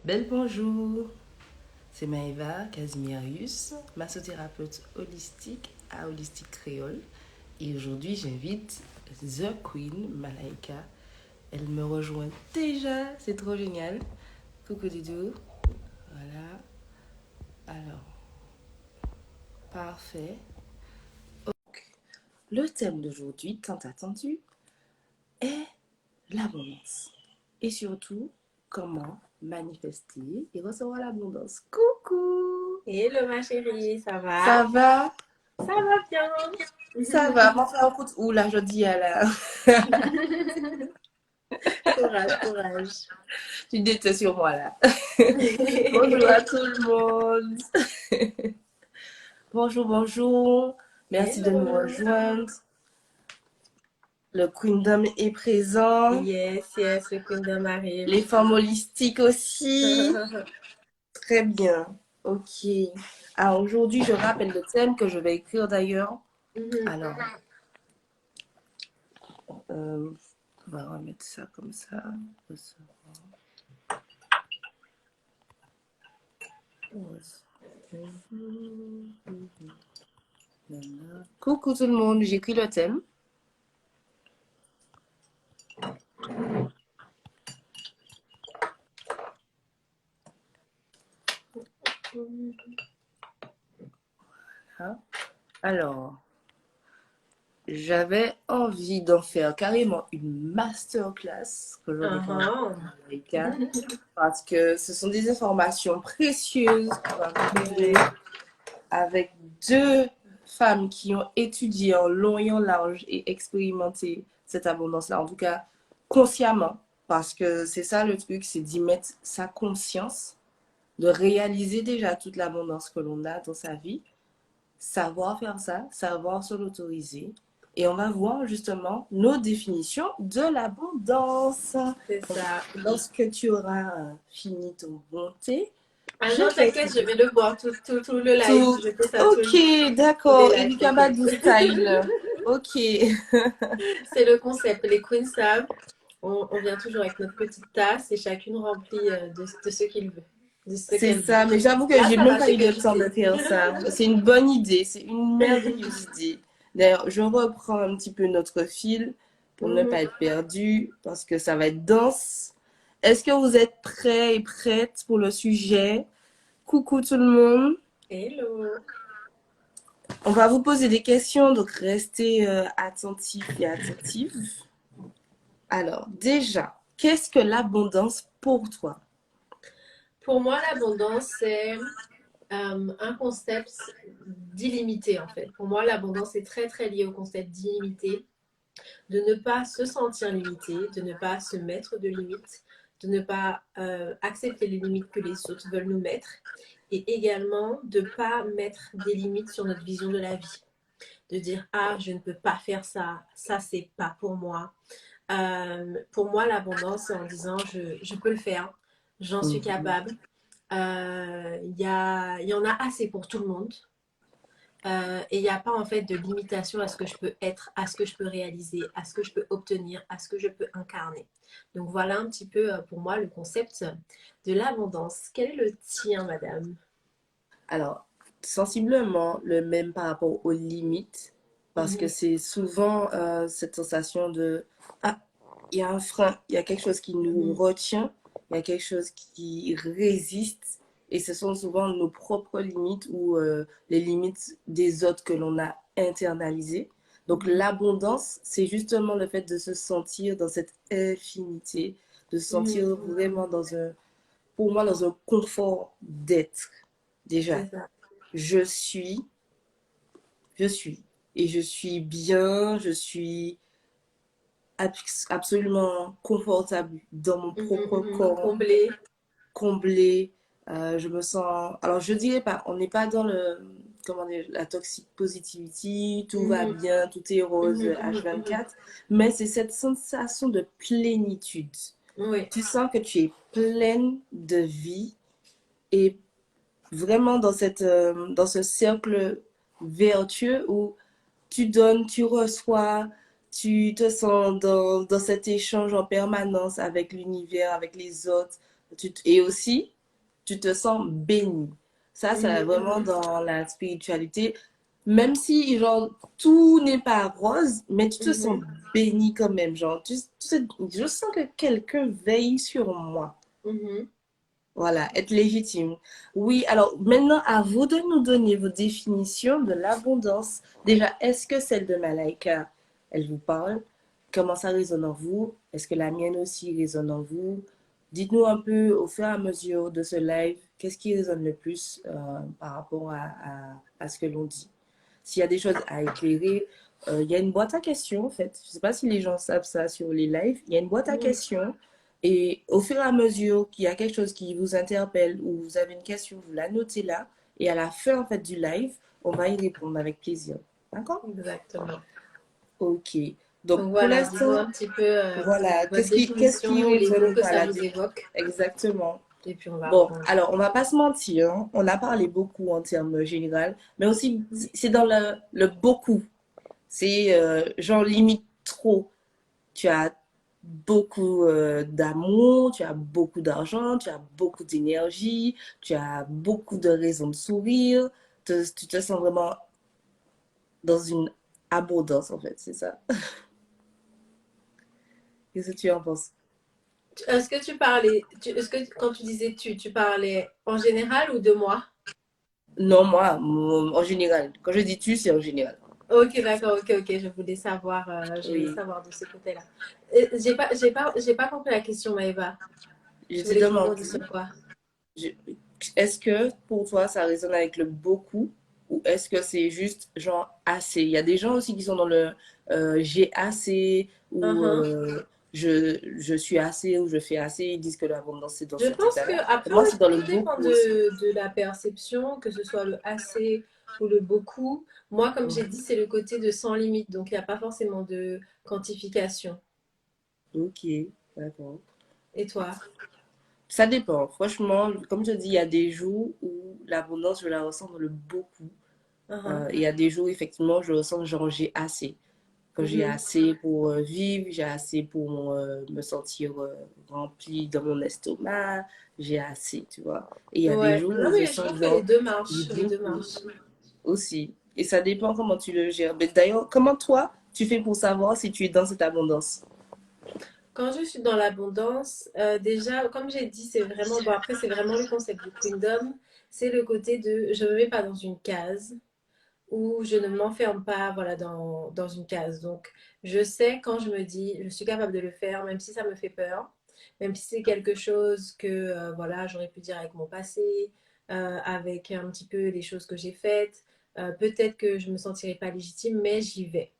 Belle bonjour, c'est Maëva Casimirius, massothérapeute holistique à Holistique Créole. Et aujourd'hui, j'invite The Queen, Malaika. Elle me rejoint déjà, c'est trop génial. Coucou Doudou. Voilà. Alors, parfait. Donc, le thème d'aujourd'hui, tant attendu, est l'abondance. Et surtout, comment manifester et recevoir l'abondance. Coucou! Hello ma chérie, ça va? Ça va? Ça va bien. Ça va, mon frère, écoute, ouh là, je dis à la... Courage, courage. Tu détestes sur moi là. Bonjour à tout le monde. Bonjour, bonjour. Merci de nous Hello. rejoindre. Le Queendom est présent. Yes, yes, le Kingdom arrive. Les femmes holistiques aussi. Très bien. Ok. Alors aujourd'hui, je rappelle le thème que je vais écrire d'ailleurs. Alors, on va remettre ça comme ça. Coucou tout le monde, j'écris le thème. Alors, j'avais envie d'en faire carrément une masterclass que je vais faire avec parce que ce sont des informations précieuses qu'on va retrouver avec deux femmes qui ont étudié en long et en large et expérimenté cette abondance-là, en tout cas consciemment, parce que c'est ça le truc, c'est d'y mettre sa conscience, de réaliser déjà toute l'abondance que l'on a dans sa vie, savoir faire ça, savoir se l'autoriser. Et on va voir justement nos définitions de l'abondance. C'est ça. Lorsque tu auras fini ton bon thé, Ah je non, vais t'inquiète, je vais le boire tout le live. tout. Je fais ça Ok, tous les d'accord. lives, Erika t'inquiète. Badu style. Ok. C'est le concept. Les queens savent. On vient toujours avec notre petite tasse et chacune remplit de ce qu'il veut, de ce C'est qu'elle veut. ça, mais j'avoue que Là, j'ai ça même va pas eu le temps de s'égaliser. faire ça. C'est une bonne idée, c'est une merveilleuse idée. D'ailleurs, je reprends un petit peu notre fil pour ne pas être perdu parce que ça va être dense. Est-ce que vous êtes prêts et prêtes pour le sujet? Coucou tout le monde. Hello. On va vous poser des questions, donc restez attentifs et attentives. Alors, déjà, qu'est-ce que l'abondance pour toi? Pour moi, l'abondance, c'est un concept d'illimité, en fait. Pour moi, l'abondance est très, très liée au concept d'illimité, de ne pas se sentir limité, de ne pas se mettre de limites, de ne pas accepter les limites que les autres veulent nous mettre, et également de ne pas mettre des limites sur notre vision de la vie. De dire, ah, je ne peux pas faire ça, ça, c'est pas pour moi. Pour moi, l'abondance, c'est en disant, je peux le faire, j'en suis Mhm. capable, il y en a assez pour tout le monde. Et il n'y a pas en fait de limitation à ce que je peux être, à ce que je peux réaliser, à ce que je peux obtenir, à ce que je peux incarner. Donc voilà un petit peu pour moi le concept de l'abondance. Quel est le tien, madame? Alors, sensiblement le même par rapport aux limites, parce que Mhm. c'est souvent cette sensation de ah, il y a un frein, il y a quelque chose qui nous Mhm. retient, il y a quelque chose qui résiste, et ce sont souvent nos propres limites ou les limites des autres que l'on a internalisées. Donc Mhm. l'abondance, c'est justement le fait de se sentir dans cette infinité, de se Mhm. sentir vraiment dans un, pour moi, dans un confort d'être. Déjà, C'est ça. je suis, je suis. Et je suis bien, je suis absolument confortable dans mon Mhm, propre mhm. corps, Comblé. comblé. Je me sens. Alors, je dirais pas, on n'est pas dans le. Comment dire, la toxic positivity, tout va Mhm. bien, tout est rose Mhm, mhm, mhm. H24, mais c'est cette sensation de plénitude. Oui, Tu sens que tu es pleine de vie et vraiment dans ce cercle vertueux où tu donnes, tu reçois, tu te sens dans cet échange en permanence avec l'univers, avec les autres. Et aussi, tu te sens béni. Ça vraiment Mhm. dans la spiritualité. Même si, genre, tout n'est pas rose, mais tu te sens Mhm. béni quand même. Genre, je sens que quelqu'un veille sur moi. Mhm. Voilà, être légitime. Oui, alors maintenant, à vous de nous donner vos définitions de l'abondance. Déjà, est-ce que celle de Malaika, elle vous parle? Comment ça résonne en vous? Est-ce que la mienne aussi résonne en vous? Dites-nous un peu au fur et à mesure de ce live, qu'est-ce qui résonne le plus par rapport à ce que l'on dit. S'il y a des choses à éclairer, il y a une boîte à questions en fait. Je ne sais pas si les gens savent ça sur les lives. Il y a une boîte à Mhm. questions et au fur et à mesure qu'il y a quelque chose qui vous interpelle ou vous avez une question, vous la notez là. Et à la fin en fait, du live, on va y répondre avec plaisir. D'accord? Exactement. Ok. Donc Donc pour voilà, dites-nous l'instant, un petit peu voilà. votre Qu'est-ce qui définition, les mots résonne que par ça la vous évoque, Exactement. et puis on va Bon, reprendre. alors on va pas se mentir, hein. On a parlé beaucoup en termes général, mais aussi c'est dans le beaucoup. C'est genre limite trop. Tu as beaucoup d'amour, tu as beaucoup d'argent, tu as beaucoup d'énergie, tu as beaucoup de raisons de sourire. Tu te sens vraiment dans une abondance, en fait, c'est ça. Qu'est-ce que tu en penses? Est-ce que tu parlais, est-ce que quand tu disais tu parlais en général ou de moi? Non, moi, en général. Quand je dis tu, c'est en général. Ok, d'accord, ok, je voulais Oui. savoir de ce côté-là. J'ai pas compris la question, Maëva. Je Tu te voulais que je demande, rebondisse sur quoi? je- est-ce que pour toi ça résonne avec le beaucoup ou est-ce que c'est juste genre assez? Il y a des gens aussi qui sont dans le j'ai assez ou Uhum. je suis assez ou je fais assez. Ils disent que l'abondance c'est dans Je cet pense que, état-là. Et après, moi, oui, c'est dans le tout dépend beaucoup aussi. de la perception, que ce soit le assez ou le beaucoup. Moi, comme j'ai dit, Mhm. c'est le côté de sans limite, donc il n'y a pas forcément de quantification. Ok, d'accord. Et toi? Ça dépend. Franchement, comme je dis, il y a des jours où l'abondance, je la ressens dans le beaucoup. Uhum. Et il y a des jours, effectivement, je ressens genre j'ai assez. Quand j'ai Mhm. assez pour vivre, j'ai assez pour me sentir rempli dans mon estomac, j'ai assez, tu vois. Et il y a des Ouais, jours non, où je mais je sens trouve que les genre deux j'ai marchent, les deux beaucoup marchent. aussi. Et ça dépend comment tu le gères. Mais d'ailleurs, comment toi, tu fais pour savoir si tu es dans cette abondance? Quand je suis dans l'abondance, déjà, comme j'ai dit, c'est vraiment, bon après, c'est vraiment le concept du Queendom, c'est le côté de je ne me mets pas dans une case où je ne m'enferme pas voilà, dans une case. Donc, je sais quand je me dis, je suis capable de le faire, même si ça me fait peur, même si c'est quelque chose que voilà, j'aurais pu dire avec mon passé, avec un petit peu les choses que j'ai faites. Peut-être que je ne me sentirais pas légitime, mais j'y vais.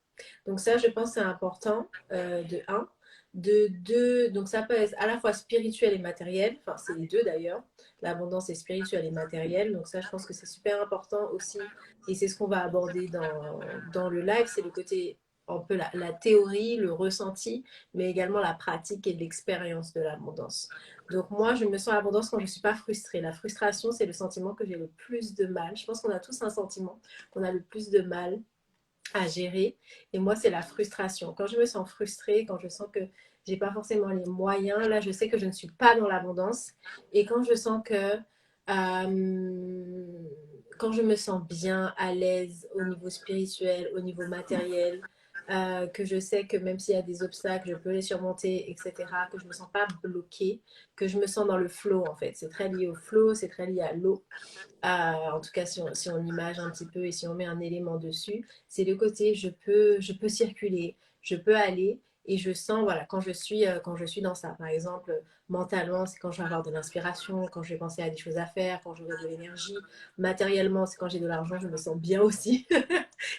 Donc ça, je pense que c'est important, de un. De deux, donc ça peut être à la fois spirituel et matériel, enfin c'est les deux d'ailleurs, l'abondance est spirituelle et matérielle, donc ça je pense que c'est super important aussi, et c'est ce qu'on va aborder dans le live, c'est le côté un peu la théorie, le ressenti, mais également la pratique et l'expérience de l'abondance. Donc moi, je me sens l'abondance quand je ne suis pas frustrée. La frustration, c'est le sentiment que j'ai le plus de mal. Je pense qu'on a tous un sentiment qu'on a le plus de mal à gérer. Et moi, c'est la frustration. Quand je me sens frustrée, quand je sens que j'ai pas forcément les moyens, là, je sais que je ne suis pas dans l'abondance. Et quand je sens que, quand je me sens bien, à l'aise au niveau spirituel, au niveau matériel, que je sais que même s'il y a des obstacles, je peux les surmonter, etc., que je me sens pas bloquée, que je me sens dans le flow, en fait. C'est très lié au flow, c'est très lié à l'eau. En tout cas, si on image un petit peu et si on met un élément dessus, c'est le côté je peux circuler, je peux aller et je sens, voilà, quand je suis dans ça. Par exemple, mentalement, c'est quand je vais avoir de l'inspiration, quand je vais penser à des choses à faire, quand j'aurai de l'énergie. Matériellement, c'est quand j'ai de l'argent, je me sens bien aussi.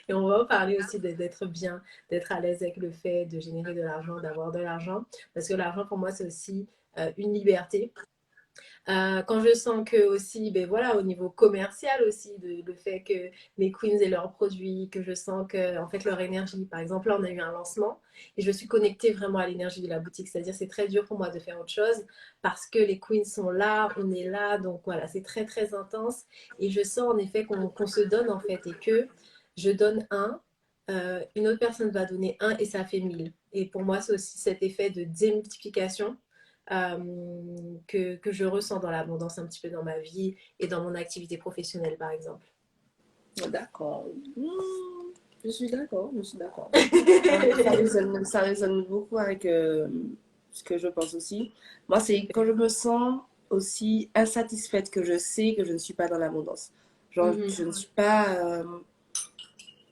Et on va en parler aussi d'être bien, d'être à l'aise avec le fait de générer de l'argent, d'avoir de l'argent. Parce que l'argent, pour moi, c'est aussi une liberté. Quand je sens que aussi, ben voilà, au niveau commercial aussi, le fait que les queens aient leurs produits, que je sens que en fait leur énergie, par exemple là on a eu un lancement et je suis connectée vraiment à l'énergie de la boutique, c'est-à-dire c'est très dur pour moi de faire autre chose parce que les queens sont là, on est là, donc voilà, c'est très très intense et je sens en effet qu'on se donne en fait et que je donne un, une autre personne va donner un et ça fait 1000. Et pour moi c'est aussi cet effet de démultiplication que je ressens dans l'abondance un petit peu dans ma vie et dans mon activité professionnelle, par exemple. D'accord. Je suis d'accord, je suis d'accord. Ça résonne beaucoup avec ce que je pense aussi. Moi, c'est quand je me sens aussi insatisfaite que je sais que je ne suis pas dans l'abondance. Genre, je ne suis pas...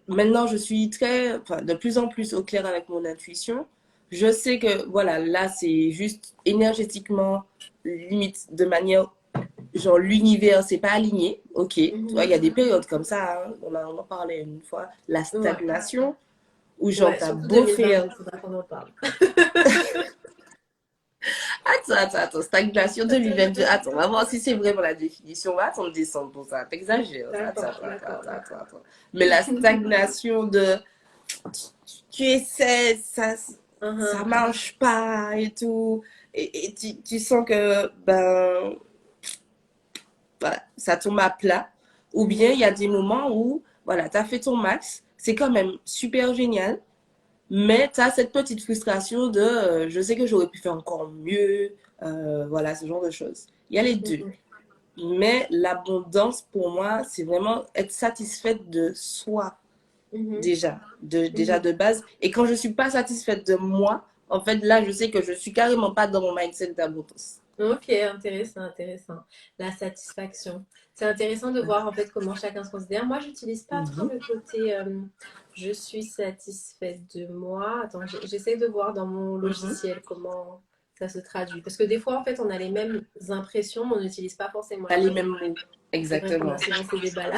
Maintenant, je suis enfin, de plus en plus au clair avec mon intuition. Je sais que, voilà, là, c'est juste énergétiquement, limite, de manière genre l'univers c'est pas aligné, ok, tu vois, il y a des périodes comme ça, hein. On en parlait une fois, la Ouais, stagnation, où genre ouais, t'as surtout beau 2022, faire, il faudra qu'on en parle. attends, stagnation 2022, attends, on va voir si c'est vraiment la définition, on va attendre décembre pour ça, t'exagères, D'accord, d'accord, d'accord. attends. Mais la stagnation de, tu essaies, ça marche pas et tout, et tu sens que, ben, voilà, ça tombe à plat. Ou bien il y a des moments où, voilà, tu as fait ton max, c'est quand même super génial, mais tu as cette petite frustration de je sais que j'aurais pu faire encore mieux, voilà, ce genre de choses. Il y a les deux. Mais l'abondance, pour moi, c'est vraiment être satisfaite de soi, déjà de base. Et quand je suis pas satisfaite de moi, en fait, là, je sais que je suis carrément pas dans mon mindset d'abondance. Ok, intéressant, intéressant. La satisfaction. C'est intéressant de voir en fait comment chacun se considère. Moi, j'utilise pas trop Mhm. le côté je suis satisfaite de moi. Attends, j'essaie de voir dans mon Mhm. logiciel comment ça se traduit. Parce que des fois, en fait, on a les mêmes impressions, mais on n'utilise pas forcément Pas les les mêmes mêmes mots. mots. C'est vrai qu'on Exactement. a souvent ces débats-là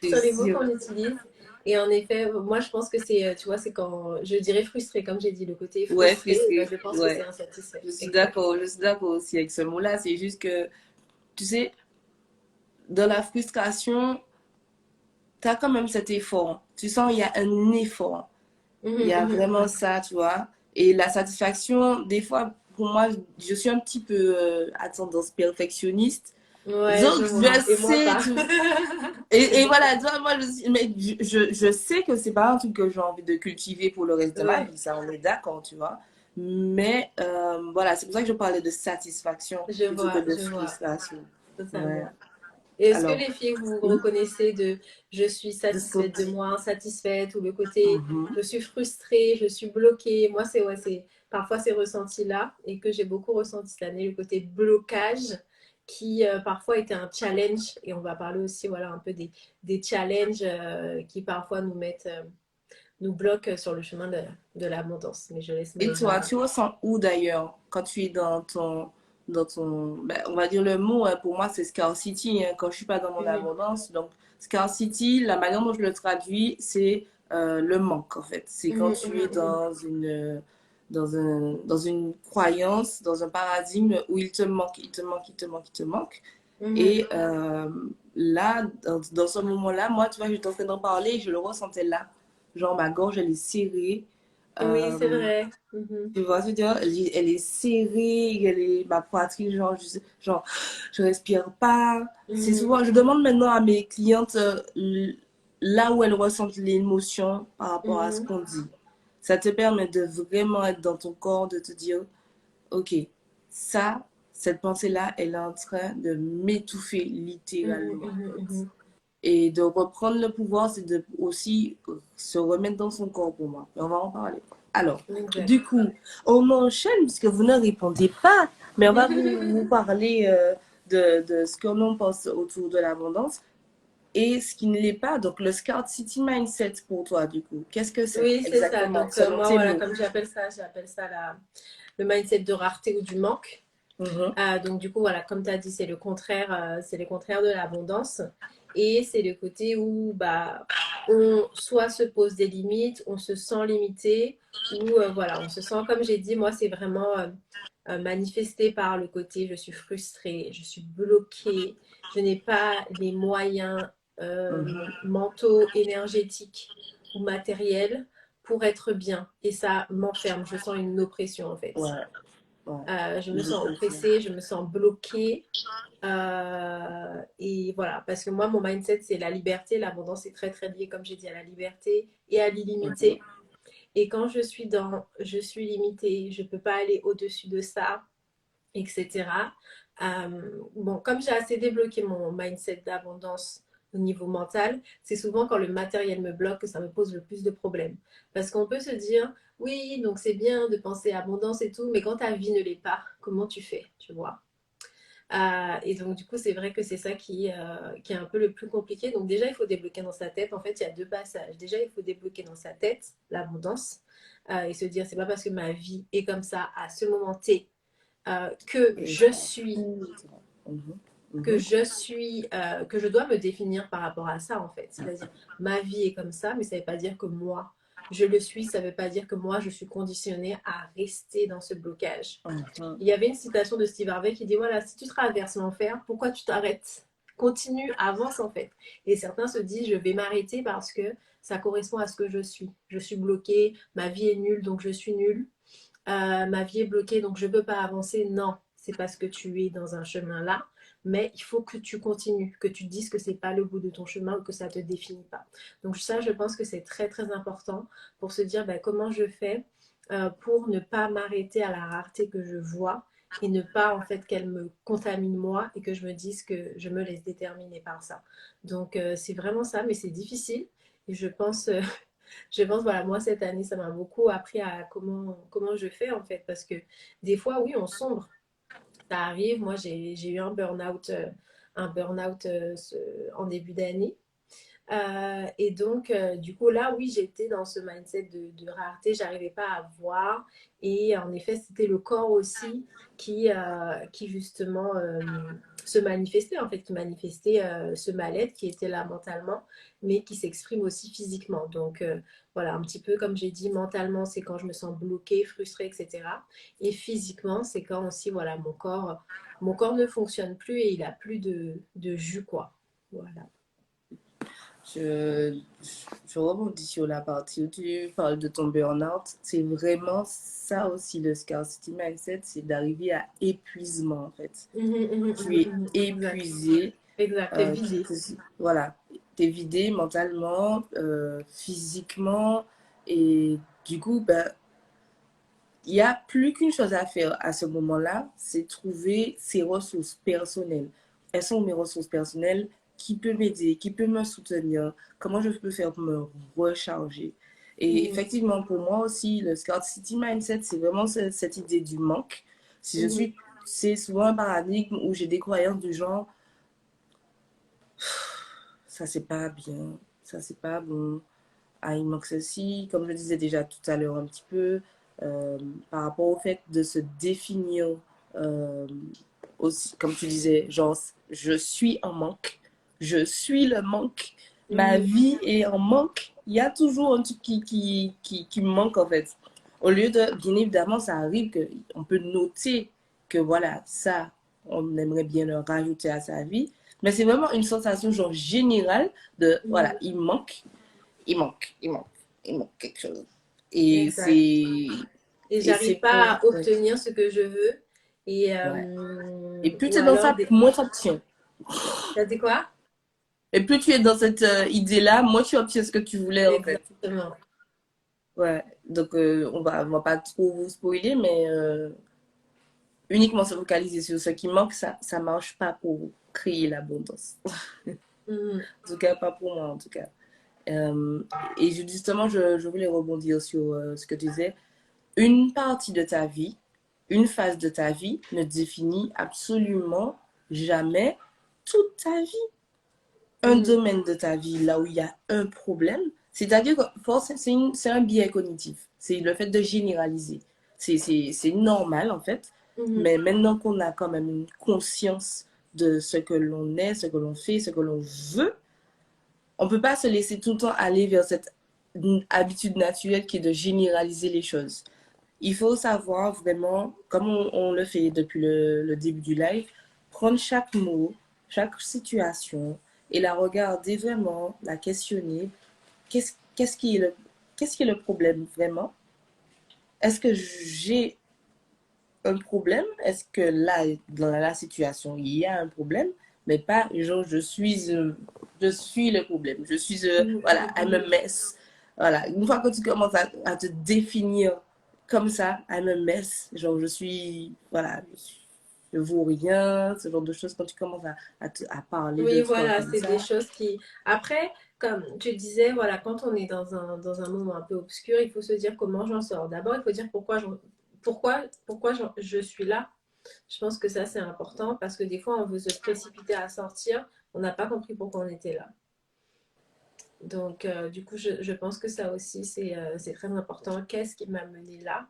C'est sur les mots qu'on sûr. utilise. Et en effet, moi, je pense que c'est, tu vois, c'est quand je dirais frustré, comme j'ai dit, le côté Ouais, frustré, et ben, frustré. je pense que c'est Ouais. insatisfait. Je suis Exactement. d'accord. Je suis d'accord aussi avec ce mot-là. C'est juste que, tu sais, dans la frustration, tu as quand même cet effort. Tu sens il y a un effort. Il y a vraiment ça, tu vois. Et la satisfaction, des fois, pour moi, je suis un petit peu à tendance perfectionniste. Ouais, je Donc, vois. je Et moi sais pas. tout. C'est Et beaucoup. voilà, tu vois, moi, mais je sais que c'est pas un truc que j'ai envie de cultiver pour le reste de ma Ouais, vie, ça, on est d'accord, tu vois. Mais voilà, c'est pour ça que je parlais de satisfaction plutôt que de je vois, frustration. Ouais. totalement. Et est-ce que Alors, les filles, vous vous oui, reconnaissez de je suis de ce satisfaite de côté. moi, insatisfaite, ou le côté Mhm. je suis frustrée, je suis bloquée. Moi, c'est ouais, c'est parfois ces ressentis-là et que j'ai beaucoup ressenti cette année, le côté blocage qui parfois était un challenge. Et on va parler aussi voilà, un peu des challenges qui parfois nous mettent, nous bloquent sur le chemin de l'abondance. Mais je laisse Et toi, Maïva. tu ressens où d'ailleurs quand tu es dans ton, ben, on va dire le mot, hein, pour moi c'est scarcity, hein, quand je suis pas dans mon Mhm. abondance. Donc, scarcity, la manière dont je le traduis, c'est le manque en fait. C'est quand Mhm, tu es mhm, mhm. dans une croyance, dans un paradigme où il te manque, il te manque, il te manque, il te manque. Mhm. Et là, dans ce moment-là, moi, tu vois, j'étais en train d'en parler et je le ressentais là. Genre, ma gorge, elle est serrée. Oui, c'est Euh, vrai. Mhm. tu vois, je veux dire, elle est serrée, ma poitrine, genre, je respire pas. C'est Mhm. souvent, je demande maintenant à mes clientes là où elles ressentent l'émotion par rapport à ce Mhm. qu'on dit. Ça te permet de vraiment être dans ton corps, de te dire, ok, ça, cette pensée-là, elle est en train de m'étouffer Mhm, littéralement. mhm, mhm. Et de reprendre le pouvoir, c'est de aussi se remettre dans son corps pour moi. Et on va en parler. Alors, Exact. du coup, on enchaîne puisque vous ne répondez pas, mais on va vous parler de ce que l'on pense autour de l'abondance et ce qui ne l'est pas. Donc, le Scout City Mindset pour toi, du coup, qu'est-ce que c'est Oui, c'est ça. exactement, Donc, selon moi, tes voilà, mots? comme j'appelle ça le mindset de rareté ou du manque. Mhm, Donc, du coup, voilà, comme tu as dit, c'est le contraire de l'abondance. Et c'est le côté où, bah, on soit se pose des limites, on se sent limité, ou voilà, on se sent, comme j'ai dit, moi, c'est vraiment manifesté par le côté je suis frustrée, je suis bloquée, je n'ai pas les moyens mhm. mentaux, énergétiques ou matériels pour être bien. Et ça m'enferme, je sens une oppression en fait. Ouais, ouais. Je me Je sens comprends. oppressée, je me sens bloquée. Et voilà, parce que moi, mon mindset, c'est la liberté. L'abondance est très, très liée, comme j'ai dit, à la liberté et à Mhm, l'illimité. Et quand je suis dans je suis limitée, je ne peux pas aller au-dessus de ça, etc. Bon, comme j'ai assez débloqué mon mindset d'abondance au niveau mental, c'est souvent quand le matériel me bloque que ça me pose le plus de problèmes. Parce qu'on peut se dire, oui, donc c'est bien de penser abondance et tout, mais quand ta vie ne l'est pas, comment tu fais, tu vois? Et donc, du coup, c'est vrai que c'est ça qui est un peu le plus compliqué. Donc, déjà, il faut débloquer dans sa tête. En fait, il y a deux passages. Déjà, il faut débloquer dans sa tête l'abondance et se dire, c'est pas parce que ma vie est comme ça à ce moment T que Et je ça, suis mhm, que mhm. je suis, que je dois me définir par rapport à ça, en fait. C'est-à-dire, ma vie est comme ça, mais ça ne veut pas dire que moi, je le suis. Ça ne veut pas dire que moi, je suis conditionnée à rester dans ce blocage. Mhm. Il y avait une citation de Steve Harvey qui dit, voilà, si tu traverses l'enfer, pourquoi tu t'arrêtes? Continue, avance en fait. Et certains se disent, je vais m'arrêter parce que ça correspond à ce que je suis. Je suis bloquée, ma vie est nulle, donc je suis nulle. Ma vie est bloquée, donc je ne peux pas avancer. Non, c'est parce que tu es dans un chemin là, mais il faut que tu continues, que tu te dises que c'est pas le bout de ton chemin ou que ça ne te définit pas. Donc ça, je pense que c'est très très important pour se dire ben, comment je fais pour ne pas m'arrêter à la rareté que je vois et ne pas en fait qu'elle me contamine moi et que je me dise que je me laisse déterminer par ça. Donc c'est vraiment ça, mais c'est difficile et je pense, voilà, moi, cette année, ça m'a beaucoup appris à comment je fais, en fait, parce que des fois, oui, on sombre. Ça arrive. Moi, j'ai eu un burn-out en début d'année. Et donc, du coup, là, oui, j'étais dans ce mindset de rareté, j'arrivais pas à voir. Et en effet, c'était le corps aussi qui justement, se manifestait, en fait, qui manifestait ce mal-être qui était là mentalement, mais qui s'exprime aussi physiquement. Donc, voilà, un petit peu comme j'ai dit, mentalement, c'est quand je me sens bloquée, frustrée, etc. Et physiquement, c'est quand aussi, voilà, mon corps ne fonctionne plus et il a plus de jus, quoi. Voilà. Je, je rebondis sur la partie où tu parles de ton burn-out. C'est vraiment ça aussi le scarcity mindset, c'est d'arriver à épuisement en fait. Mhm, mhm, Tu mhm, es mhm. Exact. épuisé, Exact. T'es vidé. voilà, tu es vidé mentalement, physiquement, et du coup, ben, il n'y a plus qu'une chose à faire à ce moment-là, c'est trouver ses ressources personnelles. Elles sont mes ressources personnelles, qui peut m'aider, qui peut me soutenir, comment je peux faire pour me recharger. Et Mhm, effectivement, pour moi aussi, le Scarcity Mindset, c'est vraiment cette idée du manque. Si je mhm, suis, c'est souvent un paradigme où j'ai des croyances du genre, ça c'est pas bien, ça c'est pas bon, ah, il manque ceci, comme je le disais déjà tout à l'heure un petit peu, euh, par rapport au fait de se définir euh, aussi, comme tu disais, genre, je suis en manque, je suis le manque, ma mhm. vie est en manque, il y a toujours un truc qui me manque en fait. Au lieu de, bien évidemment, ça arrive qu'on peut noter que voilà, ça, on aimerait bien le rajouter à sa vie, mais c'est vraiment une sensation genre générale de, voilà, Mhm. il manque quelque chose. Et Exact. Et c'est j'arrive pour, pas à ouais, obtenir ce que je veux. Et, ouais. Et plus ou tu es dans alors, ça, moins tu obtiens. t'as dit quoi? Et plus tu es dans cette idée-là, moins tu obtiens ce que tu voulais en fait. Exactement. Ouais. Donc on va pas trop vous spoiler, mais uniquement se focaliser sur ce qui manque, ça marche pas pour créer l'abondance. Mhm, En tout cas, pas pour moi en tout cas. Euh, et justement, je voulais rebondir sur ce que tu disais. Une partie de ta vie, une phase de ta vie ne définit absolument jamais toute ta vie. Un mhm, domaine de ta vie là où il y a un problème, c'est-à-dire que c'est un biais cognitif. C'est le fait de généraliser. C'est normal en fait, mhm. mais maintenant qu'on a quand même une conscience de ce que l'on est, ce que l'on fait, ce que l'on veut, on ne peut pas se laisser tout le temps aller vers cette habitude naturelle qui est de généraliser les choses. Il faut savoir vraiment, comme on le fait depuis le début du live, prendre chaque mot, chaque situation et la regarder vraiment, la questionner. Qu'est-ce qui est le problème vraiment? Est-ce que j'ai un problème? Est-ce que là, dans la situation, il y a un problème? Mais pas genre je suis le problème. Je suis, Mhm, voilà, mhm, I'm a mhm. mess. Voilà, une fois que tu commences à te définir comme ça, I'm a mess, genre je suis, voilà, ne vaut rien, ce genre de choses, quand tu commences à parler de Oui, toi voilà, comme c'est des ça. choses qui... Après, comme tu disais, voilà, quand on est dans un moment un peu obscur, il faut se dire comment j'en sors. D'abord, il faut dire pourquoi je suis là. Je pense que ça, c'est important parce que des fois, on veut se précipiter à sortir. On n'a pas compris pourquoi on était là. Donc, du coup, je pense que ça aussi, c'est très important. Qu'est-ce qui m'a mené là?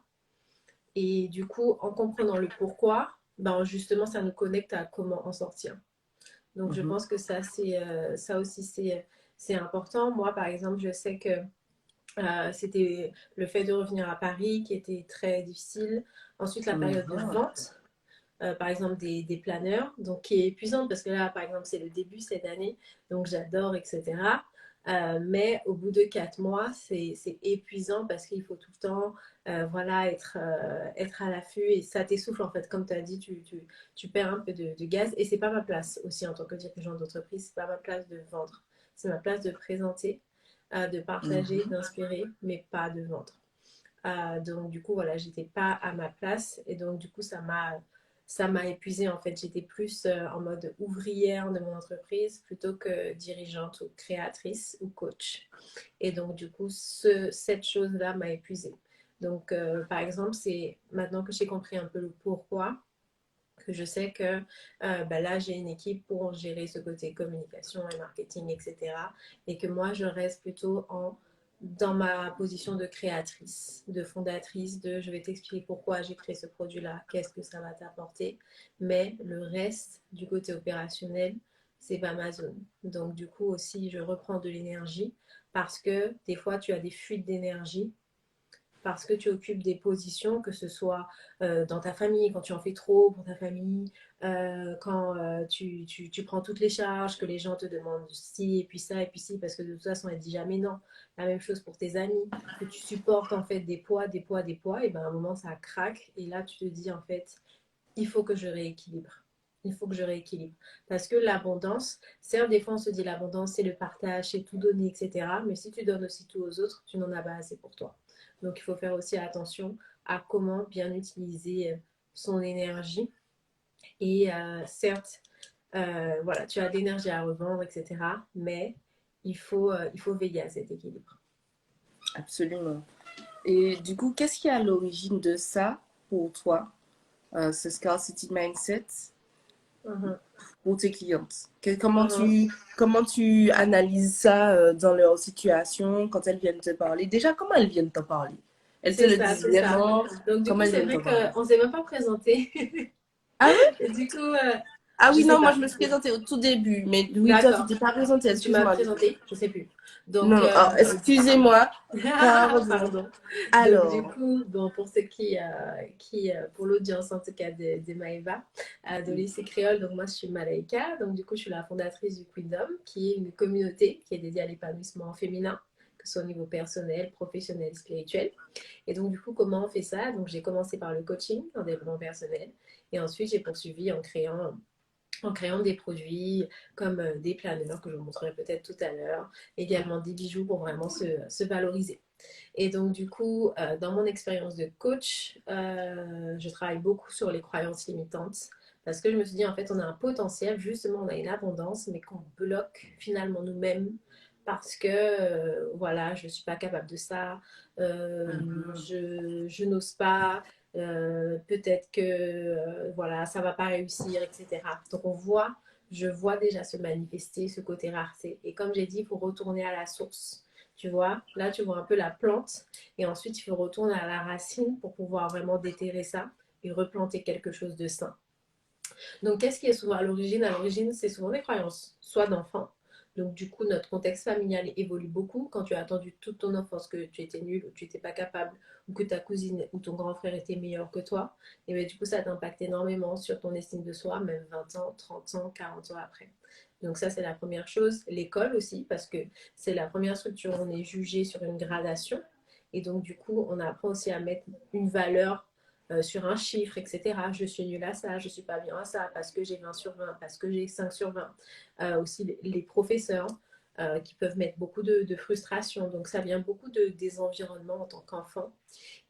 Et du coup, en comprenant le pourquoi, ben justement, ça nous connecte à comment en sortir. Donc, je Mhm. pense que ça aussi, c'est important. Moi, par exemple, je sais que c'était le fait de revenir à Paris qui était très difficile. Ensuite, la période de Mhm. vente, par exemple, des planeurs, donc qui est épuisante parce que là, par exemple, c'est le début cette année, donc j'adore, etc. Mais au bout de 4 mois, c'est épuisant parce qu'il faut tout le temps voilà, être à l'affût et ça t'essouffle en fait. Comme tu as dit, tu perds un peu de gaz et c'est pas ma place aussi en tant que dirigeant d'entreprise, c'est pas ma place de vendre. C'est ma place de présenter, de partager, Mhm. d'inspirer, mais pas de vendre. Donc du coup, voilà, j'étais pas à ma place et donc du coup, ça m'a épuisée en fait. J'étais plus en mode ouvrière de mon entreprise plutôt que dirigeante ou créatrice ou coach. Et donc du coup, cette chose-là m'a épuisée. Donc par exemple, c'est maintenant que j'ai compris un peu le pourquoi que je sais que bah là, j'ai une équipe pour gérer ce côté communication et marketing, etc. Et que moi, je reste plutôt dans ma position de créatrice, de fondatrice, de je vais t'expliquer pourquoi j'ai créé ce produit-là, qu'est-ce que ça va t'apporter. Mais le reste du côté opérationnel, c'est pas ma zone. Donc, du coup, aussi, je reprends de l'énergie parce que des fois, tu as des fuites d'énergie parce que tu occupes des positions, que ce soit dans ta famille, quand tu en fais trop pour ta famille, quand tu prends toutes les charges, que les gens te demandent ci, et puis ça, et puis ci, parce que de toute façon, elle dit jamais non. La même chose pour tes amis, que tu supportes en fait des poids, des poids, des poids, et ben à un moment, ça craque, et là, tu te dis en fait, il faut que je rééquilibre. Il faut que je rééquilibre. Parce que l'abondance, certes, des fois, on se dit l'abondance, c'est le partage, c'est tout donner, etc. Mais si tu donnes aussi tout aux autres, tu n'en as pas assez pour toi. Donc, il faut faire aussi attention à comment bien utiliser son énergie. Et certes, voilà, tu as de l'énergie à revendre, etc. Mais il faut veiller à cet équilibre. Absolument. Et du coup, qu'est-ce qui est à l'origine de ça pour toi, ce scarcity mindset Mhm. pour tes clientes? Mhm. Comment tu analyses ça dans leur situation quand elles viennent te parler? Déjà, comment elles viennent te parler? Elles te C'est le ça, disent c'est ça. vraiment? Donc, du Comment coup, elles c'est viennent te vrai parler? qu'on ne s'est même pas présenté. Ah oui? Et du coup, Ah je oui, sais non, moi pas. je me suis présentée au tout début. Mais oui, toi, tu D'accord. t'es pas présentée, Tu m'as excuse-moi. présenté, je sais plus. Donc, Non, non, oh, excusez-moi. Pardon. pardon. Donc, du Alors, coup, bon, pour ceux pour l'audience en tout cas de Maëva, de lycée créole, donc moi je suis Malaika, donc du coup je suis la fondatrice du Queendom, qui est une communauté qui est dédiée à l'épanouissement féminin, que ce soit au niveau personnel, professionnel, spirituel. Et donc, du coup, comment on fait ça? Donc, j'ai commencé par le coaching en développement personnel, et ensuite j'ai poursuivi en créant des produits comme des planeurs que je vous montrerai peut-être tout à l'heure, également des bijoux pour vraiment se valoriser. Et donc du coup, dans mon expérience de coach, je travaille beaucoup sur les croyances limitantes parce que je me suis dit en fait on a un potentiel, justement on a une abondance, mais qu'on bloque finalement nous-mêmes parce que voilà, je ne suis pas capable de ça, mhm. je n'ose pas, peut-être que voilà, ça va pas réussir, etc. Donc je vois déjà se manifester ce côté rareté. Et comme j'ai dit, il faut retourner à la source. Tu vois, là tu vois un peu la plante et ensuite il faut retourner à la racine pour pouvoir vraiment déterrer ça et replanter quelque chose de sain. Donc, qu'est-ce qui est souvent à l'origine? À l'origine, c'est souvent des croyances, soit d'enfants. Donc, du coup, notre contexte familial évolue beaucoup. Quand tu as attendu toute ton enfance que tu étais nul ou tu n'étais pas capable ou que ta cousine ou ton grand frère était meilleur que toi, et bien, du coup, ça t'impacte énormément sur ton estime de soi, même 20 ans, 30 ans, 40 ans après. Donc ça, c'est la première chose. L'école aussi, parce que c'est la première structure où on est jugé sur une gradation. Et donc, du coup, on apprend aussi à mettre une valeur sur un chiffre, etc. Je suis nulle à ça, je ne suis pas bien à ça, parce que j'ai 20 sur 20, parce que j'ai 5 sur 20. Aussi les professeurs. qui peuvent mettre beaucoup de frustration. Donc, ça vient beaucoup des environnements en tant qu'enfant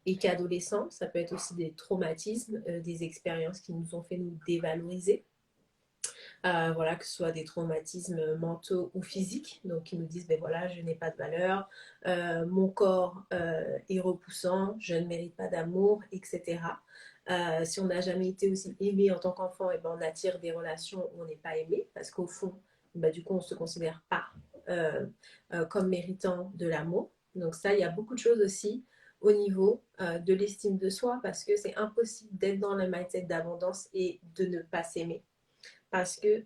et qu'adolescent. Ça peut être aussi des traumatismes, des expériences qui nous ont fait nous dévaloriser. Voilà, que ce soit des traumatismes mentaux ou physiques, donc qui nous disent, ben voilà, je n'ai pas de valeur, mon corps est repoussant, je ne mérite pas d'amour, etc. Si on n'a jamais été aussi aimé en tant qu'enfant, et ben on attire des relations où on n'est pas aimé, parce qu'au fond, ben, du coup, on ne se considère pas comme méritant de l'amour. Donc ça, il y a beaucoup de choses aussi au niveau de l'estime de soi, parce que c'est impossible d'être dans le mindset d'abondance et de ne pas s'aimer. Parce que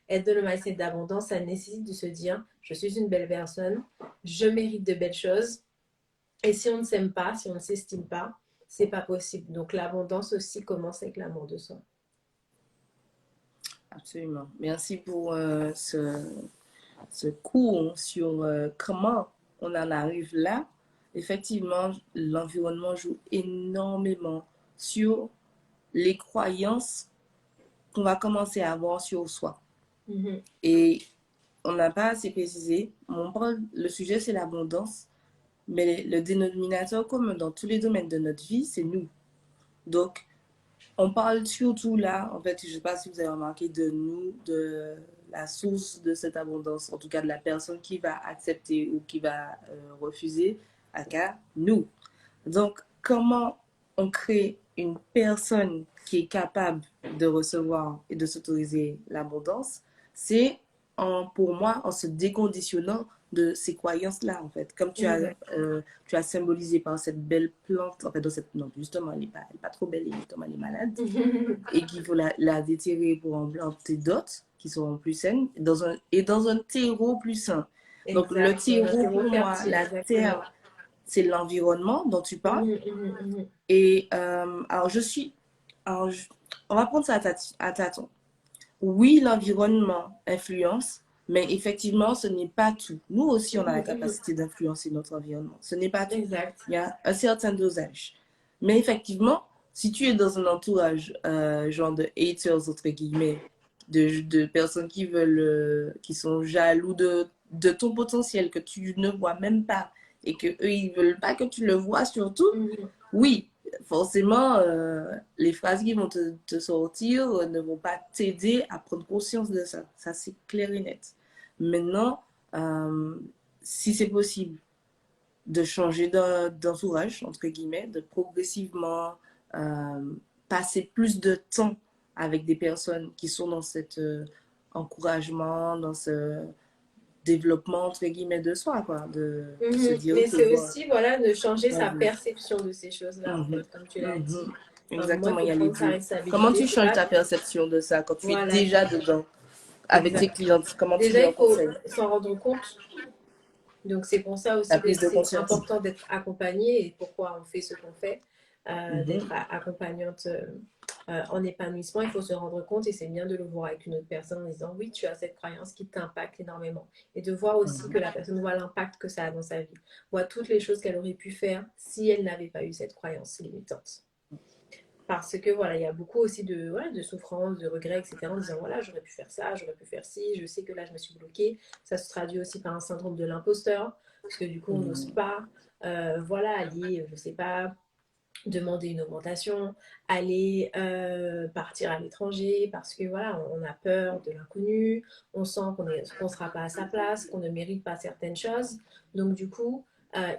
être dans le mindset d'abondance, ça nécessite de se dire, je suis une belle personne, je mérite de belles choses. Et si on ne s'aime pas, si on ne s'estime pas, c'est pas possible. Donc l'abondance aussi commence avec l'amour de soi. Absolument. Merci pour ce cours sur comment on en arrive là. Effectivement, l'environnement joue énormément sur les croyances qu'on va commencer à avoir sur soi. Mm-hmm. Et on n'a pas assez précisé. Le sujet, c'est l'abondance. Mais le dénominateur commun dans tous les domaines de notre vie, c'est nous. Donc, on parle surtout là, en fait, je ne sais pas si vous avez remarqué, de nous, de la source de cette abondance, en tout cas de la personne qui va accepter ou qui va refuser, à cas nous. Donc, comment on crée une personne qui est capable de recevoir et de s'autoriser l'abondance? C'est, pour moi, en se déconditionnant de ces croyances-là, en fait. Comme tu as symbolisé par cette belle plante, en fait, non, justement, elle n'est pas trop belle, et justement, elle est malade, et qu'il faut la déterrer pour en planter d'autres qui seront plus saines, dans un terreau plus sain. Donc, le terreau, pour moi, la terre, c'est l'environnement dont tu parles. Et alors, on va prendre ça à tâtons. Oui, l'environnement influence, mais effectivement, ce n'est pas tout. Nous aussi, on a la capacité d'influencer notre environnement. Ce n'est pas tout. Exact. Il y a un certain dosage. Mais effectivement, si tu es dans un entourage, genre de haters, entre guillemets, de personnes qui sont jaloux de ton potentiel, que tu ne vois même pas, et que eux ils veulent pas que tu le vois surtout, oui, forcément, les phrases qui vont te sortir ne vont pas t'aider à prendre conscience de ça. Ça, c'est clair et net. Maintenant, si c'est possible de changer d'entourage, entre guillemets, de progressivement passer plus de temps avec des personnes qui sont dans cet encouragement, dans ce développement, entre guillemets, de soi, quoi. De se dire mais que, c'est aussi, voilà, de changer sa perception de ces choses-là, en fait, comme tu l'as dit. Exactement, Moi, il y a les deux. sa Comment tu changes ta perception de ça quand tu es déjà dedans avec tes clientes? Comment tu déjà, leur il faut conseilles? s'en rendre compte. Donc, c'est pour ça aussi La que prise de c'est conscience. important d'être accompagné et pourquoi on fait ce qu'on fait, d'être accompagnante en épanouissement. Il faut se rendre compte et c'est bien de le voir avec une autre personne en disant oui, tu as cette croyance qui t'impacte énormément. Et de voir aussi que la personne voit l'impact que ça a dans sa vie, voit toutes les choses qu'elle aurait pu faire si elle n'avait pas eu cette croyance limitante. Parce que voilà, il y a beaucoup aussi de souffrance, de regrets, etc. En disant voilà, j'aurais pu faire ça, j'aurais pu faire ci, je sais que là je me suis bloquée. Ça se traduit aussi par un syndrome de l'imposteur, parce que du coup on n'ose pas, aller, je sais pas, demander une augmentation, aller partir à l'étranger, parce que voilà, on a peur de l'inconnu, on sent qu'on ne sera pas à sa place, qu'on ne mérite pas certaines choses. Donc du coup,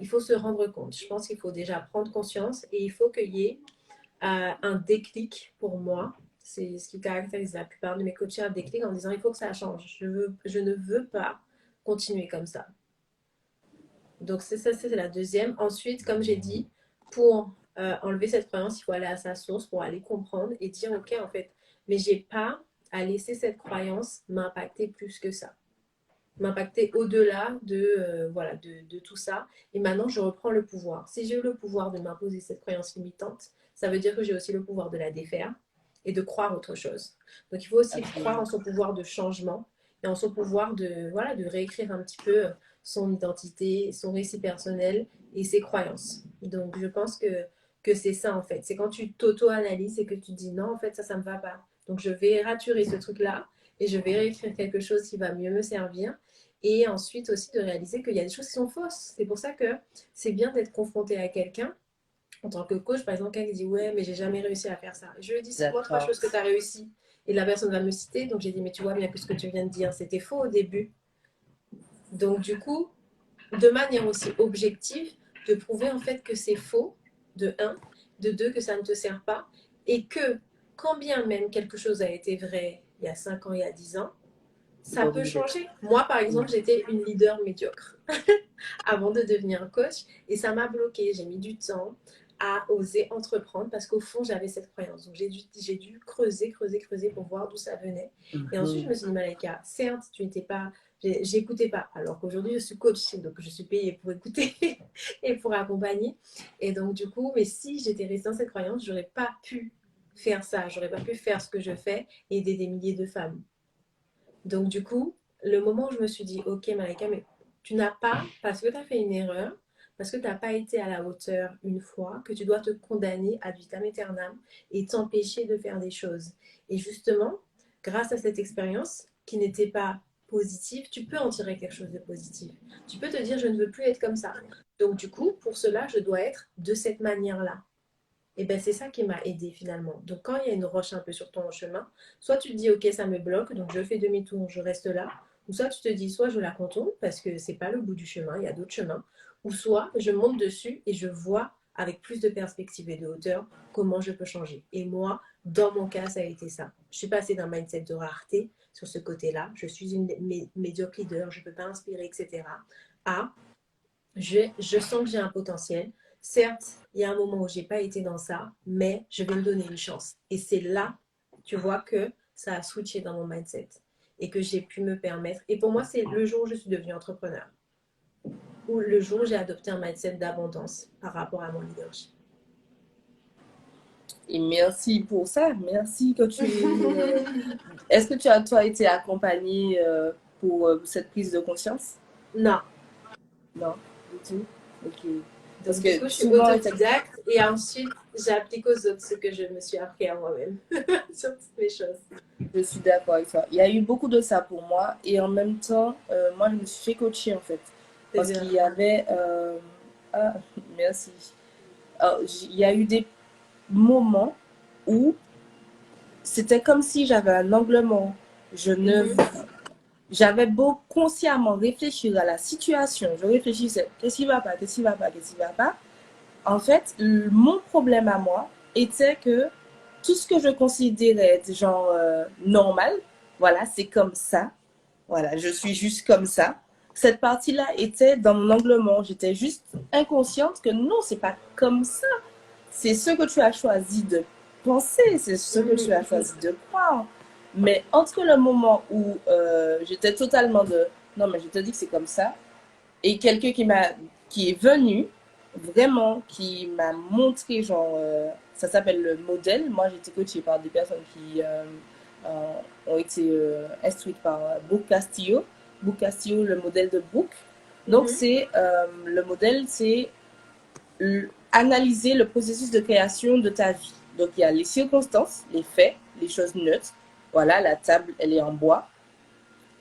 il faut se rendre compte. Je pense qu'il faut déjà prendre conscience et il faut qu'il y ait un déclic pour moi. C'est ce qui caractérise la plupart de mes coachés, un déclic en disant il faut que ça change. Je ne veux pas continuer comme ça. Donc c'est la deuxième. Ensuite, comme j'ai dit, pour enlever cette croyance, il faut aller à sa source pour aller comprendre et dire ok en fait, mais j'ai pas à laisser cette croyance m'impacter plus que ça, m'impacter au-delà de tout ça. Et maintenant, je reprends le pouvoir. Si j'ai le pouvoir de m'imposer cette croyance limitante, ça veut dire que j'ai aussi le pouvoir de la défaire et de croire autre chose. Donc, il faut aussi croire en son pouvoir de changement et en son pouvoir de réécrire un petit peu son identité, son récit personnel et ses croyances. Donc, je pense que c'est ça, en fait. C'est quand tu t'auto-analyses et que tu dis non, en fait, ça ne me va pas. Donc, je vais raturer ce truc-là et je vais réécrire quelque chose qui va mieux me servir. Et ensuite aussi de réaliser qu'il y a des choses qui sont fausses. C'est pour ça que c'est bien d'être confronté à quelqu'un. En tant que coach, par exemple, quelqu'un qui dit ouais, mais j'ai jamais réussi à faire ça. Je lui dis, cite-moi 3 choses que tu as réussi. Et la personne va me citer. Donc j'ai dit, mais tu vois bien que ce que tu viens de dire, c'était faux au début. Donc du coup, de manière aussi objective, de prouver en fait que c'est faux, de un, de deux, que ça ne te sert pas, et que quand bien même quelque chose a été vrai il y a 5 ans, il y a 10 ans, ça peut changer. Moi, par exemple, j'étais une leader médiocre avant de devenir coach et ça m'a bloqué. J'ai mis du temps à oser entreprendre parce qu'au fond, j'avais cette croyance. Donc, j'ai dû creuser pour voir d'où ça venait. Et ensuite, je me suis dit, Malaika, certes, tu n'étais pas, j'écoutais pas. Alors qu'aujourd'hui, je suis coach, donc je suis payée pour écouter et pour accompagner. Et donc, du coup, mais si j'étais restée dans cette croyance, j'aurais pas pu faire ça. J'aurais pas pu faire ce que je fais et aider des milliers de femmes. Donc, du coup, le moment où je me suis dit, ok, Malaika, mais tu n'as pas, parce que tu as fait une erreur, parce que tu n'as pas été à la hauteur une fois, que tu dois te condamner ad vitam aeternam et t'empêcher de faire des choses. Et justement, grâce à cette expérience qui n'était pas positive, tu peux en tirer quelque chose de positif. Tu peux te dire, je ne veux plus être comme ça. Donc, du coup, pour cela, je dois être de cette manière-là. Et ben c'est ça qui m'a aidé finalement. Donc quand il y a une roche un peu sur ton chemin, soit tu te dis ok ça me bloque, donc je fais demi-tour, je reste là, ou soit tu te dis soit je la contourne parce que c'est pas le bout du chemin, il y a d'autres chemins, ou soit je monte dessus et je vois avec plus de perspective et de hauteur comment je peux changer. Et moi, dans mon cas, ça a été ça. Je suis passée d'un mindset de rareté sur ce côté-là, je suis une médiocre leader, je ne peux pas inspirer, etc. à je sens que j'ai un potentiel. Certes, il y a un moment où j'ai pas été dans ça, mais je vais me donner une chance. Et c'est là, tu vois, que ça a switché dans mon mindset et que j'ai pu me permettre. Et pour moi, c'est le jour où je suis devenue entrepreneur ou le jour où j'ai adopté un mindset d'abondance par rapport à mon leadership. Et merci pour ça. Merci que tu. Est-ce que tu as, toi, été accompagnée pour cette prise de conscience? Non. Non, du tout. Ok. Parce Donc, du que coup, je suis souvent, autodidacte et ensuite, j'applique aux autres ce que je me suis appris à moi-même sur toutes mes choses. je suis d'accord avec toi. Il y a eu beaucoup de ça pour moi. Et en même temps, moi, je me suis fait coacher, en fait. Parce qu'il y avait... Ah, merci. Alors, il y a eu des moments où c'était comme si j'avais un angle mort. Je ne... J'avais beau consciemment réfléchir à la situation. Je réfléchissais, qu'est-ce qui va pas, qu'est-ce qui va pas, qu'est-ce qui va pas. En fait, mon problème à moi était que tout ce que je considérais être genre normal, voilà, c'est comme ça. Voilà, je suis juste comme ça. Cette partie-là était dans mon angle mort. J'étais juste inconsciente que non, c'est pas comme ça. C'est ce que tu as choisi de penser, c'est ce que tu as choisi de croire. Mais entre le moment où j'étais totalement de non, mais je te dis que c'est comme ça, et quelqu'un qui est venu vraiment, qui m'a montré, genre, ça s'appelle le modèle. Moi, j'ai été coachée par des personnes qui ont été instruites par Brooke Castillo. Brooke Castillo, le modèle de Brooke. Donc, c'est le modèle, c'est analyser le processus de création de ta vie. Donc, il y a les circonstances, les faits, les choses neutres. Voilà, la table, elle est en bois.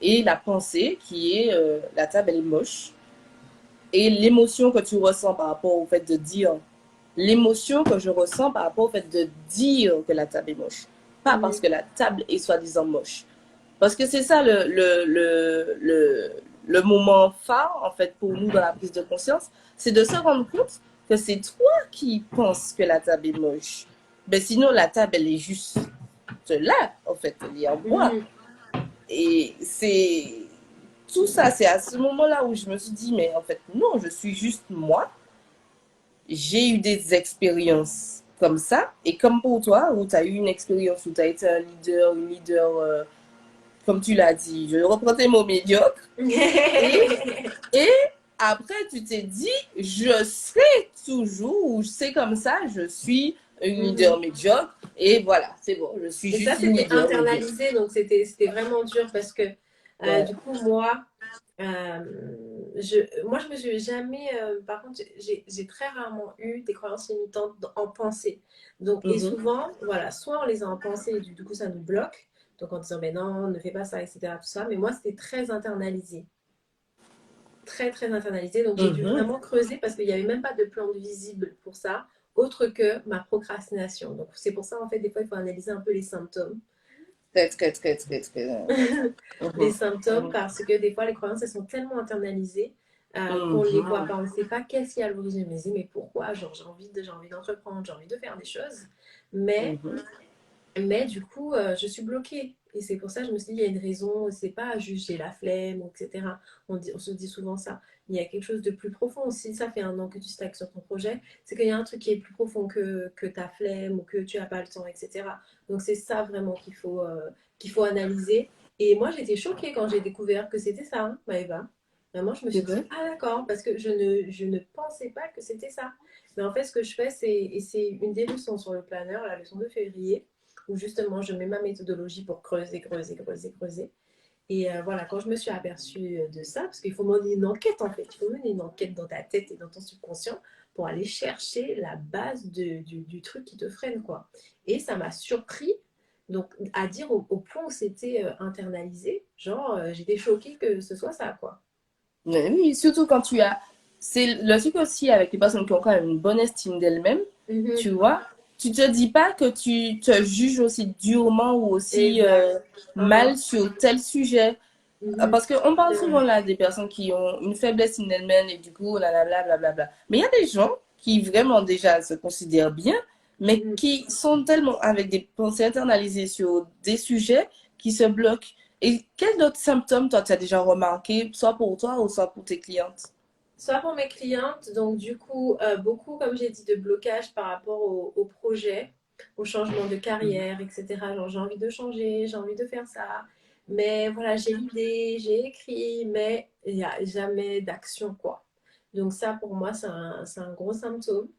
Et la pensée, qui est, la table, elle est moche. Et l'émotion que tu ressens par rapport au fait de dire, l'émotion que je ressens par rapport au fait de dire que la table est moche. Pas parce que la table est soi-disant moche. Parce que c'est ça le moment phare, en fait, pour nous dans la prise de conscience, c'est de se rendre compte que c'est toi qui penses que la table est moche. Mais sinon, la table, elle est juste là, en fait, elle est en bois. Et c'est tout ça, c'est à ce moment-là où je me suis dit, mais en fait, non, je suis juste moi. J'ai eu des expériences comme ça. Et comme pour toi, où tu as eu une expérience, où tu as été un leader, une leader, comme tu l'as dit, je reprends tes mots médiocres. et après, tu t'es dit, je serai toujours, ou c'est comme ça, je suis une leader médiocre. Et voilà, c'est bon, je suis juste une leader. Et ça, c'était internalisé, donc c'était vraiment dur parce que du coup, moi, je me suis jamais. Par contre, j'ai très rarement eu des croyances limitantes en pensée. Donc, et souvent, voilà, soit on les a en pensée et du coup, ça nous bloque. Donc, en disant, mais non, ne fais pas ça, etc. Tout ça. Mais moi, c'était très internalisé. très, très internalisé. Donc, j'ai dû Mhm. vraiment creuser parce qu'il n'y avait même pas de plan visible pour ça, autre que ma procrastination. Donc, c'est pour ça, en fait, des fois, il faut analyser un peu les symptômes. Très, très, très, très, très. Les Mhm. symptômes Mhm. parce que des fois, les croyances, elles sont tellement internalisées qu'on ne les voit Mhm. pas. On ne sait pas qu'est-ce qui est à l'origine. Mais pourquoi? Genre, j'ai envie d'entreprendre, j'ai envie de faire des choses. Mais Mhm. Mais du coup, je suis bloquée. Et c'est pour ça que je me suis dit, il y a une raison, c'est pas juste j'ai la flemme, etc. On se dit souvent ça. Il y a quelque chose de plus profond. Si ça fait un an que tu stagnes sur ton projet, c'est qu'il y a un truc qui est plus profond que ta flemme ou que tu n'as pas le temps, etc. Donc c'est ça vraiment qu'il faut analyser. Et moi, j'étais choquée quand j'ai découvert que c'était ça, hein, Maëva. Vraiment, je me C'est suis dit, vrai? ah d'accord, parce que je ne pensais pas que c'était ça. Mais en fait, ce que je fais, et c'est une des leçons sur le planeur, la leçon de février, où justement je mets ma méthodologie pour creuser, creuser, creuser, creuser. Et voilà, quand je me suis aperçue de ça, parce qu'il faut mener une enquête en fait, il faut mener une enquête dans ta tête et dans ton subconscient pour aller chercher la base du truc qui te freine, quoi. Et ça m'a surpris, donc à dire au point où c'était internalisé, genre j'étais choquée que ce soit ça, quoi. Mais oui, surtout quand tu as. C'est le truc aussi avec les personnes qui ont quand même une bonne estime d'elles-mêmes, Mhm. tu vois. Tu te dis pas que tu te juges aussi durement ou aussi Exact. mal sur tel sujet. Mhm. Parce qu'on parle C'est souvent vrai. là des personnes qui ont une faiblesse en elles-mêmes et du coup, blablabla. Mais il y a des gens qui vraiment déjà se considèrent bien, mais Mhm. qui sont tellement avec des pensées internalisées sur des sujets qui se bloquent. Et quels autres symptômes, toi, tu as déjà remarqué, soit pour toi ou soit pour tes clientes? Soit pour mes clientes, donc du coup, beaucoup, comme j'ai dit, de blocage par rapport au projet, au changement de carrière, etc. Genre, j'ai envie de changer, j'ai envie de faire ça. Mais voilà, j'ai l'idée, j'ai écrit, mais il n'y a jamais d'action, quoi. Donc ça, pour moi, c'est un gros symptôme.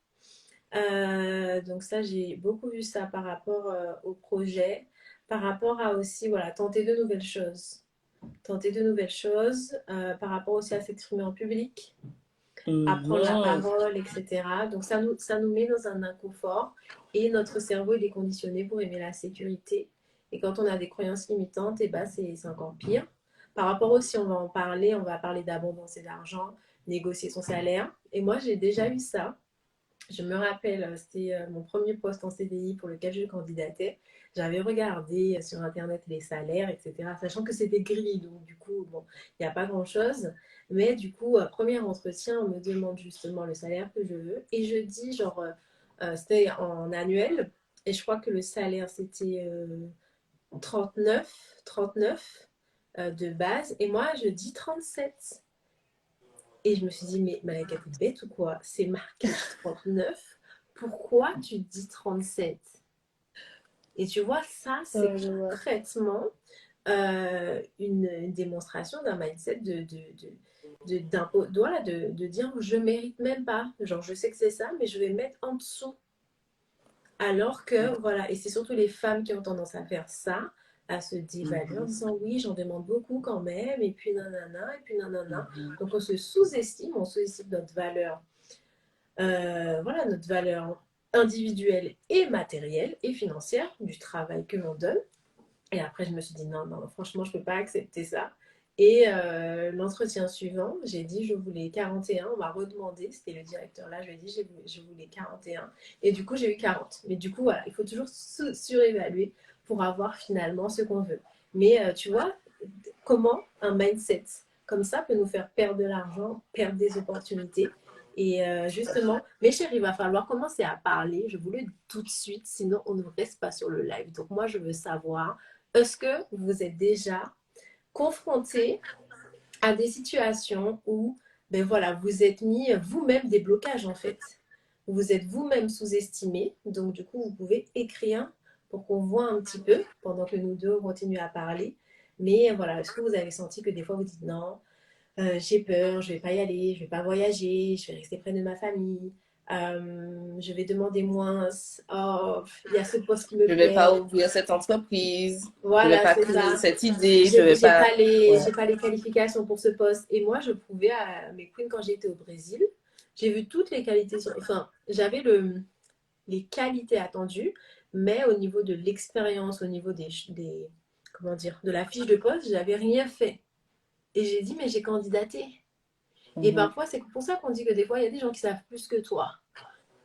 Donc ça, j'ai beaucoup vu ça par rapport au projet, par rapport à aussi, voilà, tenter de nouvelles choses. Tenter de nouvelles choses, par rapport aussi à s'exprimer en public, à prendre la Mhm. parole, etc. Donc ça nous met dans un inconfort et notre cerveau il est conditionné pour aimer la sécurité. Et quand on a des croyances limitantes, et ben c'est encore pire. Par rapport aussi, on va parler d'abondance et d'argent, négocier son salaire. Et moi, j'ai déjà eu ça. Je me rappelle, c'était mon premier poste en CDI pour lequel je candidatais. J'avais regardé sur Internet les salaires, etc., sachant que c'était gris, donc du coup, bon, il n'y a pas grand-chose. Mais du coup, premier entretien, on me demande justement le salaire que je veux. Et je dis, genre, c'était en annuel. Et je crois que le salaire, c'était 39 de base. Et moi, je dis 37. Et je me suis dit, mais Malaka, t'es bête ou quoi? C'est marqué 39. Pourquoi tu dis 37? Et tu vois, ça, c'est Je vois. concrètement une démonstration d'un mindset voilà, de dire je mérite même pas. Genre, je sais que c'est ça, mais je vais mettre en dessous. Alors que, voilà, et c'est surtout les femmes qui ont tendance à faire ça, à se dévaluer en disant oui, j'en demande beaucoup quand même, et puis nanana, et puis nanana. Donc on se sous-estime, on sous-estime notre valeur, voilà, notre valeur individuelle et matérielle et financière du travail que l'on donne. Et après, je me suis dit non, non, franchement, je ne peux pas accepter ça. Et l'entretien suivant, j'ai dit je voulais 41. On m'a redemandé, c'était le directeur là, je lui ai dit je voulais 41. Et du coup, j'ai eu 40. Mais du coup, voilà, il faut toujours surévaluer pour avoir finalement ce qu'on veut. Mais tu vois, comment un mindset comme ça peut nous faire perdre de l'argent, perdre des opportunités. Et justement, mes chéris, il va falloir commencer à parler. Je voulais tout de suite, sinon on ne reste pas sur le live. Donc moi, je veux savoir, est-ce que vous êtes déjà confronté à des situations où, ben voilà, vous êtes mis vous-même des blocages en fait. Vous êtes vous-même sous-estimé. Donc du coup, vous pouvez écrire pour qu'on voit un petit peu pendant que nous deux on continue à parler. Mais voilà, est-ce que vous avez senti que des fois vous dites non, j'ai peur, je vais pas y aller, je vais pas voyager, je vais rester près de ma famille, je vais demander moins, oh, il y a ce poste qui me Je vais pas plaît. ouvrir cette entreprise, je vais Voilà, pas c'est créer ça. cette idée, je vais pas. Ouais. J'ai pas les qualifications pour ce poste. Et moi, je prouvais à mes queens quand j'étais au Brésil, j'ai vu toutes les qualités, enfin, j'avais les qualités attendues, mais au niveau de l'expérience, au niveau comment dire, de la fiche de poste, j'avais rien fait. Et j'ai dit, mais j'ai candidaté. Et parfois, c'est pour ça qu'on dit que des fois, il y a des gens qui savent plus que toi.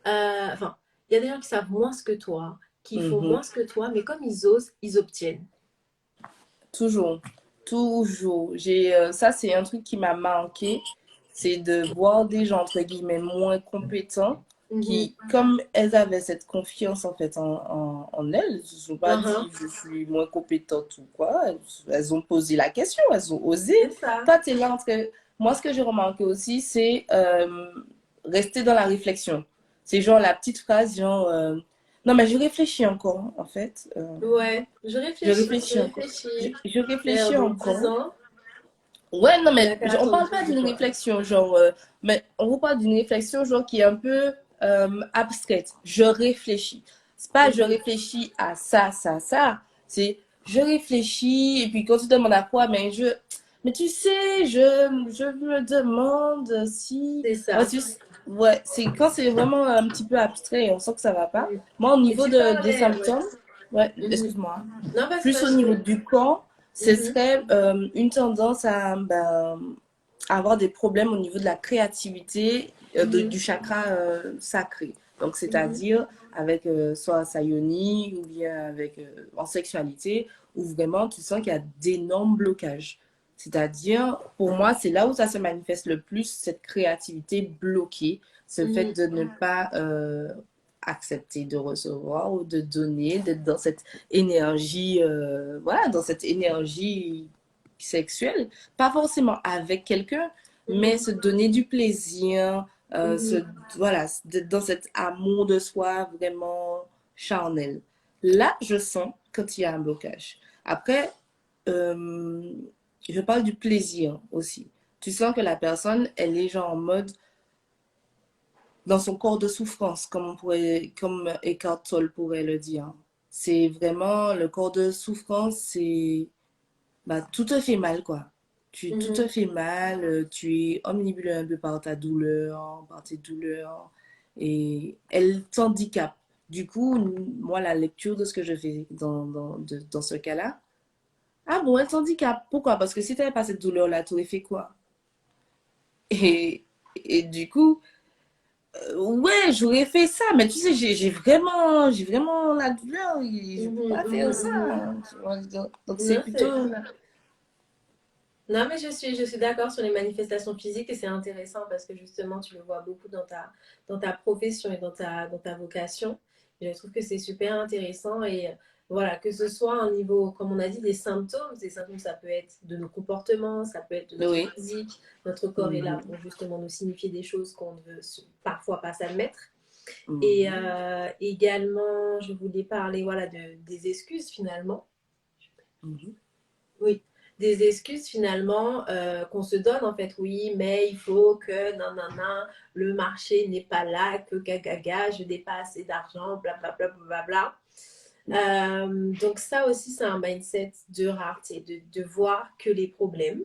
Enfin, il y a des gens qui savent moins que toi, qui font moins que toi, mais comme ils osent, ils obtiennent. Toujours, toujours. Ça, c'est un truc qui m'a manqué, c'est de voir des gens, entre guillemets, moins compétents, qui, comme elles avaient cette confiance, en fait, en elles, elles se sont pas dit, je suis moins compétente ou quoi, elles ont posé la question, elles ont osé. Toi, tu es là entre... Moi, ce que j'ai remarqué aussi, c'est rester dans la réflexion. C'est genre la petite phrase, genre... non, mais je réfléchis encore, en fait. Ouais, je réfléchis Encore. Je réfléchis vers encore. 10 ans. Ouais, non, mais on parle pas d'une réflexion, genre... mais on vous parle d'une réflexion, genre, qui est un peu abstraite. Je réfléchis. C'est pas je réfléchis à ça, ça, ça. C'est je réfléchis, et puis quand tu demandes à quoi, mais je... Mais tu sais, je me demande si... C'est ça. Ouais, c'est quand c'est vraiment un petit peu abstrait et on sent que ça va pas. Moi, au niveau des symptômes, ouais, excuse-moi. Plus au niveau du corps, ce serait une tendance à avoir des problèmes au niveau de la créativité du chakra sacré. Donc, c'est-à-dire avec soit sa yoni ou bien avec en sexualité, où vraiment tu sens qu'il y a d'énormes blocages. C'est-à-dire, pour moi, c'est là où ça se manifeste le plus, cette créativité bloquée, ce fait de ne pas accepter de recevoir ou de donner, d'être dans cette énergie, voilà, dans cette énergie sexuelle, pas forcément avec quelqu'un, mais se donner du plaisir, voilà, dans cet amour de soi vraiment charnel. Là, je sens quand il y a un blocage. Après, je parle du plaisir aussi. Tu sens que la personne, elle est genre en mode dans son corps de souffrance, comme Eckhart Tolle pourrait le dire. C'est vraiment le corps de souffrance, c'est tout te fait mal, quoi. Tout te fait mal, tu es omnibulé un peu par ta douleur, par tes douleurs, et elle t'handicape. Du coup, moi, la lecture de ce que je fais dans ce cas-là, ah bon, elle t'handicape. Pourquoi? Parce que si tu n'avais pas cette douleur-là, tu aurais fait quoi? Et du coup, ouais, j'aurais fait ça, mais tu sais, j'ai vraiment la douleur, et je peux pas faire ça. Donc, c'est plutôt... Non, mais je suis d'accord sur les manifestations physiques et c'est intéressant parce que justement, tu le vois beaucoup dans ta profession et dans ta vocation. Et je trouve que c'est super intéressant et voilà, que ce soit un niveau, comme on a dit, des symptômes. Ces symptômes, ça peut être de nos comportements, ça peut être de notre physique. Notre corps est là pour justement nous signifier des choses qu'on ne veut parfois pas s'admettre. Et également, je voulais parler voilà, des excuses finalement. Oui, des excuses finalement qu'on se donne en fait. Oui, mais il faut que nanana, le marché n'est pas là, que gaga, je n'ai pas assez d'argent, blablabla. Bla, bla, bla. Donc ça aussi, c'est un mindset de rareté, de voir que les problèmes.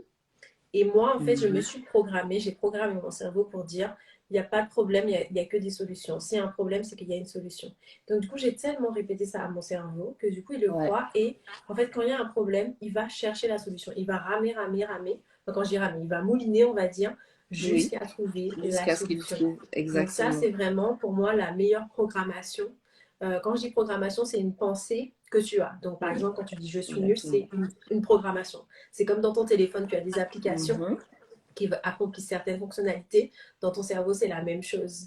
Et moi, en fait, je me suis programmée, j'ai programmé mon cerveau pour dire, il n'y a pas de problème, il n'y a que des solutions. S'il y a un problème, c'est qu'il y a une solution. Donc, du coup, j'ai tellement répété ça à mon cerveau que du coup, il le croit. Et en fait, quand il y a un problème, il va chercher la solution. Il va ramer. Enfin, quand je dis ramer, il va mouliner, on va dire, jusqu'à trouver la solution. Donc, ça, c'est vraiment pour moi la meilleure programmation. Quand je dis programmation, c'est une pensée que tu as. Donc, par exemple, quand tu dis je suis nul, c'est une programmation. C'est comme dans ton téléphone, tu as des applications qui accomplissent certaines fonctionnalités. Dans ton cerveau, c'est la même chose.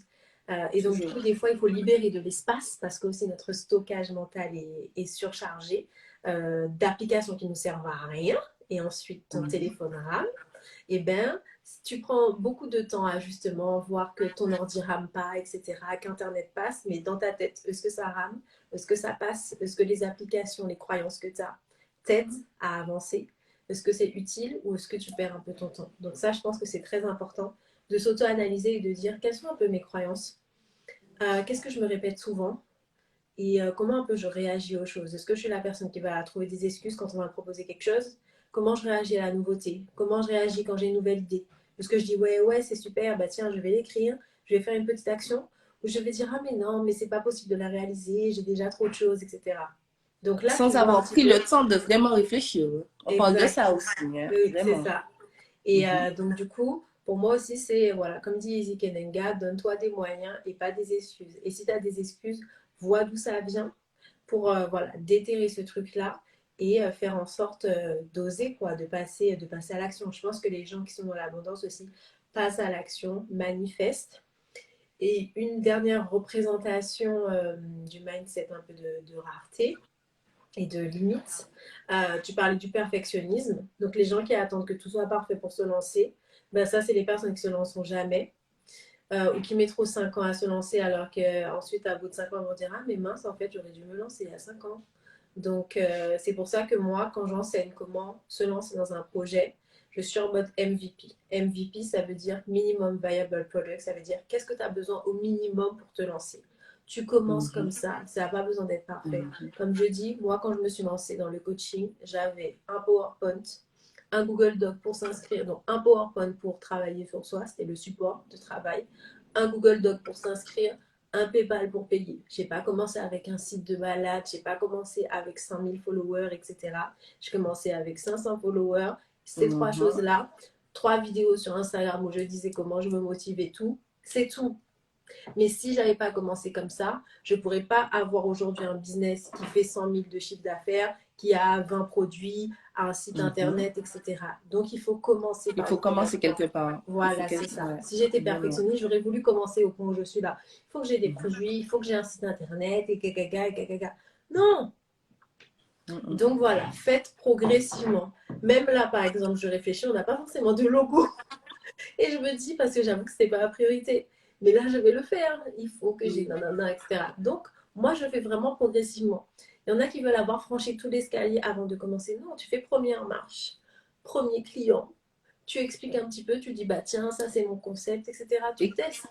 Et donc, du coup, des fois, il faut libérer de l'espace parce que aussi notre stockage mental est surchargé d'applications qui ne nous servent à rien. Et ensuite, ton téléphone rame. Et bien, si tu prends beaucoup de temps à justement voir que ton ordi rame pas, etc., qu'Internet passe, mais dans ta tête, est-ce que ça rame? Est-ce que ça passe? Est-ce que les applications, les croyances que tu as t'aident à avancer? Est-ce que c'est utile ou est-ce que tu perds un peu ton temps? Donc ça, je pense que c'est très important de s'auto-analyser et de dire quelles sont un peu mes croyances, qu'est-ce que je me répète souvent et comment un peu je réagis aux choses. Est-ce que je suis la personne qui va trouver des excuses quand on va me proposer quelque chose? Comment je réagis à la nouveauté? Comment je réagis quand j'ai une nouvelle idée? Est-ce que je dis ouais, c'est super, bah tiens, je vais l'écrire, je vais faire une petite action? Ou je vais dire ah mais non, mais c'est pas possible de la réaliser, j'ai déjà trop de choses, etc. Donc là, sans avoir pris le temps de vraiment réfléchir. On parle de ça aussi. Hein, oui, c'est ça. Et donc, du coup, Pour moi aussi, c'est, voilà, comme dit Izzy Kenenga, donne-toi des moyens et pas des excuses. Et si tu as des excuses, vois d'où ça vient pour voilà, déterrer ce truc-là et faire en sorte d'oser, quoi, de passer à l'action. Je pense que les gens qui sont dans l'abondance aussi passent à l'action, manifestent. Et une dernière représentation du mindset un peu de rareté et de limite. Tu parlais du perfectionnisme. Donc les gens qui attendent que tout soit parfait pour se lancer, ben ça c'est les personnes qui se lanceront jamais ou qui mettent trop 5 ans à se lancer alors qu'ensuite à bout de 5 ans ils vont dire ah mais mince en fait j'aurais dû me lancer il y a 5 ans. Donc c'est pour ça que moi quand j'enseigne comment se lancer dans un projet, je suis en mode MVP. MVP ça veut dire Minimum Viable Product, ça veut dire qu'est-ce que tu as besoin au minimum pour te lancer. Tu commences comme ça n'a pas besoin d'être parfait. Comme je dis, moi quand je me suis lancée dans le coaching, j'avais un PowerPoint, un Google Doc pour s'inscrire, donc un PowerPoint pour travailler sur soi, c'était le support de travail, un Google Doc pour s'inscrire, un PayPal pour payer. Je n'ai pas commencé avec un site de malade, je n'ai pas commencé avec 100 000 followers, etc. Je commençais avec 500 followers, ces trois choses-là, 3 vidéos sur Instagram où je disais comment je me motive et tout, c'est tout. Mais si je n'avais pas commencé comme ça, je ne pourrais pas avoir aujourd'hui un business qui fait 100 000 de chiffre d'affaires, qui a 20 produits, un site internet, etc. Donc, il faut commencer par. Il faut commencer quelque part. Voilà, c'est ça. Ouais. Si j'étais perfectionniste, j'aurais voulu commencer au point où je suis là. Il faut que j'ai des produits, il faut que j'ai un site internet, et gaga, et gaga. Non! Donc voilà, faites progressivement. Même là, par exemple, je réfléchis, on n'a pas forcément de logo. Et je me dis, parce que j'avoue que ce n'est pas ma priorité. Mais là, je vais le faire. Il faut que j'ai nanana, etc. Donc, moi, je fais vraiment progressivement. Il y en a qui veulent avoir franchi tout l'escalier avant de commencer. Non, tu fais première marche, premier client. Tu expliques un petit peu, tu dis, bah tiens, ça c'est mon concept, etc. Tu testes.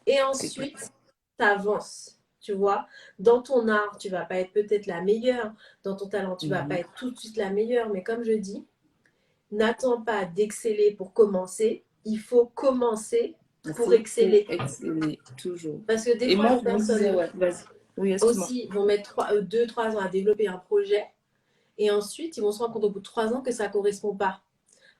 Et ensuite, tu avances. Tu vois, dans ton art, tu vas pas être peut-être la meilleure. Dans ton talent, tu vas pas être tout de suite la meilleure. Mais comme je dis, n'attends pas d'exceller pour commencer. Il faut commencer pour exceller. Exceller, toujours. Parce que des fois, les personnes oui, aussi vont mettre 2-3 ans à développer un projet. Et ensuite, ils vont se rendre compte au bout de 3 ans que ça ne correspond pas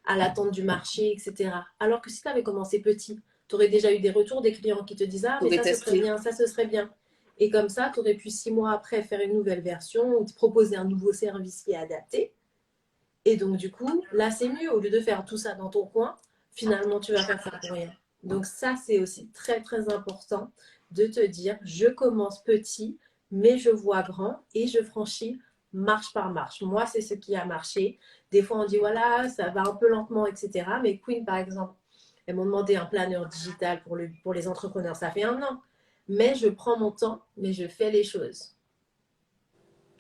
à l'attente du marché, etc. Alors que si tu avais commencé petit, tu aurais déjà eu des retours des clients qui te disent ah, mais ça, ce serait bien, ça, ce serait bien. Et comme ça, tu aurais pu 6 mois après faire une nouvelle version ou te proposer un nouveau service qui est adapté. Et donc, du coup, là, c'est mieux. Au lieu de faire tout ça dans ton coin, finalement, tu vas faire ça pour rien. Donc, ça, c'est aussi très, très important de te dire, je commence petit, mais je vois grand et je franchis marche par marche. Moi, c'est ce qui a marché. Des fois, on dit, voilà, ça va un peu lentement, etc. Mais Queen, par exemple, elles m'ont demandé un planeur digital pour les entrepreneurs. Ça fait 1 an. Mais je prends mon temps, mais je fais les choses.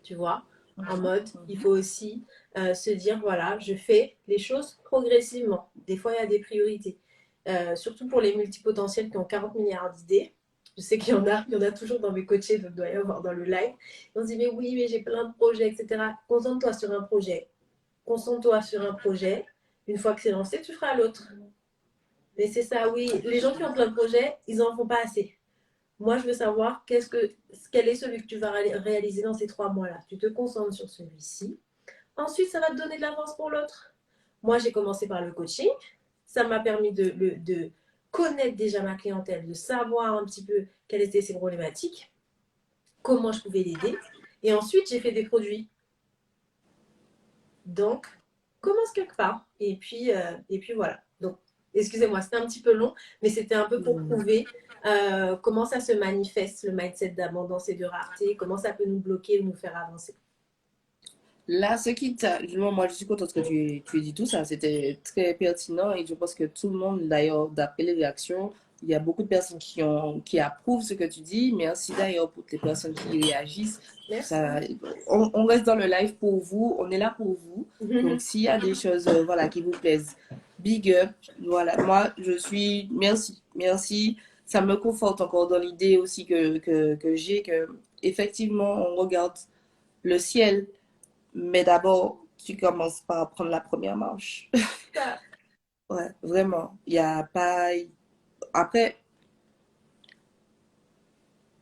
Tu vois, en mode, il faut aussi se dire, voilà, je fais les choses progressivement. Des fois, il y a des priorités. Surtout pour les multipotentiels qui ont 40 milliards d'idées. Je sais il y en a toujours dans mes coachés, donc il doit y avoir dans le live. On se dit, mais oui, mais j'ai plein de projets, etc. Concentre-toi sur un projet. Concentre-toi sur un projet. Une fois que c'est lancé, tu feras l'autre. Mais c'est ça, oui. Les gens qui ont plein de projets, ils n'en font pas assez. Moi, je veux savoir quel est celui que tu vas réaliser dans ces 3 mois-là. Tu te concentres sur celui-ci. Ensuite, ça va te donner de l'avance pour l'autre. Moi, j'ai commencé par le coaching. Ça m'a permis de connaître déjà ma clientèle, de savoir un petit peu quelles étaient ses problématiques, comment je pouvais l'aider. Et ensuite, j'ai fait des produits. Donc, commence quelque part. Et puis voilà. Donc, excusez-moi, c'était un petit peu long, mais c'était un peu pour prouver comment ça se manifeste, le mindset d'abondance et de rareté, comment ça peut nous bloquer ou nous faire avancer. Là, moi, je suis contente que tu aies dit tout ça. C'était très pertinent et je pense que tout le monde, d'ailleurs, d'après les réactions, il y a beaucoup de personnes qui approuvent ce que tu dis. Merci d'ailleurs pour les personnes qui réagissent. Ça, on reste dans le live pour vous. On est là pour vous. Donc, s'il y a des choses voilà, qui vous plaisent, big up. Voilà, moi, merci, merci. Ça me conforte encore dans l'idée aussi que j'ai que effectivement, on regarde le ciel. Mais d'abord, tu commences par prendre la première marche. Ouais, vraiment. Il n'y a pas. Après,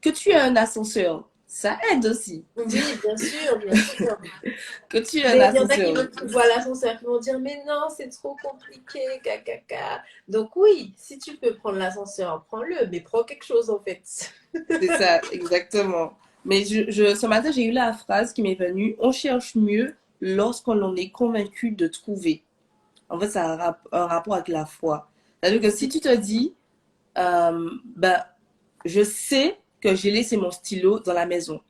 que tu aies un ascenseur ça aide aussi. Oui, bien sûr, bien sûr. Que tu aies un Mais il y en a qui ascenseur. voient l'ascenseur, qui vont dire, mais non, c'est trop compliqué, caca. Donc oui, si tu peux prendre l'ascenseur, prends-le, mais prends quelque chose en fait. C'est ça, exactement. Mais ce matin, j'ai eu la phrase qui m'est venue, on cherche mieux lorsqu'on en est convaincu de trouver. En fait, ça a un rapport avec la foi. C'est-à-dire que si tu te dis, ben, je sais que j'ai laissé mon stylo dans la maison.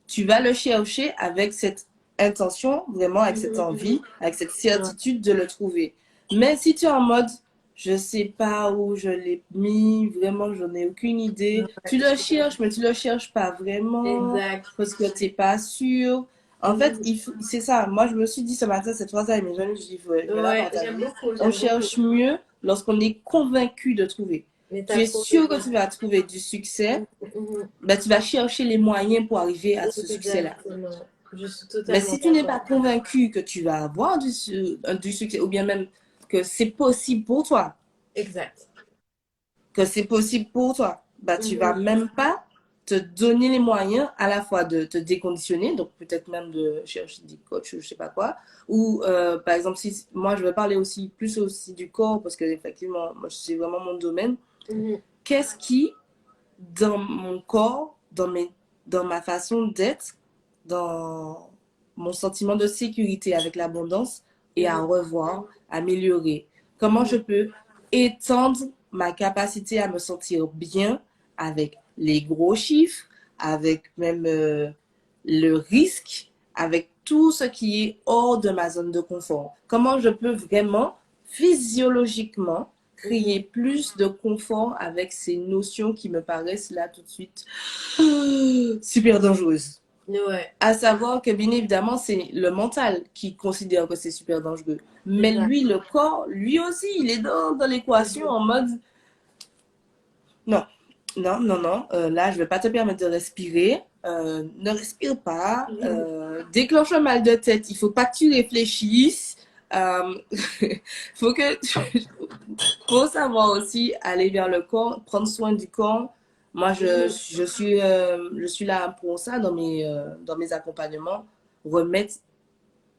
Tu vas le chercher avec cette intention, vraiment avec cette envie, avec cette certitude de le trouver. Mais si tu es en mode, je sais pas où je l'ai mis, vraiment, j'en ai aucune idée. Tu le cherches, mais tu le cherches pas vraiment Exact. parce que t'es pas sûr. En fait, c'est ça. Moi, je me suis dit ce matin, cette phrase-là, elle m'est venue, je dis, je vais la Ouais, j'aime partager. beaucoup, On j'aime cherche beaucoup. mieux lorsqu'on est convaincu de trouver. Mais Tu t'as es trop sûr que raison. tu vas trouver du succès, Mhm. ben, tu vas chercher les moyens pour arriver à ce succès-là. Exactement. Je suis Mais totalement si tu n'es pas d'accord. convaincu que tu vas avoir du succès, ou bien même que c'est possible pour toi, Exact. bah, tu vas Mhm. même pas te donner les moyens à la fois de te déconditionner, donc peut-être même de chercher des coachs ou je sais pas quoi, ou par exemple, si moi je vais parler aussi plus aussi du corps, parce que effectivement, moi, c'est vraiment mon domaine. Mhm. Qu'est-ce qui, dans mon corps, dans ma façon d'être, dans mon sentiment de sécurité avec l'abondance et à Mhm. revoir, améliorer. Comment je peux étendre ma capacité à me sentir bien avec les gros chiffres, avec même le risque, avec tout ce qui est hors de ma zone de confort. Comment je peux vraiment physiologiquement créer plus de confort avec ces notions qui me paraissent là tout de suite super dangereuses. Ouais, À savoir que bien évidemment, c'est le mental qui considère que c'est super dangereux. Mais exact. lui, le corps, lui aussi, il est dans l'équation Mhm. en mode non, non, là, je ne vais pas te permettre de respirer. Ne respire pas. Déclenche un mal de tête. Il ne faut pas que tu réfléchisses. Euh, faut que faut savoir aussi aller vers le corps, prendre soin du corps. Moi, Mhm. je suis là pour ça dans mes accompagnements. Remettre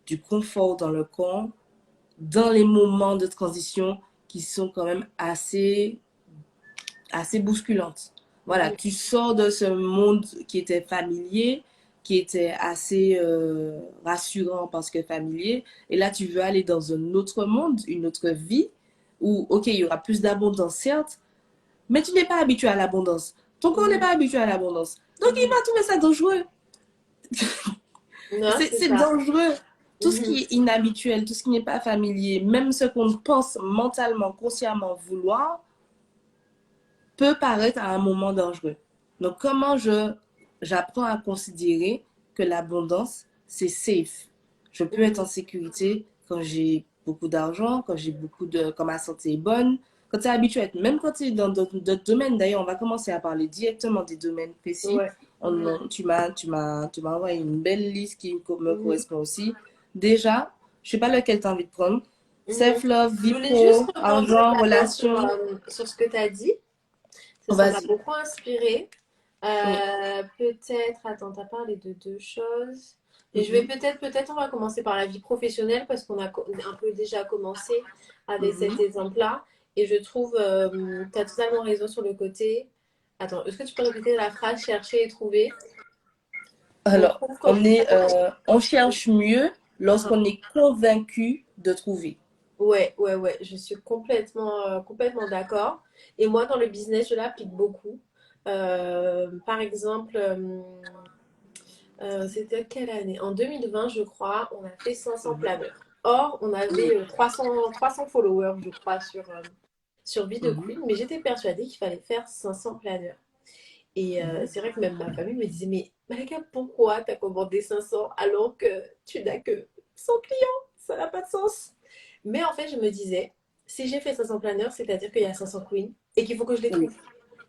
du confort dans le corps, dans les moments de transition qui sont quand même assez bousculantes. Voilà, Mhm. tu sors de ce monde qui était familier, qui était assez rassurant parce que familier, et là tu veux aller dans un autre monde, une autre vie, où, ok, il y aura plus d'abondance, certes, mais tu n'es pas habitué à l'abondance. Ton corps n'est Mhm. pas habitué à l'abondance. Donc il va trouver ça dangereux. Non, c'est C'est ça. dangereux. Tout ce Mhm. qui est inhabituel, tout ce qui n'est pas familier, même ce qu'on pense mentalement, consciemment vouloir, peut paraître à un moment dangereux. Donc, j'apprends à considérer que l'abondance, c'est safe. Je peux être en Mhm. sécurité quand j'ai beaucoup d'argent, quand ma santé est bonne, quand tu es habitué, même quand tu es dans d'autres domaines. D'ailleurs, on va commencer à parler directement des domaines précis. Ouais. Tu m'as envoyé une belle liste qui me Mhm. correspond aussi. Déjà, je sais pas lequel tu as envie de prendre. Mhm. Self-love, Je vie voulais juste pro, rebondir argent, d'abord relation. sur ce que tu as dit. Ça m'a Vas-y. beaucoup inspiré. Mm. Peut-être, attends, tu as parlé de deux choses. Et je vais Mhm. peut-être, on va commencer par la vie professionnelle parce qu'on a un peu déjà commencé avec cet Mhm. exemple-là. Et je trouve, tu as totalement raison sur le côté. Attends, est-ce que tu peux répéter la phrase chercher et trouver? On Alors, trouve quand on cherche mieux on... lorsqu'on est convaincu de trouver. Ouais, je suis complètement d'accord. Et moi, dans le business, je l'applique beaucoup. Par exemple, c'était quelle année? En 2020, je crois, on a fait 500 Mhm. planeurs. Or, on avait 300 followers, je crois, sur Vie de Mhm. Queen, mais j'étais persuadée qu'il fallait faire 500 planeurs. Et Mhm. c'est vrai que même ma famille me disait, mais Malika, pourquoi t'as commandé 500 alors que tu n'as que 100 clients? Ça n'a pas de sens. Mais en fait, je me disais, si j'ai fait 500 planeurs, c'est-à-dire qu'il y a 500 queens et qu'il faut que je les Oui, trouve.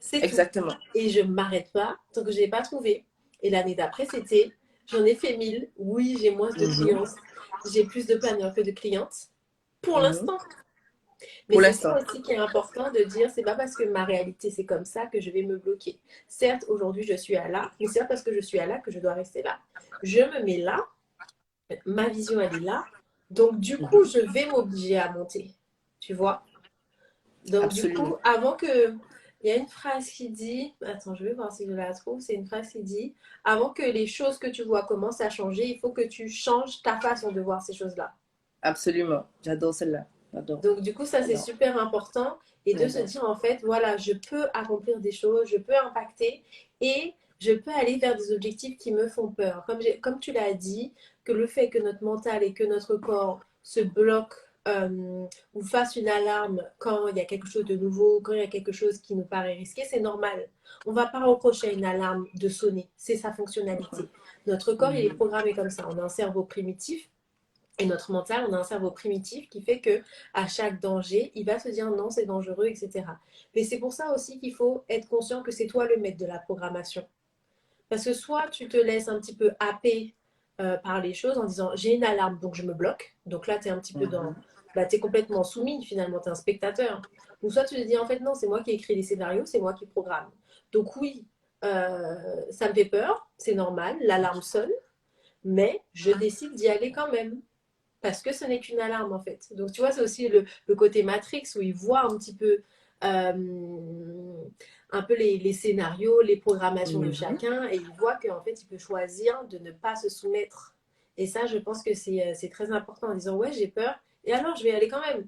C'est tout. exactement. Et je ne m'arrête pas tant que je n'ai pas trouvé. Et l'année d'après, c'était, j'en ai fait 1000. Oui, j'ai moins de Mhm. clients. J'ai plus de planeurs que de clientes. Pour Mhm. l'instant. Mais Pour c'est ça l'instant. aussi qui est important de dire, c'est pas parce que ma réalité c'est comme ça que je vais me bloquer. Certes, aujourd'hui je suis à là, mais c'est pas parce que je suis à là que je dois rester là. Je me mets là, ma vision elle est là, donc du coup je vais m'obliger à monter. Tu vois? Donc du coup, Absolument. avant que... Il y a une phrase qui dit, attends, je vais voir si je la trouve, c'est une phrase qui dit, avant que les choses que tu vois commencent à changer, il faut que tu changes ta façon de voir ces choses-là. Absolument. J'adore celle-là. J'adore. Donc, du coup, ça, c'est J'adore. super important. Et de se J'adore. dire, en fait, voilà, je peux accomplir des choses, je peux impacter et je peux aller vers des objectifs qui me font peur. Comme tu l'as dit, que le fait que notre mental et que notre corps se bloquent ou fasse une alarme quand il y a quelque chose de nouveau, quand il y a quelque chose qui nous paraît risqué, c'est normal. On ne va pas reprocher à une alarme de sonner. C'est sa fonctionnalité. Notre corps, il est Mhm. programmé comme ça. On a un cerveau primitif et notre mental, on a un cerveau primitif qui fait que à chaque danger, il va se dire non, c'est dangereux, etc. Mais c'est pour ça aussi qu'il faut être conscient que c'est toi le maître de la programmation. Parce que soit tu te laisses un petit peu happer par les choses en disant j'ai une alarme donc je me bloque. Donc là, tu es un petit peu dans. Mhm. Bah, tu es complètement soumis finalement, tu es un spectateur. Ou soit tu te dis en fait non, c'est moi qui ai écrit les scénarios, c'est moi qui programme. Donc oui, ça me fait peur, c'est normal, l'alarme sonne, mais je décide d'y aller quand même parce que ce n'est qu'une alarme en fait. Donc tu vois, c'est aussi le côté Matrix où il voit un petit peu un peu les scénarios, les programmations de Mhm. chacun et il voit qu'en fait il peut choisir de ne pas se soumettre. Et ça, je pense que c'est très important en disant ouais, j'ai peur et alors je vais y aller quand même.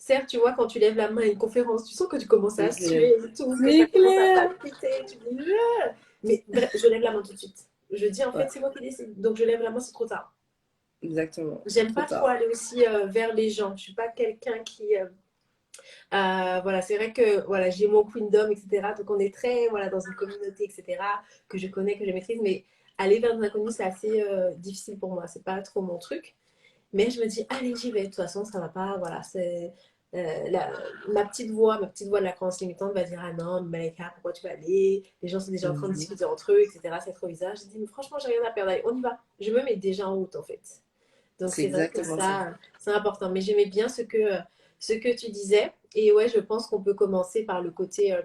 Certes, tu vois, quand tu lèves la main à une conférence, tu sens que tu commences C'est à clair. suer et tout, que ça C'est commence à clair. palpiter. Tu dis, mais bref, je lève la main tout de suite. Je dis, en fait, Ouais, c'est moi qui décide. Donc, je lève la main, c'est trop tard. exactement. J'aime Trop pas trop tard. aller aussi vers les gens. Je suis pas quelqu'un qui. Voilà, c'est vrai que voilà, j'ai mon queendom, etc. Donc on est très voilà, dans une communauté, etc. que je connais, que je maîtrise. Mais aller vers des inconnus, c'est assez difficile pour moi. C'est pas trop mon truc. Mais je me dis, allez, j'y vais. De toute façon, ça va pas. Voilà, c'est. La, ma petite voix de la croyance limitante va dire ah non, Malika, pourquoi tu vas aller? Les gens sont déjà en train de Mhm. discuter entre eux, etc. C'est trop bizarre. Je dis, mais franchement, j'ai rien à perdre. Allez, on y va. Je me mets déjà en route en fait. Donc C'est c'est vrai que exactement ça. ça, c'est important. Mais j'aimais bien ce que tu disais. Et ouais, je pense qu'on peut commencer par le côté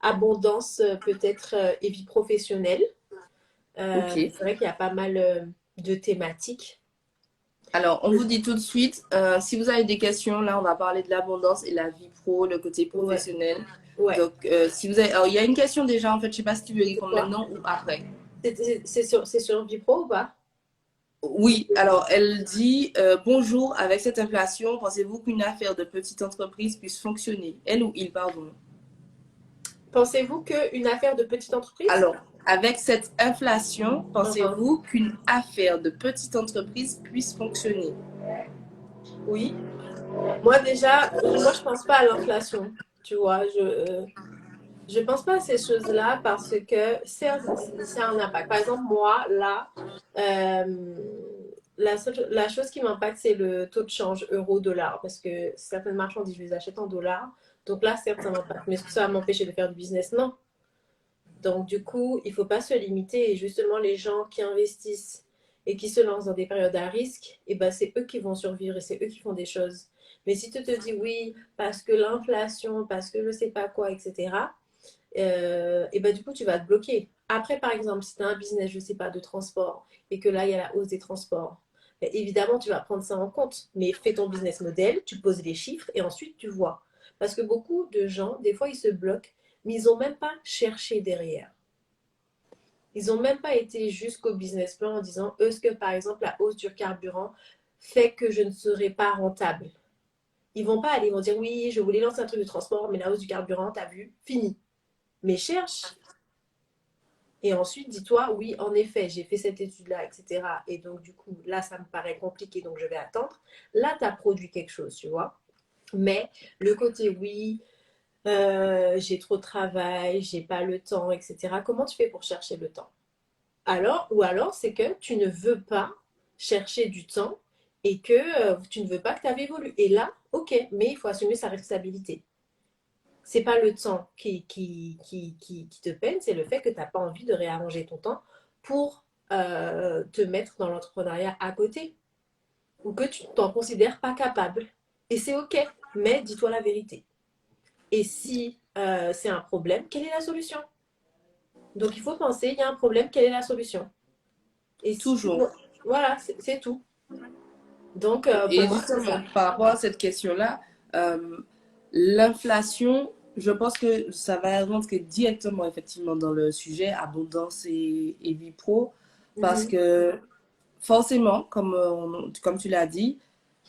abondance peut-être et vie professionnelle. Ok. C'est vrai qu'il y a pas mal de thématiques. Alors, on vous dit tout de suite, si vous avez des questions, là, on va parler de l'abondance et la vie pro, le côté Ouais, professionnel. ouais. Donc, si vous avez... Alors, il y a une question déjà, en fait, je sais pas si tu veux C'est répondre quoi? maintenant ou après. C'est sur vie pro ou pas? Oui, alors elle dit bonjour, avec cette inflation, pensez-vous qu'une affaire de petite entreprise puisse fonctionner? Elle ou il, pardon. Pensez-vous qu'une affaire de petite entreprise? Alors, avec cette inflation, Uh-huh. pensez-vous qu'une affaire de petite entreprise puisse fonctionner? Oui. Moi déjà, moi je pense pas à l'inflation. Tu vois, je pense pas à ces choses-là parce que certes, c'est un impact. Par exemple, moi, là, euh, la chose qui m'impacte, c'est le taux de change euro-dollar parce que certaines marchandises, je les achète en dollars. Donc là, certes, ça m'impacte. Mais est-ce que ça va m'empêcher de faire du business? Non. Donc du coup, il ne faut pas se limiter. Et justement, les gens qui investissent et qui se lancent dans des périodes à risque, eh ben, c'est eux qui vont survivre et c'est eux qui font des choses. Mais si tu te dis oui, parce que l'inflation, parce que je ne sais pas quoi, etc., et ben, du coup, tu vas te bloquer. Après, par exemple, si tu as un business, je ne sais pas, de transport, et que là, il y a la hausse des transports, ben, évidemment, tu vas prendre ça en compte. Mais fais ton business model, tu poses les chiffres, et ensuite, tu vois. Parce que beaucoup de gens, des fois, ils se bloquent, mais ils n'ont même pas cherché derrière. Ils n'ont même pas été jusqu'au business plan en disant, est-ce que, par exemple, la hausse du carburant fait que je ne serai pas rentable? Ils vont pas aller, ils vont dire, oui, je voulais lancer un truc de transport, mais la hausse du carburant, t'as vu, fini. Mais cherche. Et ensuite, dis-toi, oui, en effet, j'ai fait cette étude-là, etc. Et donc, du coup, là, ça me paraît compliqué, donc je vais attendre. Là, tu as produit quelque chose, tu vois. Mais le côté, oui, j'ai trop de travail, j'ai pas le temps, etc. Comment tu fais pour chercher le temps? Alors, ou alors, c'est que tu ne veux pas chercher du temps et que tu ne veux pas que ta vie évolue. Et là, ok, mais il faut assumer sa responsabilité. C'est pas le temps qui te peine, c'est le fait que tu n'as pas envie de réarranger ton temps pour te mettre dans l'entrepreneuriat à côté ou que tu t'en considères pas capable. Et c'est OK. mais dis-toi la vérité. Et si c'est un problème, quelle est la solution? Donc, il faut penser, il y a un problème, quelle est la solution? Et si tu... Toujours. Voilà, c'est tout. Donc, pour Et moi, c'est justement, ça. par rapport à cette question-là, l'inflation, je pense que ça va rentrer directement effectivement dans le sujet abondance et vie pro, parce Mhm. que forcément, comme tu l'as dit,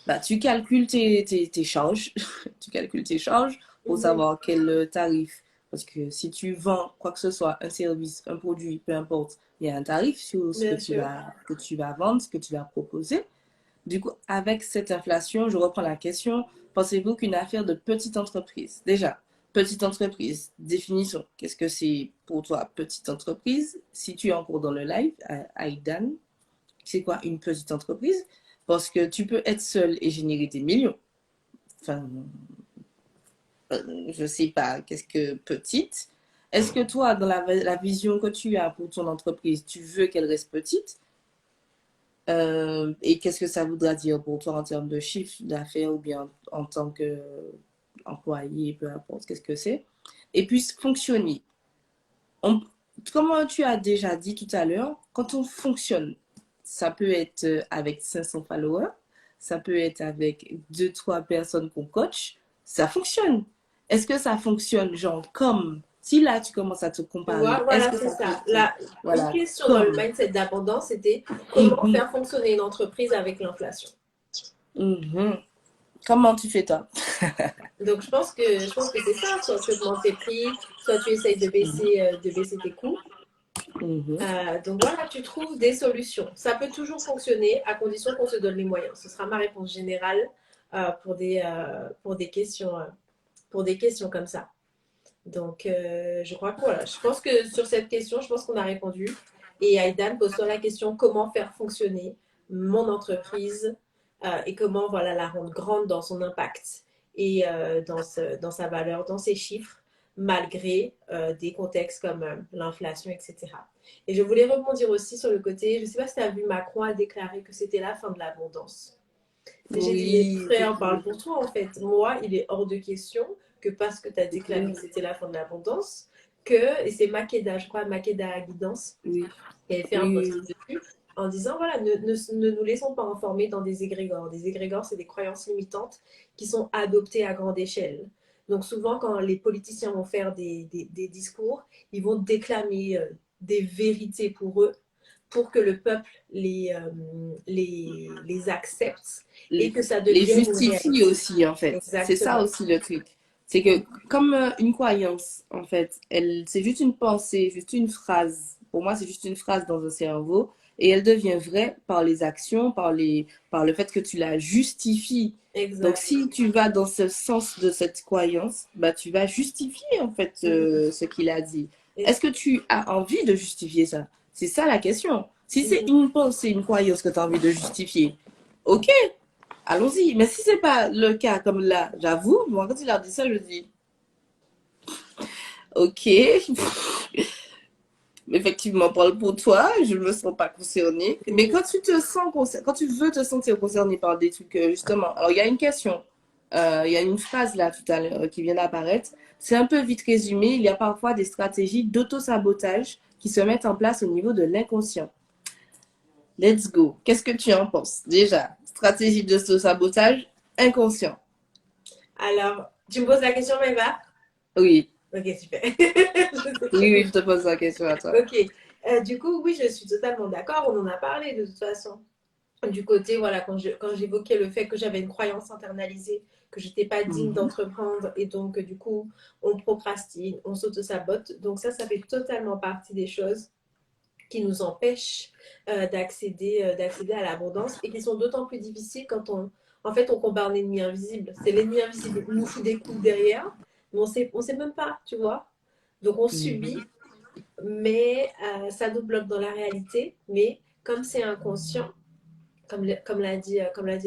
bah, tu calcules tes charges, tu calcules tes charges pour Mhm. savoir quel tarif. Parce que si tu vends quoi que ce soit, un service, un produit, peu importe, il y a un tarif sur ce Bien sûr. que tu vas vendre, ce que tu vas proposer. Du coup, avec cette inflation, je reprends la question. Pensez-vous qu'une affaire de petite entreprise, déjà, petite entreprise, définition, qu'est-ce que c'est pour toi, petite entreprise? Si tu es encore dans le live, Aidan, c'est quoi une petite entreprise? Parce que tu peux être seul et générer des millions. Enfin, je sais pas, qu'est-ce que petite? Est-ce que toi, dans la vision que tu as pour ton entreprise, tu veux qu'elle reste petite? Et qu'est-ce que ça voudra dire pour toi en termes de chiffre d'affaires ou bien en tant qu'employé, peu importe, qu'est-ce que c'est? Et puis, fonctionner. On- Comme tu as déjà dit tout à l'heure, quand on fonctionne, ça peut être avec 500 followers, ça peut être avec deux trois personnes qu'on coach, ça fonctionne. Est-ce que ça fonctionne, genre, comme, si là tu commences à te Tu vois, comparer, est-ce voilà, que c'est ça ça. peut être, Une voilà, question dans le comme, mindset d'abondance, c'était comment mhm, faire fonctionner une entreprise avec l'inflation. mhm. Comment tu fais toi? Donc, je pense que c'est ça. Soit tu augmentes tes prix, soit tu essayes de baisser tes coûts. Mhm. Donc voilà, tu trouves des solutions. Ça peut toujours fonctionner à condition qu'on se donne les moyens. Ce sera ma réponse générale pour des questions comme ça. Donc, je crois que voilà, je pense que sur cette question, je pense qu'on a répondu. Et Aidan pose-toi la question comment faire fonctionner mon entreprise et comment voilà, la rendre grande dans son impact et dans sa valeur, dans ses chiffres, malgré des contextes comme l'inflation, etc. Et je voulais rebondir aussi sur le côté, je ne sais pas si tu as vu Macron a déclaré que c'était la fin de l'abondance. Mais j'ai dit, mais Oui, frère, parle pour toi en fait. Moi, il est hors de question que parce que tu as déclaré que effectivement. c'était la fin de l'abondance, et c'est Makeda, je crois, Makeda Guidance, Oui, qui avait fait un oui, post dessus en disant, voilà, ne nous laissons pas enfermer dans des égrégores. Des égrégores, c'est des croyances limitantes qui sont adoptées à grande échelle. Donc souvent, quand les politiciens vont faire des discours, ils vont déclamer des vérités pour eux, pour que le peuple les accepte et les, que ça les devienne une justifie réalité. aussi, en fait. C'est ça Exactement. aussi le truc. C'est que, comme une croyance, en fait, c'est juste une pensée, juste une phrase. Pour moi, c'est juste une phrase dans un cerveau. Et elle devient vraie par les actions, par le fait que tu la justifies. Donc, Exact. si tu vas dans ce sens de cette croyance, bah, tu vas justifier, en fait, Mhm. ce qu'il a dit. Et- Est-ce que tu as envie de justifier ça? C'est ça la question. Si c'est mhm. une pensée, une croyance que tu as envie de justifier, ok, allons-y. Mais si c'est pas le cas, comme là, j'avoue, moi, quand il a dit ça, je dis, ok, effectivement, parle pour toi, je ne me sens pas concernée. Mais Mhm. quand tu te sens quand tu veux te sentir concerné par des trucs, justement, alors il y a une question, il y a une phrase là tout à l'heure qui vient d'apparaître. C'est un peu vite résumé. Il y a parfois des stratégies d'auto-sabotage qui se mettent en place au niveau de l'inconscient. Let's go. Qu'est-ce que tu en penses? Déjà, stratégie d'auto-sabotage inconscient. Alors, tu me poses la question, Maëva? Oui. Ok, super. Oui, oui, je te pose la question à toi. Ok. Du coup, oui, je suis totalement d'accord. On en a parlé de toute façon. Du côté, voilà, quand j'évoquais le fait que j'avais une croyance internalisée, que je n'étais pas digne Mhm. d'entreprendre et donc, du coup, on procrastine, on s'auto-sabote. Donc ça fait totalement partie des choses qui nous empêchent d'accéder à l'abondance et qui sont d'autant plus difficiles quand en fait, on combat un ennemi invisible. C'est l'ennemi invisible qui nous fout des coups derrière, mais on sait même pas, tu vois. Donc on subit, Mhm. mais ça nous bloque dans la réalité. Mais comme c'est inconscient, comme l'a dit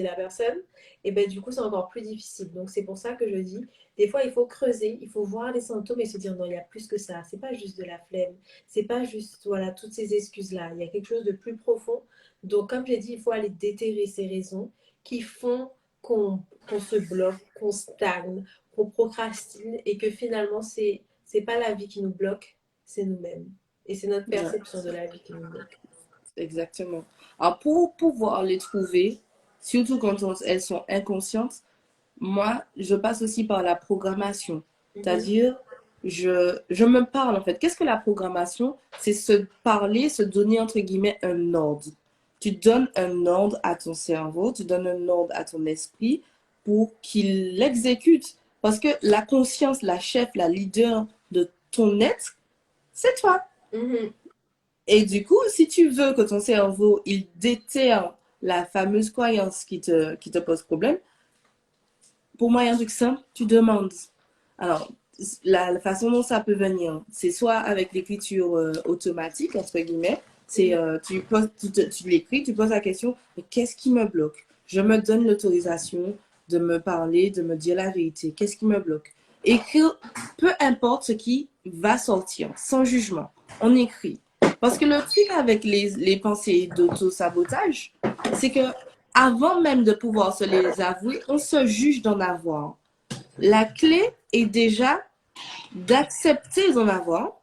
la personne, et ben du coup c'est encore plus difficile. Donc c'est pour ça que je dis, des fois il faut creuser, il faut voir les symptômes et se dire non, il y a plus que ça. C'est pas juste de la flemme, c'est pas juste voilà toutes ces excuses là. Il y a quelque chose de plus profond. Donc comme j'ai dit, il faut aller déterrer ces raisons qui font qu'on se bloque, qu'on stagne, qu'on procrastine et que finalement, c'est pas la vie qui nous bloque, c'est nous-mêmes. Et c'est notre Ouais, perception de la vie qui nous bloque. exactement. Alors, pour pouvoir les trouver, surtout quand elles sont inconscientes, moi, je passe aussi par la programmation. C'est-à-dire, je me parle en fait. Qu'est-ce que la programmation? C'est se parler, se donner entre guillemets un ordre. Tu donnes un ordre à ton cerveau, tu donnes un ordre à ton esprit pour qu'il l'exécute. Parce que la conscience, la chef, la leader de ton être, c'est toi. Mhm. Et du coup, si tu veux que ton cerveau, il déterre la fameuse croyance qui te pose problème, pour moi, il y a un truc simple, tu demandes. Alors, la façon dont ça peut venir, c'est soit avec l'écriture automatique, entre guillemets, c'est tu l'écris, tu poses la question, mais qu'est-ce qui me bloque? Je me donne l'autorisation de me parler, de me dire la vérité. Qu'est-ce qui me bloque? Écrire, peu importe ce qui va sortir, sans jugement. On écrit. Parce que le truc avec les pensées d'auto-sabotage, c'est que avant même de pouvoir se les avouer, on se juge d'en avoir. La clé est déjà d'accepter d'en avoir,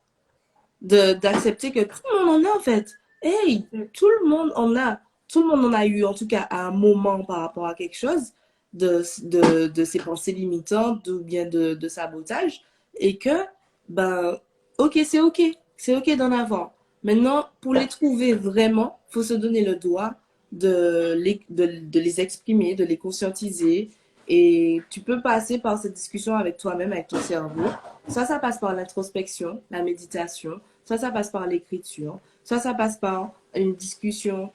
d'accepter que tout le monde en a en fait. Hey, tout le monde en a. Tout le monde en a eu, en tout cas, à un moment par rapport à quelque chose de ses pensées limitantes ou bien de sabotage. Et que, ben, ok, c'est ok. C'est ok d'en avoir. Maintenant, pour les trouver vraiment, il faut se donner le droit de les exprimer, de les conscientiser. Et tu peux passer par cette discussion avec toi-même, avec ton cerveau. Ça passe par l'introspection, la méditation. Ça passe par l'écriture. Ça passe par une discussion.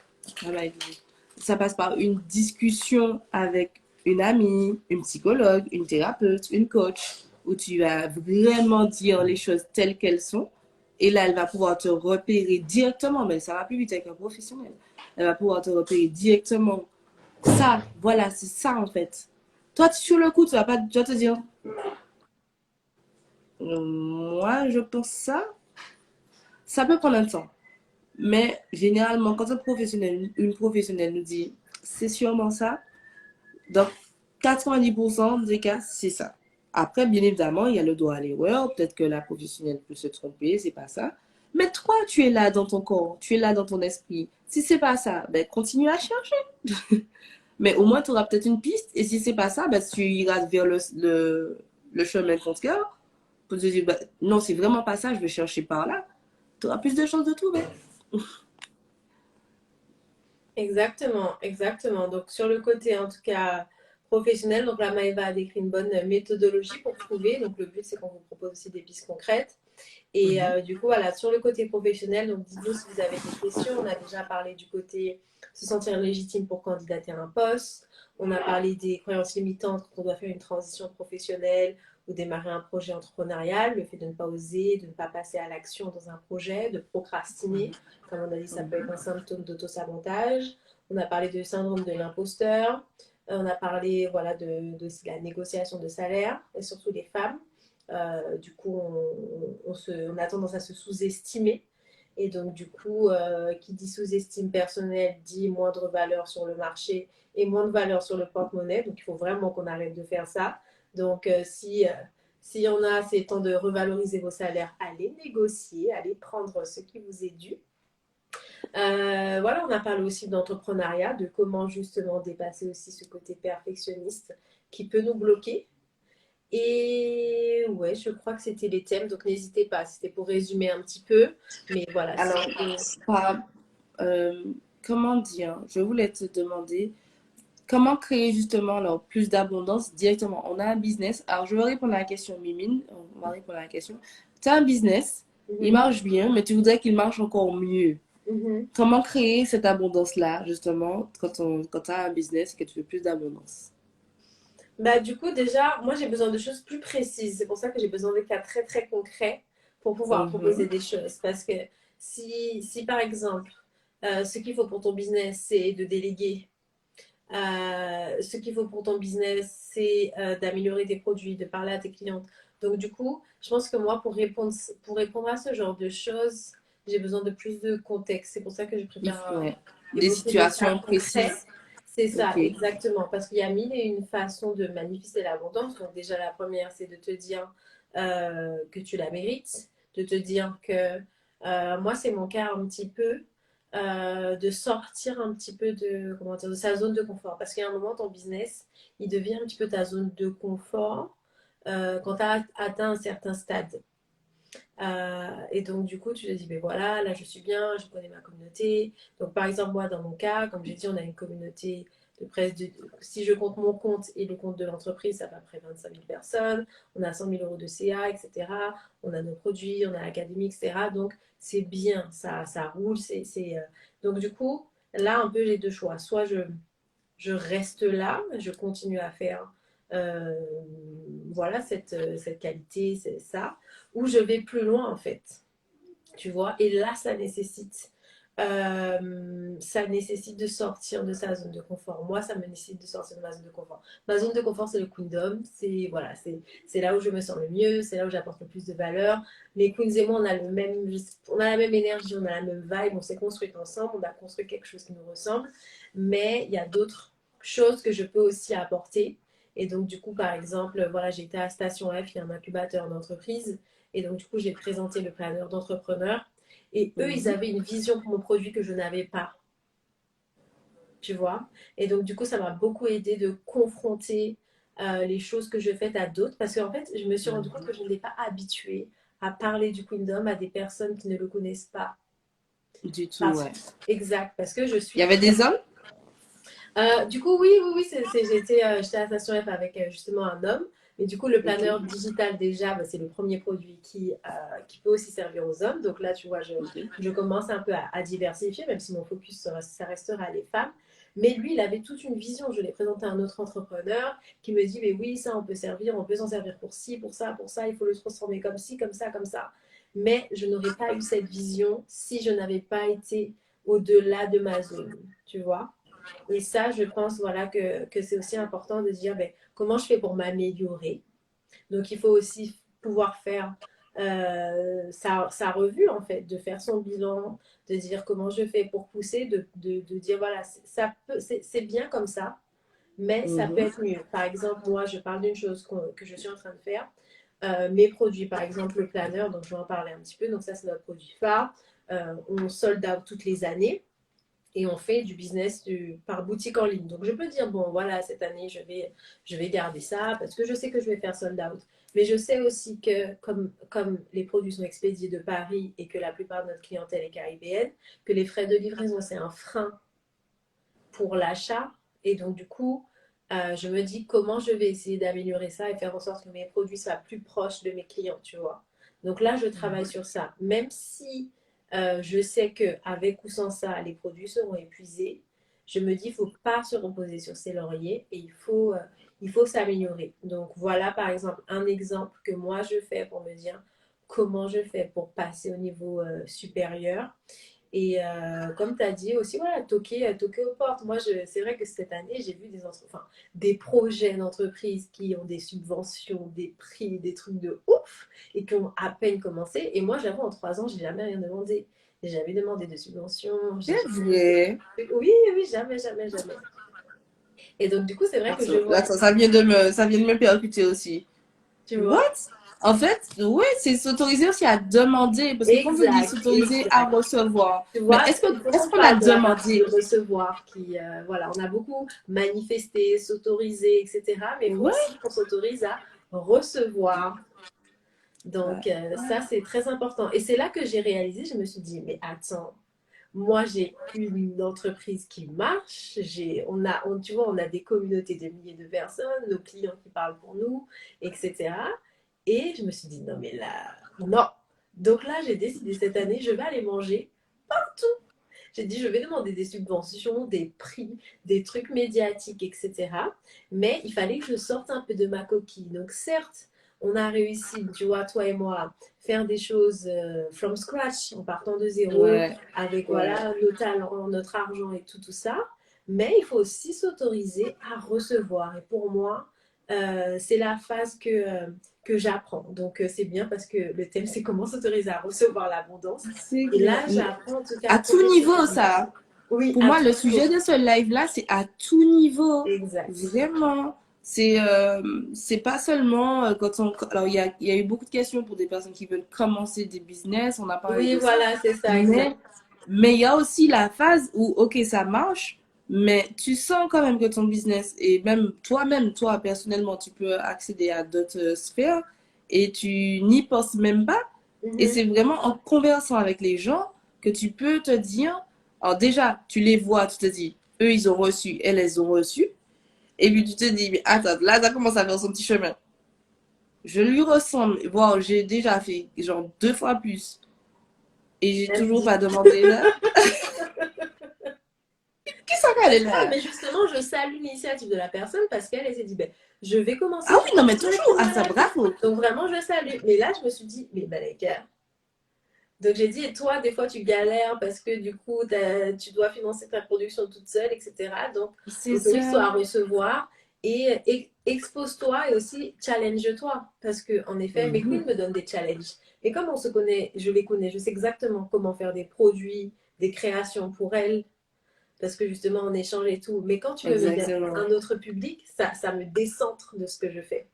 Ça passe par une discussion avec une amie, une psychologue, une thérapeute, une coach, où tu vas vraiment dire les choses telles qu'elles sont. Et là, elle va pouvoir te repérer directement, mais ça va plus vite avec un professionnel. Elle va pouvoir te repérer directement. Ça, voilà, c'est ça en fait. Toi, sur le coup, tu vas te dire, moi, je pense ça. Ça peut prendre un temps. Mais généralement, quand un professionnel, une professionnelle nous dit c'est sûrement ça, donc 90% des cas, c'est ça. Après, bien évidemment, il y a le droit à l'erreur. Peut-être que la professionnelle peut se tromper, c'est pas ça. Mais toi, tu es là dans ton corps, tu es là dans ton esprit. Si c'est pas ça, ben continue à chercher. Mais au moins, tu auras peut-être une piste. Et si c'est pas ça, ben tu iras vers le chemin contraire pour te dire ben, non, c'est vraiment pas ça, je vais chercher par là. Tu auras plus de chances de trouver. Exactement, exactement. Donc, sur le côté, en tout cas, professionnel, donc là, Maëva a décrit une bonne méthodologie pour trouver. Donc, le but, c'est qu'on vous propose aussi des pistes concrètes. Et du coup, voilà, sur le côté professionnel, donc dites-nous si vous avez des questions. On a déjà parlé du côté se sentir légitime pour candidater à un poste. On a parlé des croyances limitantes quand on doit faire une transition professionnelle ou démarrer un projet entrepreneurial, le fait de ne pas oser, de ne pas passer à l'action dans un projet, de procrastiner. Comme on a dit, ça peut être un symptôme d'auto-sabotage. On a parlé du syndrome de l'imposteur. On a parlé voilà, de la négociation de salaire, et surtout les femmes. Du coup, on a tendance à se sous-estimer. Et donc, du coup, qui dit sous-estime personnelle dit moindre valeur sur le marché et moins de valeur sur le porte-monnaie. Donc, il faut vraiment qu'on arrête de faire ça. Donc, s'il y en a, c'est temps de revaloriser vos salaires, allez négocier, allez prendre ce qui vous est dû. Voilà, on a parlé aussi d'entrepreneuriat, de comment justement dépasser aussi ce côté perfectionniste qui peut nous bloquer. Et ouais, je crois que c'était les thèmes, donc n'hésitez pas, c'était pour résumer un petit peu. Mais voilà, Alors, par, euh, comment dire, je voulais te demander comment créer justement alors, plus d'abondance directement. On a un business. Alors, je vais répondre à la question, Mimine. On va répondre à la question. Tu as un business, il marche bien, mais tu voudrais qu'il marche encore mieux. Comment créer cette abondance-là, justement, quand tu as un business et que tu veux plus d'abondance? Bah, du coup, déjà, moi j'ai besoin de choses plus précises. C'est pour ça que j'ai besoin de cas très très concrets pour pouvoir proposer des choses. Parce que si par exemple, ce qu'il faut pour ton business, c'est de déléguer. Ce qu'il faut pour ton business, c'est d'améliorer tes produits, de parler à tes clientes. Donc, du coup, je pense que moi, pour répondre à ce genre de choses, j'ai besoin de plus de contexte. C'est pour ça que je préfère Ouais. Des évoquer des cas situations concrets. précises. C'est ça, Ok. exactement. Parce qu'il y a mille et une façons de manifester l'abondance. Donc déjà, la première, c'est de te dire que tu la mérites, de te dire que moi, c'est mon cas un petit peu, de sortir un petit peu de, comment dire, de sa zone de confort. Parce qu'à un moment, ton business, il devient un petit peu ta zone de confort quand tu as atteint un certain stade. Et donc, du coup, tu te dis, mais voilà, là, je suis bien, je connais ma communauté. Donc, par exemple, moi, dans mon cas, comme j'ai dit, on a une communauté de presse. Si je compte mon compte et le compte de l'entreprise, ça fait à peu près 25 000 personnes. On a 100 000 euros de CA, etc. On a nos produits, on a l'académie, etc. Donc, c'est bien, ça roule. Donc, du coup, là, un peu, j'ai deux choix. Soit je reste là, je continue à faire euh, voilà cette qualité, c'est ça, ou je vais plus loin en fait, tu vois, et là ça nécessite de sortir de sa zone de confort. Moi, ça me nécessite de sortir de ma zone de confort. Ma zone de confort, c'est le Queendom. C'est voilà, c'est là où je me sens le mieux, c'est là où j'apporte le plus de valeur. Les Queens et moi, on a la même énergie, on a la même vibe, on s'est construit ensemble, on a construit quelque chose qui nous ressemble. Mais il y a d'autres choses que je peux aussi apporter. Et donc, du coup, par exemple, voilà, j'ai été à Station F, il y a un incubateur d'entreprise. Et donc, du coup, j'ai présenté le planeur d'entrepreneurs. Et eux, ils Mhm. avaient une vision pour mon produit que je n'avais pas, tu vois. Et donc, du coup, ça m'a beaucoup aidé de confronter les choses que je fais à d'autres. Parce qu'en fait, je me suis rendu compte que je ne l'ai pas habituée à parler du Queendom à des personnes qui ne le connaissent pas. Du tout, Parce, ouais. exact, parce que je Il y suis avait des hommes? Du coup, oui, oui, oui, j'étais à Station F avec justement un homme. Mais du coup, le Ok. planeur digital, déjà, bah, c'est le premier produit qui peut aussi servir aux hommes. Donc là, tu vois, Ok. je commence un peu à diversifier, même si mon focus, ça restera les femmes. Mais lui, il avait toute une vision. Je l'ai présenté à un autre entrepreneur qui me dit, mais oui, ça, on peut servir, on peut s'en servir pour ci, pour ça, il faut le transformer comme ci, comme ça, comme ça. Mais je n'aurais pas eu cette vision si je n'avais pas été au-delà de ma zone, tu vois. Et ça, je pense voilà, que c'est aussi important de dire ben, comment je fais pour m'améliorer. Donc, il faut aussi pouvoir faire sa revue, en fait, de faire son bilan, de dire comment je fais pour pousser, de dire voilà, c'est bien comme ça, mais ça peut Mhm. être mieux. Par exemple, moi, je parle d'une chose que je suis en train de faire. Mes produits, par exemple, le planeur, donc je vais en parler un petit peu. Donc, ça, c'est notre produit phare. On sold out toutes les années et on fait du business par boutique en ligne. Donc je peux dire, bon voilà, cette année, je vais garder ça parce que je sais que je vais faire sold out. Mais je sais aussi que comme les produits sont expédiés de Paris et que la plupart de notre clientèle est caribéenne, que les frais de livraison, c'est un frein pour l'achat. Et donc du coup, je me dis comment je vais essayer d'améliorer ça et faire en sorte que mes produits soient plus proches de mes clients, tu vois. Donc là, je travaille sur ça. Même si je sais qu'avec ou sans ça, les produits seront épuisés, je me dis, il ne faut pas se reposer sur ses lauriers et il faut s'améliorer. Donc voilà, par exemple, un exemple que moi je fais pour me dire comment je fais pour passer au niveau supérieur. Et comme tu as dit aussi, voilà, toquer aux portes. Moi, c'est vrai que cette année, j'ai vu des projets d'entreprises qui ont des subventions, des prix, des trucs de ouf et qui ont à peine commencé. Et moi, j'avoue, en 3 ans, j'ai jamais rien demandé. J'ai jamais demandé de subvention. C'est vrai. Oui, oui, jamais, jamais, jamais. Et donc, du coup, c'est vrai que je vois, Là, ça vient de me percuter aussi. tu What? vois, En fait, ouais, c'est s'autoriser aussi à demander. Parce que quand vous dites exact, s'autoriser à exact. recevoir, Tu mais vois, est-ce souvent on qu'on a parle de la partie de demandé? recevoir qui, voilà, on a beaucoup manifesté, s'autoriser, etc. Mais il faut Ouais. aussi qu'on s'autorise à recevoir. Donc, Ouais. ça, c'est très important. Et c'est là que j'ai réalisé, je me suis dit, mais attends, moi, j'ai une entreprise qui marche, tu vois, on a des communautés de milliers de personnes, nos clients qui parlent pour nous, etc. Et je me suis dit, non, mais là, non. Donc là, j'ai décidé cette année, je vais aller manger partout. J'ai dit, je vais demander des subventions, des prix, des trucs médiatiques, etc. Mais il fallait que je sorte un peu de ma coquille. Donc certes, on a réussi, tu vois, toi et moi, faire des choses from scratch, en partant de zéro, Ouais. avec Ouais. voilà nos talents, notre argent et tout ça. Mais il faut aussi s'autoriser à recevoir. Et pour moi, c'est la phase que j'apprends. Donc c'est bien parce que le thème, c'est comment s'autoriser à recevoir l'abondance. C'est Et clair. là, j'apprends en tout cas À tout niveau, professionnellement. ça. Oui, Pour moi, le sujet de ce live-là, c'est à tout niveau. Exact. Vraiment. C'est pas seulement quand on... Alors, il y a eu beaucoup de questions pour des personnes qui veulent commencer des business. On a parlé Oui, de ça. voilà, c'est ça, exact. Mais il y a aussi la phase où, OK, ça marche, mais tu sens quand même que ton business, et même, toi, personnellement, tu peux accéder à d'autres sphères et tu n'y penses même pas. Et c'est vraiment en conversant avec les gens que tu peux te dire, alors déjà, tu les vois, tu te dis, eux, ils ont reçu, elles, elles ont reçu. Et puis tu te dis, mais attends, là, ça commence à faire son petit chemin. Je lui ressemble, voire j'ai déjà fait genre 2 fois plus. Et j'ai toujours pas demandé là. Qui ça qu'elle est là? Mais justement, je salue l'initiative de la personne parce qu'elle s'est dit, ben, je vais commencer. Ah oui, non, mais toujours. Ah, ça, bravo. Donc vraiment, je salue. Mais là, je me suis dit, mais Malika. Donc j'ai dit, et toi, des fois, tu galères parce que du coup, tu dois financer ta production toute seule, etc. Donc, autorise-toi à recevoir et expose-toi et aussi challenge-toi. Parce que, en effet, mes queens me donnent des challenges. Et comme on se connaît, je les connais, je sais exactement comment faire des produits, des créations pour elles, parce que justement, on échange et tout. Mais quand tu veux me dire un autre public, ça me décentre de ce que je fais.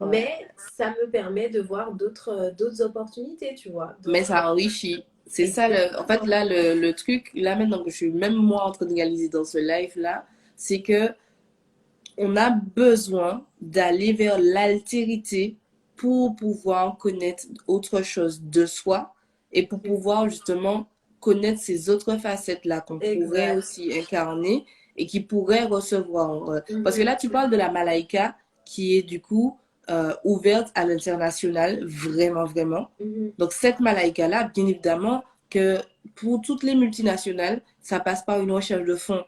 Ouais. Mais ça me permet de voir d'autres opportunités, tu vois. Mais ça enrichit. C'est ça, en fait, là, le truc, là, maintenant que je suis même moi en train de réaliser dans ce live-là, c'est que on a besoin d'aller vers l'altérité pour pouvoir connaître autre chose de soi et pour pouvoir justement connaître ces autres facettes-là qu'on pourrait aussi incarner et qui pourraient recevoir. Parce que là, tu parles de la Malaika qui est du coup ouverte à l'international, vraiment, vraiment. Donc, cette Malaika-là, bien évidemment, que pour toutes les multinationales, ça passe par une recherche de fonds.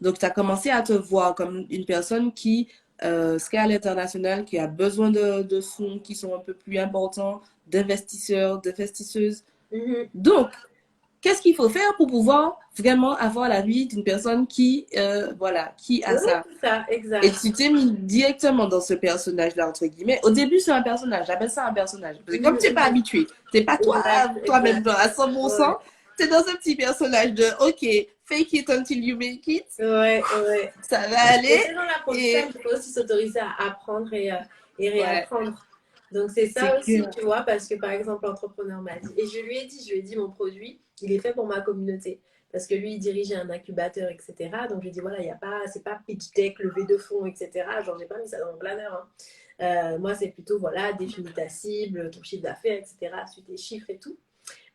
Donc, tu as commencé à te voir comme une personne qui serait à l'international, qui a besoin de fonds qui sont un peu plus importants, d'investisseurs, d'investisseuses. Donc, qu'est-ce qu'il faut faire pour pouvoir vraiment avoir la vie d'une personne qui, voilà, qui a ça. Exact. Et tu t'es mis directement dans ce personnage-là, entre guillemets. Au début, c'est un personnage. J'appelle ça un personnage. Parce que comme tu n'es pas habitué, tu n'es pas toi-même à 100%, tu es dans un petit personnage de, OK, fake it until you make it. Ouais. Ça va aller. C'est dans l'apprentissage, il faut aussi s'autoriser à apprendre et réapprendre. Donc, c'est ça aussi, tu vois, parce que par exemple, l'entrepreneur m'a dit, et je lui ai dit, mon produit, il est fait pour ma communauté. Parce que lui, il dirigeait un incubateur, etc. Donc, je lui ai dit, voilà, c'est pas pitch deck, levée de fonds, etc. Genre, j'ai pas mis ça dans mon planner. Hein. Moi, c'est plutôt, voilà, définis ta cible, ton chiffre d'affaires, etc. Suis tes chiffres et tout.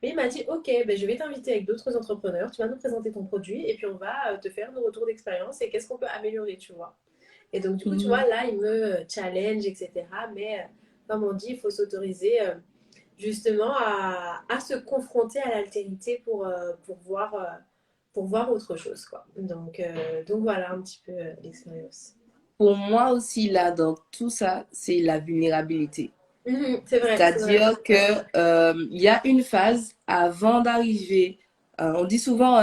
Mais il m'a dit, ok, ben, je vais t'inviter avec d'autres entrepreneurs, tu vas nous présenter ton produit et puis on va te faire nos retours d'expérience et qu'est-ce qu'on peut améliorer, tu vois. Et donc, du coup, tu vois, là, il me challenge, etc. Mais comme on dit, il faut s'autoriser justement à se confronter à l'altérité pour voir autre chose, quoi. Donc voilà un petit peu l'expérience. Pour moi aussi, là, dans tout ça, c'est la vulnérabilité. C'est vrai. C'est-à-dire que il y a une phase avant d'arriver. On dit souvent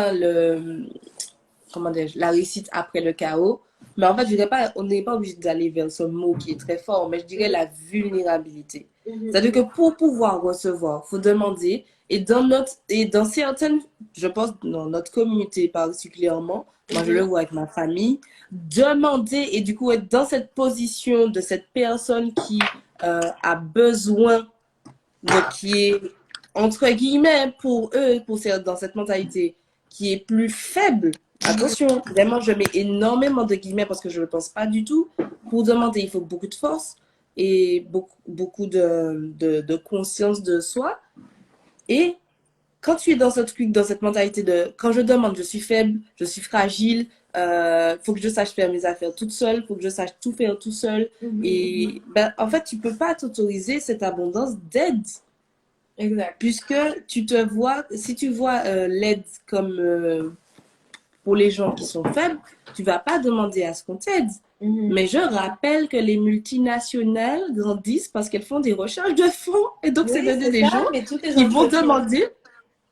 comment dire, la réussite après le chaos. Mais en fait, je dirais pas, on n'est pas obligé d'aller vers ce mot qui est très fort, mais je dirais la vulnérabilité. C'est-à-dire que pour pouvoir recevoir, faut demander. Et dans certaines, je pense dans notre communauté particulièrement, moi je le vois avec ma famille, demander et du coup être dans cette position de cette personne qui a besoin, donc qui est entre guillemets pour eux, dans cette mentalité, qui est plus faible. Attention, vraiment, je mets énormément de guillemets parce que je ne le pense pas du tout. Pour demander, il faut beaucoup de force et beaucoup de conscience de soi. Et quand tu es dans ce truc, dans cette mentalité de quand je demande, je suis faible, je suis fragile, faut que je sache faire mes affaires toute seule, faut que je sache tout faire tout seul. Et ben, en fait, tu peux pas t'autoriser cette abondance d'aide. Exact. Puisque tu te vois, si tu vois l'aide comme pour les gens qui sont faibles, tu vas pas demander à ce qu'on t'aide. Mais je rappelle que les multinationales grandissent parce qu'elles font des recherches de fonds. Et donc, c'est des gens qui vont demander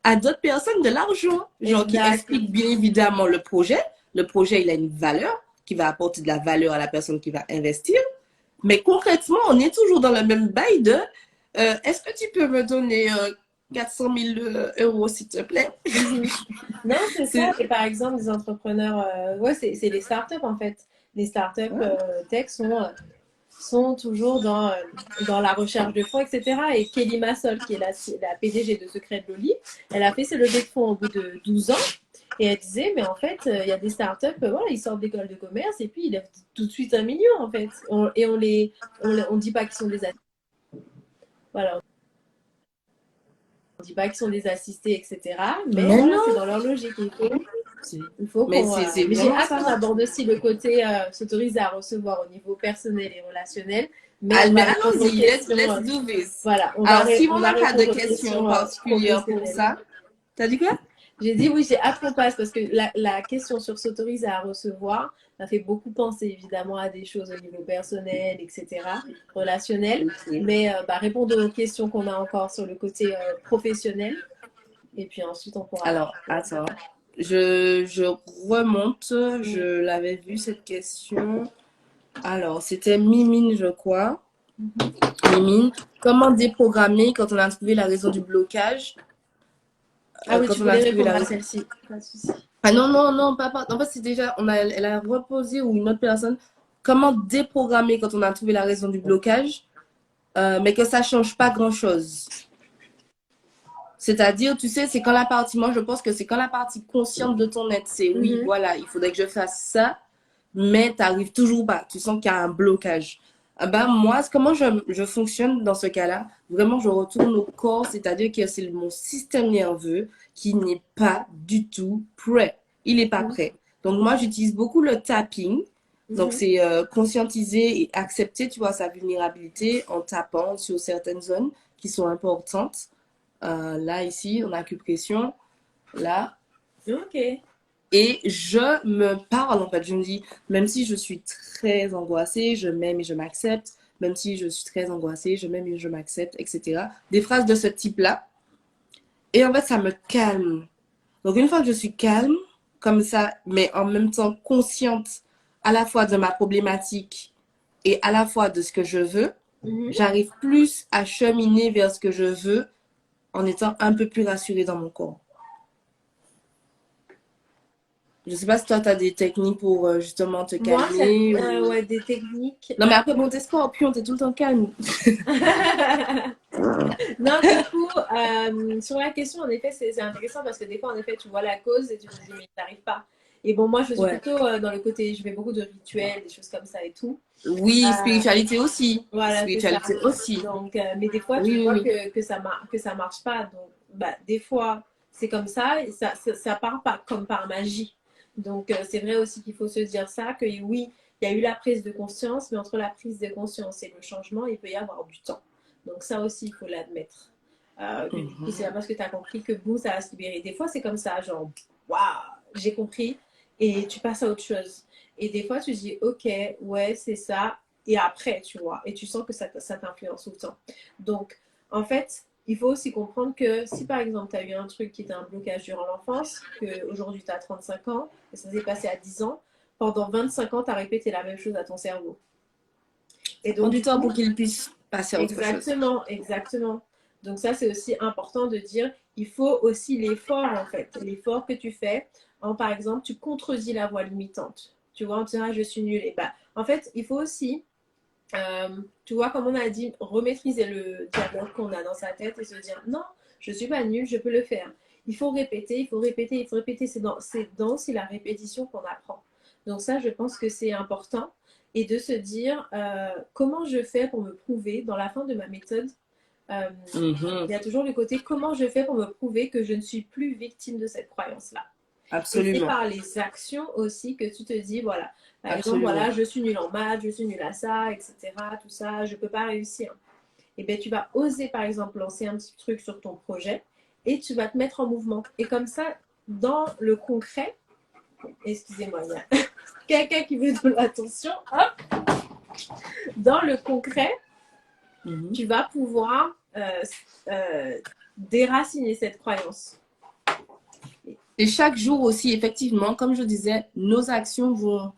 à d'autres personnes de l'argent. Genre qui expliquent bien évidemment le projet. Le projet, il a une valeur qui va apporter de la valeur à la personne qui va investir. Mais concrètement, on est toujours dans le même bail de est-ce que tu peux me donner 400 000 euros, s'il te plaît. Non, c'est ça. Et par exemple, des entrepreneurs, ouais, c'est les startups en fait. Les startups tech sont toujours dans la recherche de fonds, etc. Et Kelly Massol, qui est la PDG de Secret de Loli, elle a fait ses levées de fonds au bout de 12 ans. Et elle disait, mais en fait, il y a des startups, voilà, ils sortent d'école de commerce et puis ils lèvent tout de suite 1 million, en fait. Et on dit pas qu'ils sont des assistés. Voilà. On dit pas qu'ils sont des assistés, etc. Mais voilà, c'est dans leur logique. Il faut mais qu'on. Mais j'ai hâte qu'on aborde aussi le côté s'autoriser à recevoir au niveau personnel et relationnel. Mais allons-y, let's do this. Voilà. Alors, si on n'a pas de questions particulières pour ça, t'as dit quoi? J'ai dit oui, j'ai hâte qu'on passe parce que la question sur s'autoriser à recevoir, ça fait beaucoup penser évidemment à des choses au niveau personnel, etc., relationnel. Mais répondre aux questions qu'on a encore sur le côté professionnel. Et puis ensuite, on pourra. Alors, attends. Je remonte. Je l'avais vu cette question. Alors, c'était Mimine, je crois. Mimine. Comment déprogrammer quand on a trouvé la raison du blocage? Ah oui, tu voulais répondre à celle-ci. Pas de souci. Ah non, pas. En fait, c'est déjà, elle a reposé ou une autre personne. Comment déprogrammer quand on a trouvé la raison du blocage, mais que ça ne change pas grand-chose. C'est-à-dire, tu sais, c'est quand la partie, moi je pense que c'est quand la partie consciente de ton être, c'est oui, voilà, il faudrait que je fasse ça, mais tu n'arrives toujours pas. Tu sens qu'il y a un blocage. Moi, comment je fonctionne dans ce cas-là? Vraiment, je retourne au corps, c'est-à-dire que c'est mon système nerveux qui n'est pas du tout prêt. Il n'est pas prêt. Donc, moi, j'utilise beaucoup le tapping. Donc, c'est conscientiser et accepter, tu vois, sa vulnérabilité en tapant sur certaines zones qui sont importantes. Là, ici, on a acupression. Là. Ok. Et je me parle, en fait. Je me dis, même si je suis très angoissée, je m'aime et je m'accepte. Même si je suis très angoissée, je m'aime et je m'accepte, etc. Des phrases de ce type-là. Et en fait, ça me calme. Donc, une fois que je suis calme, comme ça, mais en même temps consciente à la fois de ma problématique et à la fois de ce que je veux, j'arrive plus à cheminer vers ce que je veux en étant un peu plus rassurée dans mon corps. Je sais pas si toi, tu as des techniques pour justement te calmer. Moi, ouais, des techniques. Non, mais après, bon, t'es scorpion, t'es tout le temps calme. Non, du coup, sur la question, en effet, c'est intéressant parce que des fois, en effet, tu vois la cause et tu te dis, mais t'arrives pas. Et bon, moi, je suis plutôt dans le côté, je fais beaucoup de rituels, des choses comme ça et tout. Oui, spiritualité aussi. Voilà, spiritualité aussi. Donc, mais des fois, tu vois que ça marche pas. Donc, des fois, c'est comme ça, et ça part pas comme par magie. Donc, c'est vrai aussi qu'il faut se dire ça, que oui, il y a eu la prise de conscience, mais entre la prise de conscience et le changement, il peut y avoir du temps. Donc, ça aussi, il faut l'admettre. Du coup, c'est pas parce que tu as compris que boum, ça va se libérer. Des fois, c'est comme ça, genre, waouh, j'ai compris, et tu passes à autre chose. Et des fois, tu dis, ok, ouais, c'est ça. Et après, tu vois, et tu sens que ça t'influence tout le temps. Donc, en fait, il faut aussi comprendre que si par exemple, tu as eu un truc qui était un blocage durant l'enfance, qu'aujourd'hui tu as 35 ans, et ça s'est passé à 10 ans, pendant 25 ans, tu as répété la même chose à ton cerveau. Et donc, du temps pour qu'il puisse passer à autre chose. Exactement. Donc ça, c'est aussi important de dire, il faut aussi l'effort en fait. L'effort que tu fais, par exemple, tu contredis la voix limitante. Tu vois, on dira, je suis nulle. Et en fait, il faut aussi tu vois, comme on a dit, remaîtriser le dialogue qu'on a dans sa tête et se dire non, je ne suis pas nulle, je peux le faire. Il faut répéter. C'est la répétition qu'on apprend. Donc ça, je pense que c'est important. Et de se dire comment je fais pour me prouver dans la fin de ma méthode. Il y a toujours le côté comment je fais pour me prouver que je ne suis plus victime de cette croyance-là. Absolument. Et c'est par les actions aussi que tu te dis, voilà, par exemple, voilà, je suis nulle en maths, je suis nulle à ça, etc., tout ça, je ne peux pas réussir. Et bien, tu vas oser, par exemple, lancer un petit truc sur ton projet et tu vas te mettre en mouvement. Et comme ça, dans le concret, excusez-moi, il y a quelqu'un qui veut de l'attention, hop, dans le concret, tu vas pouvoir déraciner cette croyance. Et chaque jour aussi, effectivement, comme je disais, nos actions vont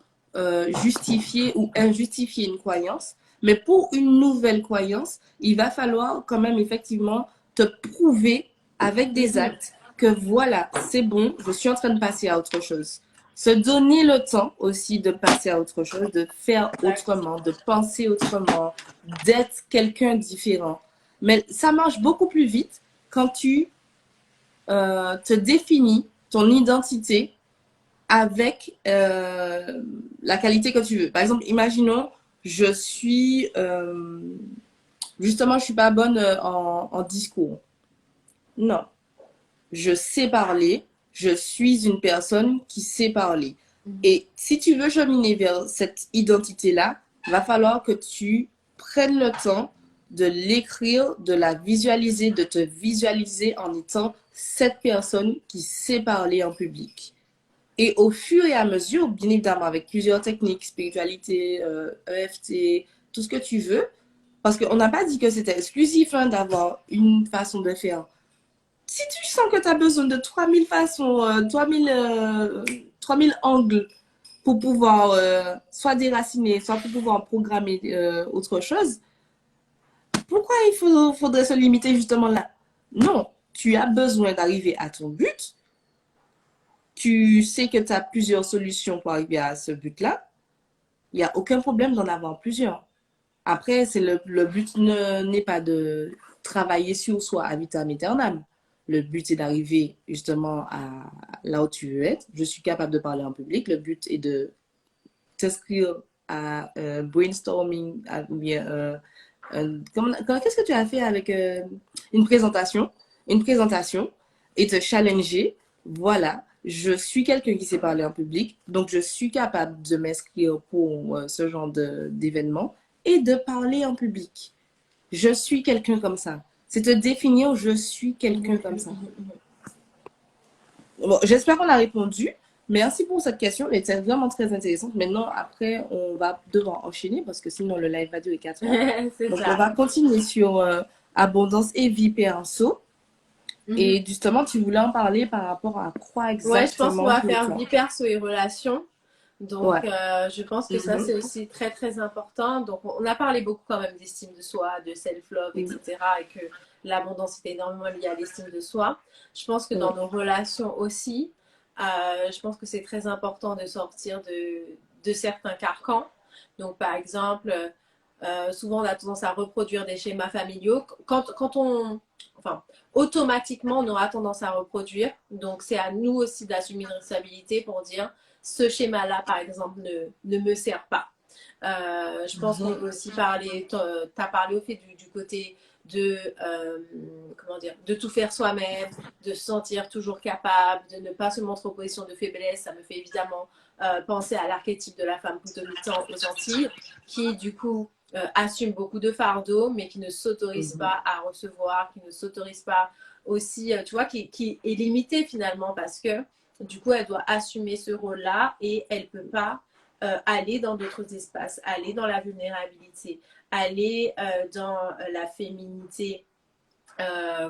justifier ou injustifier une croyance. Mais pour une nouvelle croyance, il va falloir quand même effectivement te prouver avec des actes que voilà, c'est bon, je suis en train de passer à autre chose. Se donner le temps aussi de passer à autre chose, de faire autrement, de penser autrement, d'être quelqu'un différent. Mais ça marche beaucoup plus vite quand tu te définis ton identité avec la qualité que tu veux. Par exemple, imaginons, je suis justement, je suis pas bonne en discours. Non, je sais parler, je suis une personne qui sait parler. Et si tu veux cheminer vers cette identité-là, va falloir que tu prennes le temps de l'écrire, de la visualiser, de te visualiser en étant cette personne qui sait parler en public. Et au fur et à mesure, bien évidemment, avec plusieurs techniques, spiritualité, EFT, tout ce que tu veux, parce qu'on n'a pas dit que c'était exclusif hein, d'avoir une façon de faire. Si tu sens que tu as besoin de 3000 façons, 3000 angles pour pouvoir soit déraciner, soit pour pouvoir programmer autre chose, pourquoi faudrait se limiter justement là? Non, tu as besoin d'arriver à ton but. Tu sais que tu as plusieurs solutions pour arriver à ce but-là. Il n'y a aucun problème d'en avoir plusieurs. Après, le but n'est pas de travailler sur soi à vitam aeternam. Le but est d'arriver justement à là où tu veux être. Je suis capable de parler en public. Le but est de t'inscrire à brainstorming, ou bien qu'est-ce que tu as fait avec une présentation, et te challenger. Voilà, je suis quelqu'un qui sait parler en public, donc je suis capable de m'inscrire pour ce genre d'événement et de parler en public. Je suis quelqu'un comme ça. C'est te définir, je suis quelqu'un comme ça. Bon, j'espère qu'on a répondu. Merci pour cette question. Elle était vraiment très intéressante. Maintenant, après, on va devoir enchaîner parce que sinon, le live va durer 4 heures. Donc, on va continuer sur abondance et vie perso. Et justement, tu voulais en parler par rapport à quoi exactement? Ouais, je pense qu'on va faire vie perso et relations. Donc, ouais. Je pense que ça, c'est aussi très, très important. Donc, on a parlé beaucoup quand même d'estime de soi, de self-love, etc. Et que l'abondance était énormément liée à l'estime de soi. Je pense que dans nos relations aussi, je pense que c'est très important de sortir de certains carcans. Donc, par exemple, souvent, on a tendance à reproduire des schémas familiaux. Quand on... Enfin, automatiquement, on aura tendance à reproduire. Donc, c'est à nous aussi d'assumer une responsabilité pour dire ce schéma-là, par exemple, ne me sert pas. Je pense qu'on peut aussi parler, tu as parlé au fait du côté de, comment dire, de tout faire soi-même, de se sentir toujours capable, de ne pas se montrer en position de faiblesse. Ça me fait évidemment penser à l'archétype de la femme potomitan aux Antilles, qui du coup assume beaucoup de fardeaux, mais qui ne s'autorise pas à recevoir, qui ne s'autorise pas aussi, tu vois, qui est limitée finalement parce que du coup, elle doit assumer ce rôle-là et elle ne peut pas aller dans d'autres espaces, aller dans la vulnérabilité, aller dans la féminité,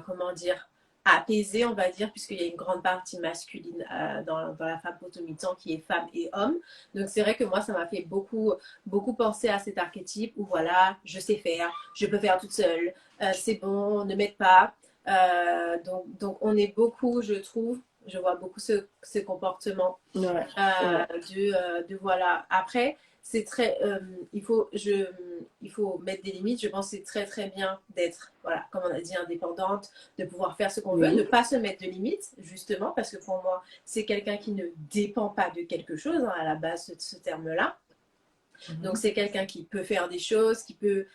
comment dire, apaisée, on va dire, puisqu'il y a une grande partie masculine dans la femme potomitan qui est femme et homme. Donc, c'est vrai que moi, ça m'a fait beaucoup, beaucoup penser à cet archétype où, voilà, je sais faire, je peux faire toute seule, c'est bon, ne m'aide pas. Donc, on est beaucoup, je trouve, je vois beaucoup ce comportement de voilà. Après, c'est très, il faut mettre des limites. Je pense que c'est très très bien d'être, voilà, comme on a dit, indépendante, de pouvoir faire ce qu'on veut, ne pas se mettre de limites, justement, parce que pour moi, c'est quelqu'un qui ne dépend pas de quelque chose, hein, à la base, ce terme-là. Donc, c'est quelqu'un qui peut faire des choses, qui peut,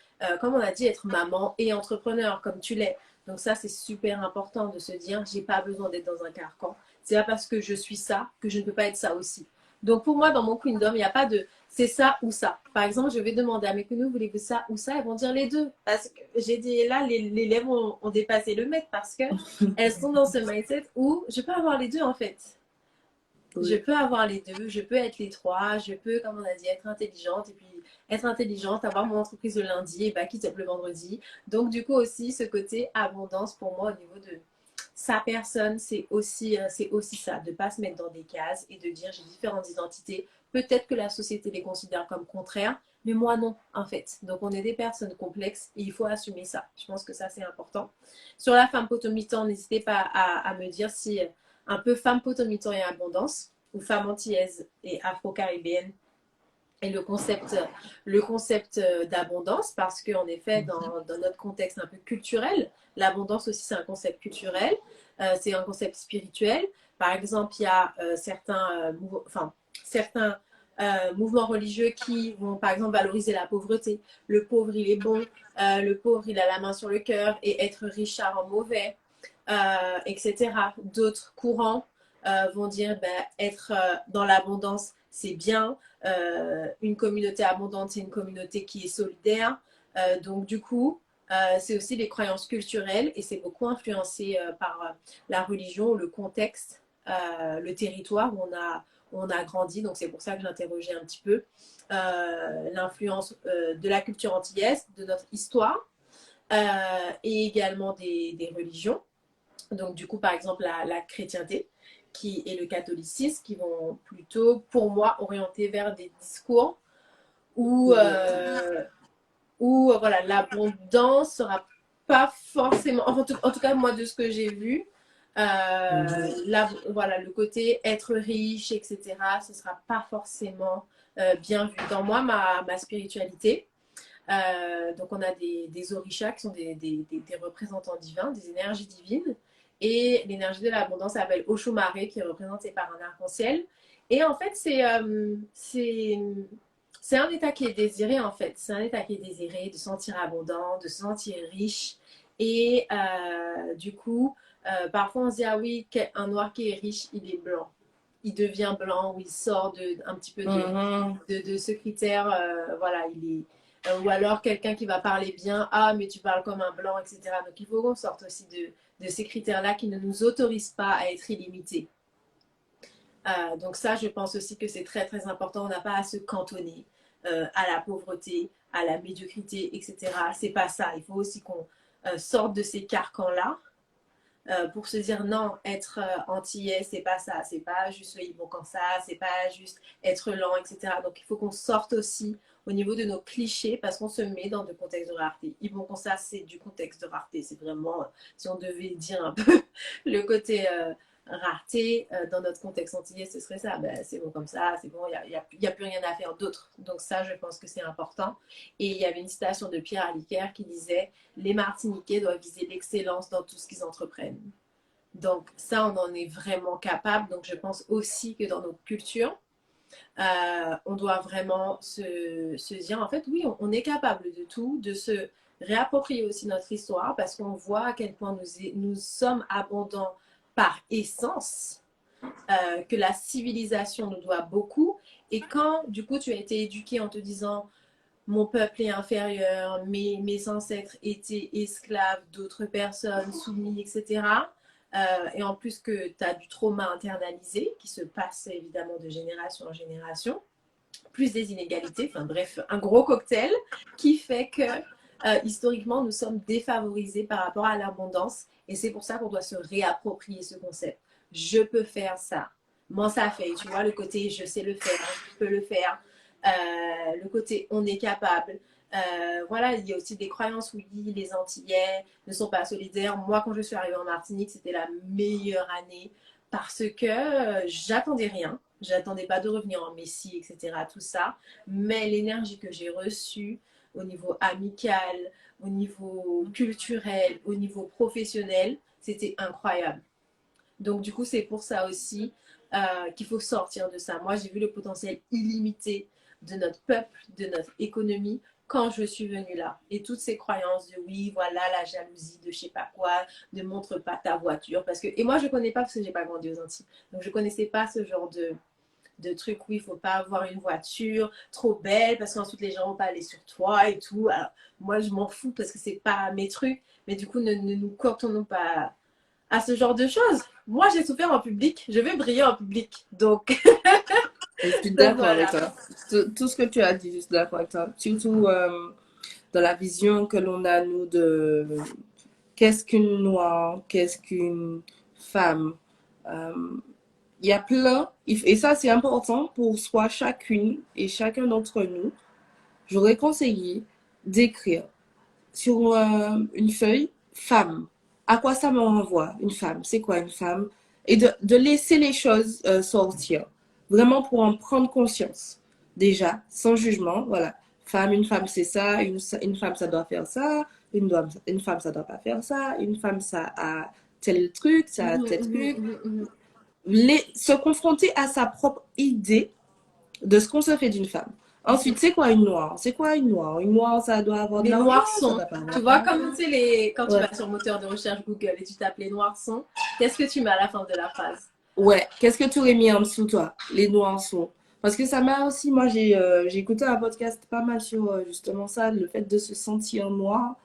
comme on a dit, être maman et entrepreneur, comme tu l'es. Donc, ça, c'est super important de se dire, j'ai pas besoin d'être dans un carcan. C'est pas parce que je suis ça que je ne peux pas être ça aussi. Donc, pour moi, dans mon Queendom, il n'y a pas de c'est ça ou ça. Par exemple, je vais demander à mes connus, voulez-vous ça ou ça? Elles vont dire les deux. Parce que j'ai dit, là, les lèvres ont dépassé le mètre parce qu'elles sont dans ce mindset où je peux avoir les deux, en fait. Oui. Je peux avoir les deux, je peux être les trois, je peux, comme on a dit, être intelligente et puis être intelligente, avoir mon entreprise le lundi et back it up le vendredi. Donc, du coup, aussi, ce côté abondance pour moi au niveau de sa personne, c'est aussi ça, de ne pas se mettre dans des cases et de dire j'ai différentes identités. Peut-être que la société les considère comme contraires, Mais moi, non, en fait. Donc, on est des personnes complexes et il faut assumer ça. Je pense que ça, c'est important. Sur la femme potomitan, n'hésitez pas à me dire si un peu femme potomitan et abondance ou femme antillaise et afro-caribéenne et le concept d'abondance parce qu'en effet, dans notre contexte un peu culturel, l'abondance aussi, c'est un concept culturel, c'est un concept spirituel. Par exemple, il y a certains mouvements religieux qui vont, par exemple, valoriser la pauvreté. Le pauvre, il est bon. Le pauvre, il a la main sur le cœur et être riche, ça rend mauvais, etc. D'autres courants vont dire ben, être dans l'abondance, c'est bien. Une communauté abondante, c'est une communauté qui est solidaire. Donc, du coup, c'est aussi les croyances culturelles et c'est beaucoup influencé par la religion, le contexte, le territoire où on a grandi. Donc, c'est pour ça que j'interrogeais un petit peu l'influence de la culture antillaise, de notre histoire et également des religions. Donc, du coup, par exemple, la chrétienté qui est le catholicisme, qui vont plutôt, pour moi, orienter vers des discours où, voilà, l'abondance sera pas forcément, en tout cas, moi, de ce que j'ai vu, voilà, le côté être riche, etc., ce sera pas forcément bien vu. Dans moi, ma spiritualité, donc, on a des orishas qui sont des représentants divins, des énergies divines. Et l'énergie de l'abondance s'appelle Oshomare, qui est représentée par un arc-en-ciel. Et en fait, c'est un état qui est désiré, en fait. C'est un état qui est désiré de se sentir abondant, de se sentir riche. Et du coup, parfois on se dit, ah oui, un noir qui est riche, il est blanc. Il devient blanc ou il sort un petit peu de ce critère. Voilà, il est ou alors quelqu'un qui va parler bien, ah mais tu parles comme un blanc, etc. Donc il faut qu'on sorte aussi de ces critères-là qui ne nous autorisent pas à être illimités. Donc ça, je pense aussi que c'est très très important. On n'a pas à se cantonner à la pauvreté, à la médiocrité, etc. C'est pas ça. Il faut aussi qu'on sorte de ces carcans-là pour se dire non, être antillais, c'est pas ça, c'est pas juste le hibou comme ça, c'est pas juste être lent, etc. Donc il faut qu'on sorte aussi au niveau de nos clichés parce qu'on se met dans des contextes de rareté. Hibou comme ça, c'est du contexte de rareté. C'est vraiment, si on devait dire un peu le côté rareté dans notre contexte antillais, ce serait ça. Ben, c'est bon comme ça, c'est bon, il n'y a plus rien à faire d'autre. Donc ça, je pense que c'est important. Et il y avait une citation de Pierre Aliquer qui disait les Martiniquais doivent viser l'excellence dans tout ce qu'ils entreprennent. Donc ça, on en est vraiment capable. Donc je pense aussi que dans nos cultures, on doit vraiment se dire, en fait, oui, on est capable de tout, de se réapproprier aussi notre histoire parce qu'on voit à quel point nous sommes abondants par essence, que la civilisation nous doit beaucoup. Et quand, du coup, tu as été éduqué en te disant, mon peuple est inférieur, mes ancêtres étaient esclaves d'autres personnes, soumis, etc. Et en plus que tu as du trauma internalisé qui se passe évidemment de génération en génération, plus des inégalités, enfin bref, un gros cocktail qui fait que historiquement nous sommes défavorisés par rapport à l'abondance et c'est pour ça qu'on doit se réapproprier ce concept. Je peux faire ça. Moi, ça fait, tu vois, le côté je sais le faire, je peux le faire, le côté on est capable. Voilà, il y a aussi des croyances où oui, les Antillais ne sont pas solidaires. Moi, quand je suis arrivée en Martinique, c'était la meilleure année parce que j'attendais rien. J'attendais pas de revenir en Messie, etc. Tout ça. Mais l'énergie que j'ai reçue au niveau amical, au niveau culturel, au niveau professionnel, c'était incroyable. Donc, du coup, c'est pour ça aussi qu'il faut sortir de ça. Moi, j'ai vu le potentiel illimité de notre peuple, de notre économie quand je suis venue là. Et toutes ces croyances de oui, voilà, la jalousie, de je sais pas quoi, ne montre pas ta voiture. Parce que, et moi, je connais pas parce que j'ai pas grandi aux Antilles. Donc, je connaissais pas ce genre de trucs où il faut pas avoir une voiture trop belle parce qu'ensuite les gens vont pas aller sur toi et tout. Alors, moi, je m'en fous parce que c'est pas mes trucs. Mais du coup, ne nous cantonnons pas à ce genre de choses. Moi, j'ai souffert en public. Je vais briller en public. Donc, Je suis donc d'accord avec voilà. toi. Tout ce que tu as dit, je suis d'accord avec toi. Surtout dans la vision que l'on a, nous, de qu'est-ce qu'une noire, qu'est-ce qu'une femme. Euh, Il y a plein, et ça c'est important pour soi, chacune et chacun d'entre nous. j'aurais conseillé d'écrire sur une feuille femme. À quoi ça me renvoie, une femme? C'est quoi une femme? Et de laisser les choses sortir. Vraiment pour en prendre conscience. Déjà, sans jugement, voilà. Une femme, c'est ça. Une femme, ça doit faire ça. Une femme, ça doit pas faire ça. Une femme, ça a tel truc, ça a tel truc. Se confronter à sa propre idée de ce qu'on se fait d'une femme. Ensuite, c'est quoi une noire? C'est quoi une noire? Une noire, ça doit avoir de les l'argent. noirs sont. Tu vois, comme tu sais, quand tu vas sur moteur de recherche Google et tu tapes les noirs sont, qu'est-ce que tu mets à la fin de la phrase? Ouais, qu'est-ce que tu aurais mis en dessous, toi? Les noirs sont. Parce que ça m'a aussi, moi, j'ai écouté un podcast pas mal sur justement ça, le fait de se sentir noir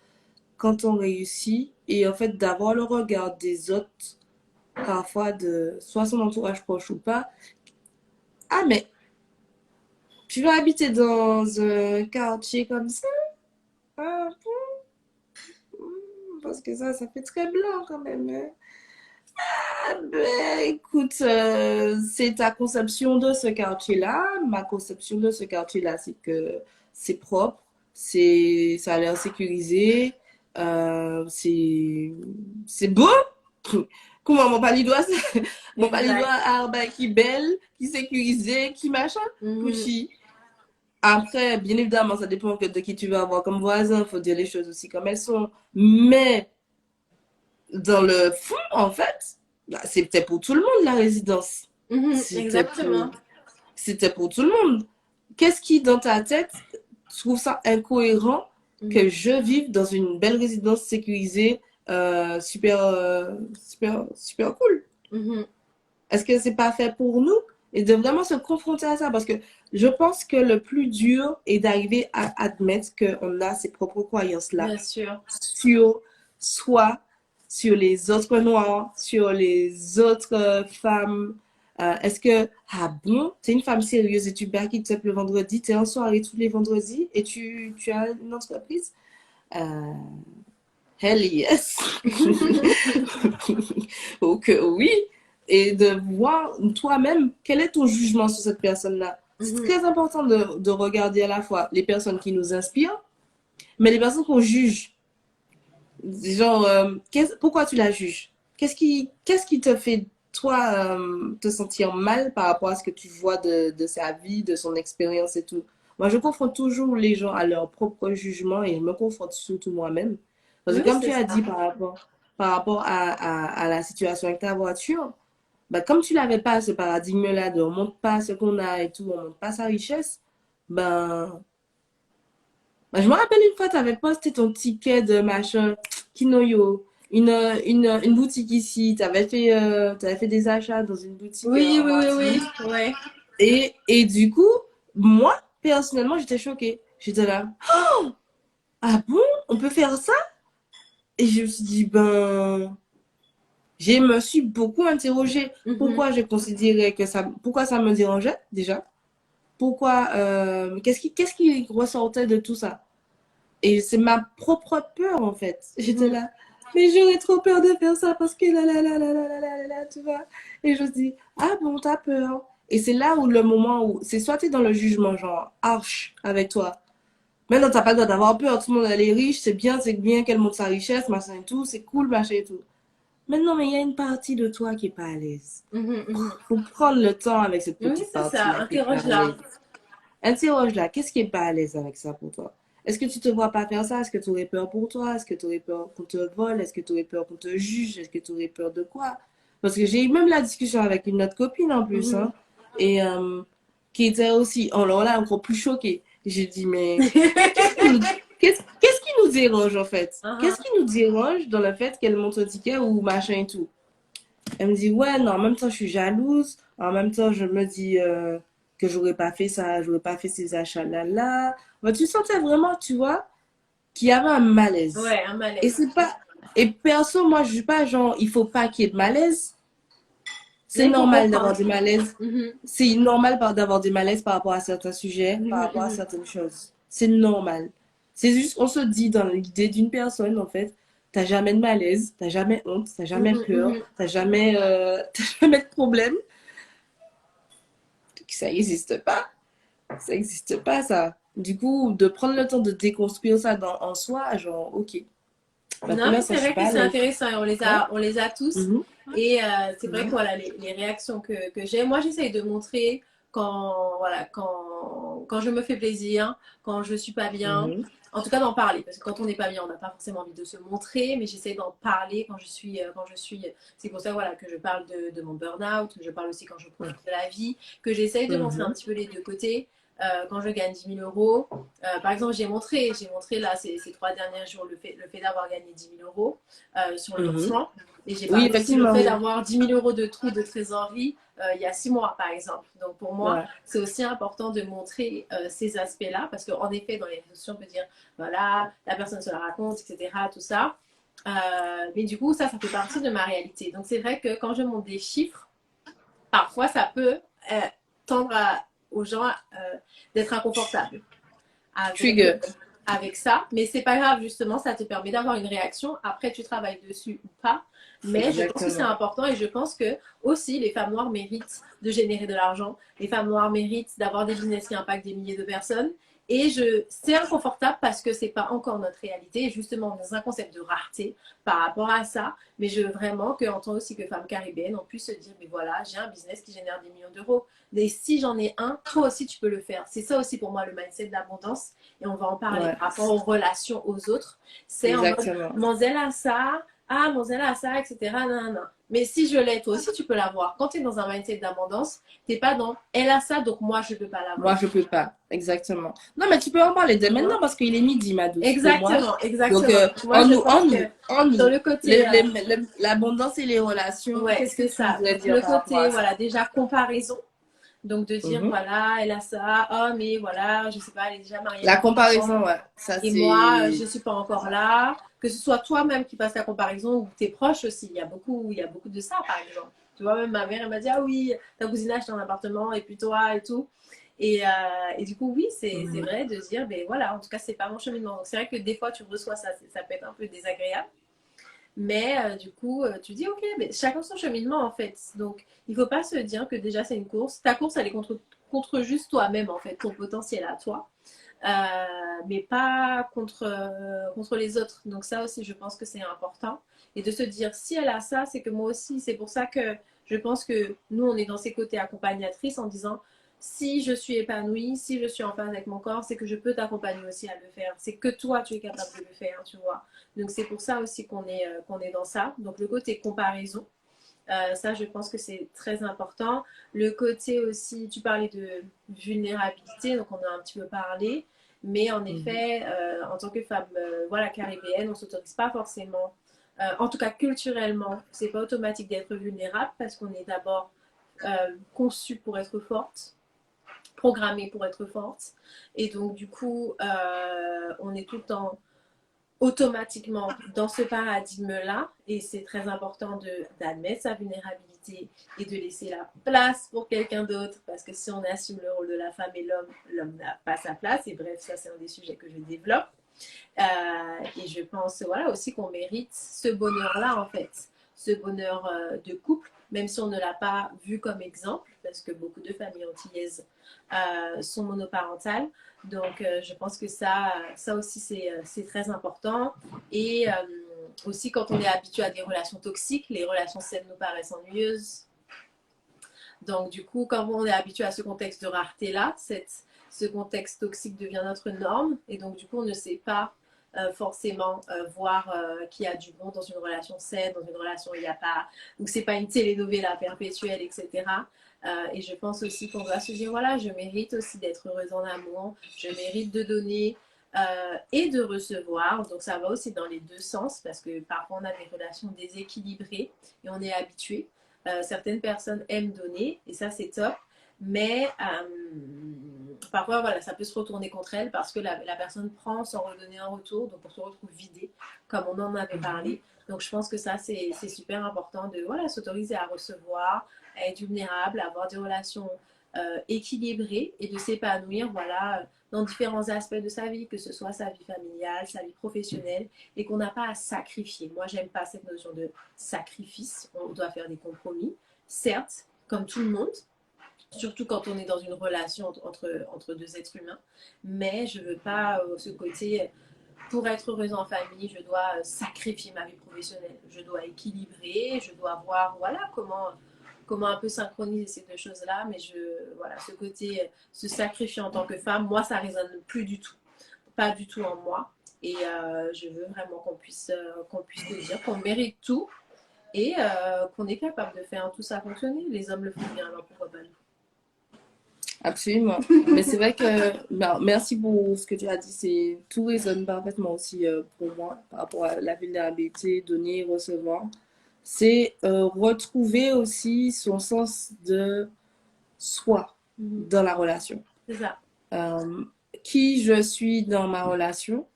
quand on réussit et en fait d'avoir le regard des autres, parfois de soit son entourage proche ou pas. Ah, mais tu vas habiter dans un quartier comme ça? Ah, parce que ça fait très blanc quand même. Hein. Ah, ben, écoute, c'est ta conception de ce quartier-là. Ma conception de ce quartier-là, c'est que c'est propre, ça a l'air sécurisé, c'est beau. Comment mon palidois, mon palidois, ah, ben, qui belle, qui sécurisé, qui machin, pushy. Après, bien évidemment, ça dépend de qui tu vas avoir comme voisin. Il faut dire les choses aussi comme elles sont. Mais dans le fond, en fait, bah, c'était pour tout le monde la résidence. Exactement. C'était pour tout le monde. Qu'est-ce qui, dans ta tête, trouve ça incohérent que je vive dans une belle résidence sécurisée, super cool? Est-ce que c'est pas fait pour nous? Et de vraiment se confronter à ça, parce que je pense que le plus dur est d'arriver à admettre qu'on a ses propres croyances-là. Bien sûr. Sur soi, sur les autres noirs, sur les autres femmes. Est-ce que, ah bon, t'es une femme sérieuse et tu quittes le vendredi, t'es en soirée tous les vendredis et tu as une entreprise? Hell yes! Donc, oui. Et de voir toi-même quel est ton jugement sur cette personne-là. C'est très important de regarder à la fois les personnes qui nous inspirent, mais les personnes qu'on juge. Genre, pourquoi tu la juges? Qu'est-ce qui te fait, toi, te sentir mal par rapport à ce que tu vois de sa vie, de son expérience et tout? Moi, je confronte toujours les gens à leur propre jugement et je me confronte surtout moi-même. Parce que comme tu as dit par rapport à la situation avec ta voiture, bah, comme tu n'avais pas ce paradigme-là de on ne montre pas ce qu'on a et tout, on ne montre pas sa richesse, ben, je me rappelle une fois, tu avais posté ton ticket de machin, Kinoyo, une boutique ici, tu avais fait des achats dans une boutique. Oui. Ouais. Et du coup, moi, personnellement, j'étais choquée. J'étais là, oh, ah bon, on peut faire ça? Et je me suis dit, je me suis beaucoup interrogée. Pourquoi je considérais pourquoi ça me dérangeait déjà? Pourquoi, qu'est-ce qui ressortait de tout ça? Et c'est ma propre peur, en fait. J'étais là, mais j'aurais trop peur de faire ça parce que là, tu vois. Et je me dis, ah bon, t'as peur. Et c'est là où le moment où, c'est soit t'es dans le jugement, genre, harsh avec toi. Maintenant, t'as pas le droit d'avoir peur. Tout le monde, elle est riche, c'est bien qu'elle montre sa richesse, machin et tout, c'est cool, machin et tout. Mais non, mais il y a une partie de toi qui est pas à l'aise. Faut prendre le temps avec cette petite partie-là. Interroge-la. Interroge-la. Qu'est-ce qui est pas à l'aise avec ça pour toi? Est-ce que tu te vois pas faire ça? Est-ce que tu aurais peur pour toi? Est-ce que tu aurais peur qu'on te vole? Est-ce que tu aurais peur qu'on te juge? Est-ce que tu aurais peur de quoi? Parce que j'ai eu même la discussion avec une autre copine en plus, hein, et qui était aussi, oh là, encore plus choquée. J'ai dit, mais qu'est-ce qui nous dérange en fait? Qu'est-ce qui nous dérange dans le fait qu'elle monte un ticket ou machin et tout? Elle me dit, ouais, non, en même temps, je suis jalouse. En même temps, je me dis que j'aurais pas fait ça, j'aurais pas fait ces achats-là. Mais tu sentais vraiment, tu vois, qu'il y avait un malaise. Ouais, un malaise. Et c'est pas. Et perso, moi, je suis pas genre, il faut pas qu'il y ait de malaise. C'est normal d'avoir des malaises. C'est normal d'avoir des malaises par rapport à certains sujets, par rapport à certaines choses. C'est normal. C'est juste, on se dit dans l'idée d'une personne, en fait, t'as jamais de malaise, t'as jamais honte, t'as jamais peur, t'as jamais de problème. Ça n'existe pas. Ça n'existe pas, ça. Du coup, de prendre le temps de déconstruire ça en soi, genre, ok. Bah, pour Non, mais l'instant, c'est je suis vrai que pas à c'est l'aise. intéressant et Ouais. on les a tous. Mhm. Et c'est vrai que Mhm. voilà, les réactions que j'ai, moi j'essaye de montrer quand je me fais plaisir, quand je suis pas bien, Mhm. en tout cas d'en parler, parce que quand on n'est pas bien, on n'a pas forcément envie de se montrer, mais j'essaye d'en parler c'est pour ça voilà, que je parle de mon burn-out, que je parle aussi quand je profite de la vie, que j'essaye de montrer un Mhm. petit peu les deux côtés. Quand je gagne 10 000 euros, par exemple, j'ai montré là ces 3 derniers jours le fait d'avoir gagné 10 000 euros sur le bon Mhm. plan. Et j'ai Oui, parlé aussi le effectivement, fait oui. d'avoir 10 000 euros de trous de trésorerie il y a 6 mois, par exemple. Donc pour moi, Ouais. c'est aussi important de montrer ces aspects-là, parce qu'en effet, dans les réseaux sociaux, on peut dire, voilà, la personne se la raconte, etc., tout ça. Mais du coup, ça fait partie de ma réalité. Donc c'est vrai que quand je monte des chiffres, parfois ça peut tendre aux gens d'être inconfortables avec, Trigger. avec ça. Mais c'est pas grave, justement, ça te permet d'avoir une réaction. Après, tu travailles dessus ou pas. Mais je pense que c'est Exactement. important et je pense que aussi les femmes noires méritent de générer de l'argent. Les femmes noires méritent d'avoir des business qui impactent des milliers de personnes. Et c'est inconfortable parce que c'est pas encore notre réalité. Et justement, dans un concept de rareté par rapport à ça. Mais je veux vraiment qu'en tant aussi que femme caribéenne, on puisse se dire, mais voilà, j'ai un business qui génère des millions d'euros. Et si j'en ai un, toi aussi tu peux le faire. C'est ça aussi pour moi le mindset d'abondance et on va en parler Ouais. par rapport aux relations aux autres. C'est en mode, Exactement. Manzelle a ça, ah, Manzelle a ça, etc. Non, non, non. Mais si je l'ai, toi aussi, tu peux l'avoir. Quand tu es dans un mindset d'abondance, tu n'es pas dans elle a ça, donc moi, je ne peux pas Moi, l'avoir. je peux pas. Exactement. Non, mais tu peux en parler dès Tu maintenant vois. parce qu'il est midi, ma douce, pour moi. Exactement, Donc, exactement. Tu vois, en je nous, en pense nous, que en sur nous, le côté, l'abondance et les relations, ouais, qu'est-ce que c'est tu ça. voudrais Donc, dire le par rapport côté, à ça? voilà, déjà comparaison. Donc, de dire, Mhm. voilà, elle a ça, oh, mais voilà, je sais pas, elle est déjà mariée La avec un comparaison, enfant. ouais. Ça, Et moi, je c'est. ne suis pas encore là. Que ce soit toi-même qui fasses la comparaison ou tes proches aussi. Il y a beaucoup de ça, par exemple. Tu vois, même ma mère, elle m'a dit, ah oui, ta cousine a acheté un appartement, et puis toi, et tout. Et du coup, oui, c'est Mhm. vrai de dire, ben voilà, en tout cas, c'est pas mon cheminement. Donc, c'est vrai que des fois, tu reçois ça, ça peut être un peu désagréable. Mais du coup, tu dis, ok, mais chacun son cheminement en fait. Donc, il ne faut pas se dire que déjà c'est une course. Ta course, elle est contre juste toi-même en fait, ton potentiel à toi. Mais pas contre les autres. Donc, ça aussi, je pense que c'est important. Et de se dire, si elle a ça, c'est que moi aussi. C'est pour ça que je pense que nous, on est dans ces côtés accompagnatrices en disant, si je suis épanouie, si je suis en phase avec mon corps, c'est que je peux t'accompagner aussi à le faire. C'est que toi, tu es capable de le faire, tu vois. Donc c'est pour ça aussi qu'on est dans ça. Donc le côté comparaison, ça je pense que c'est très important. Le côté aussi, tu parlais de vulnérabilité, donc on a un petit peu parlé. Mais en Mhm. effet, en tant que femme voilà, caribéenne, on ne s'autorise pas forcément, en tout cas culturellement, c'est pas automatique d'être vulnérable parce qu'on est d'abord conçu pour être forte, programmée pour être forte. Et donc du coup, on est tout le temps automatiquement dans ce paradigme-là, et c'est très important d'admettre sa vulnérabilité et de laisser la place pour quelqu'un d'autre, parce que si on assume le rôle de la femme et l'homme n'a pas sa place, et bref, ça c'est un des sujets que je développe. Et je pense voilà, aussi qu'on mérite ce bonheur-là, en fait, ce bonheur de couple, même si on ne l'a pas vu comme exemple, parce que beaucoup de familles antillaises sont monoparentales. Donc, je pense que ça aussi, c'est très important. Et aussi, quand on est habitué à des relations toxiques, les relations saines nous paraissent ennuyeuses. Donc, du coup, quand on est habitué à ce contexte de rareté-là, ce contexte toxique devient notre norme. Et donc, du coup, on ne sait pas forcément voir qu'il y a du bon dans une relation saine, dans une relation où il n'y a pas, où c'est pas une télénovela perpétuelle, etc. Et je pense aussi qu'on doit se dire, voilà, je mérite aussi d'être heureuse en amour, je mérite de donner et de recevoir. Donc ça va aussi dans les deux sens parce que parfois on a des relations déséquilibrées et on est habitué. Certaines personnes aiment donner et ça c'est top. Mais parfois, voilà, ça peut se retourner contre elle parce que la personne prend sans redonner un retour, donc on se retrouve vidé, comme on en avait Mhm. parlé. Donc je pense que ça, c'est super important de voilà, s'autoriser à recevoir, à être vulnérable, à avoir des relations équilibrées et de s'épanouir voilà, dans différents aspects de sa vie, que ce soit sa vie familiale, sa vie professionnelle, et qu'on n'a pas à sacrifier. Moi, j'aime pas cette notion de sacrifice. On doit faire des compromis, certes, comme tout le monde, surtout quand on est dans une relation entre deux êtres humains. Mais je veux pas ce côté, pour être heureuse en famille, je dois sacrifier ma vie professionnelle. Je dois équilibrer, je dois voir, voilà, comment un peu synchroniser ces deux choses-là. Mais voilà, ce côté, se sacrifier en tant que femme, moi, ça résonne plus du tout. Pas du tout en moi. Et je veux vraiment qu'on puisse te dire qu'on mérite tout et qu'on est capable de faire tout ça fonctionner. Les hommes le font bien, alors pourquoi pas nous? Absolument. Mais c'est vrai que, ben, merci pour ce que tu as dit. Tout résonne parfaitement aussi pour moi par rapport à la vulnérabilité, donner, recevoir. C'est retrouver aussi son sens de soi dans la relation. C'est ça. Qui je suis dans ma relation,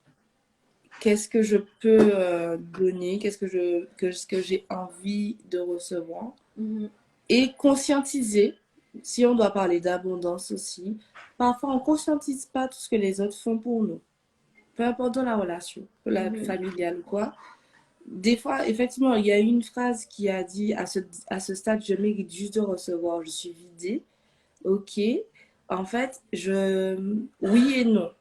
qu'est-ce que je peux donner, qu'est-ce que j'ai envie de recevoir. Et conscientiser, si on doit parler d'abondance aussi, parfois on ne conscientise pas tout ce que les autres font pour nous. Peu importe dans la relation, la familiale ou quoi. Des fois, effectivement, il y a une phrase qui a dit à ce stade, je mérite juste de recevoir, je suis vidée. Ok. En fait, oui et non.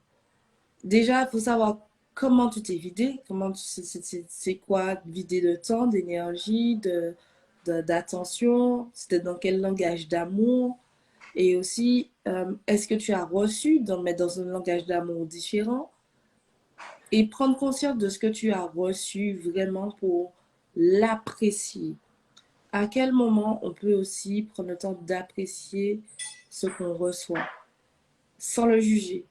Déjà, il faut savoir comment tu t'es vidé, c'est quoi vider de temps, d'énergie, d'attention, c'était dans quel langage d'amour. Et aussi, est-ce que tu as reçu mais dans un langage d'amour différent? Et prendre conscience de ce que tu as reçu vraiment pour l'apprécier. À quel moment on peut aussi prendre le temps d'apprécier ce qu'on reçoit sans le juger?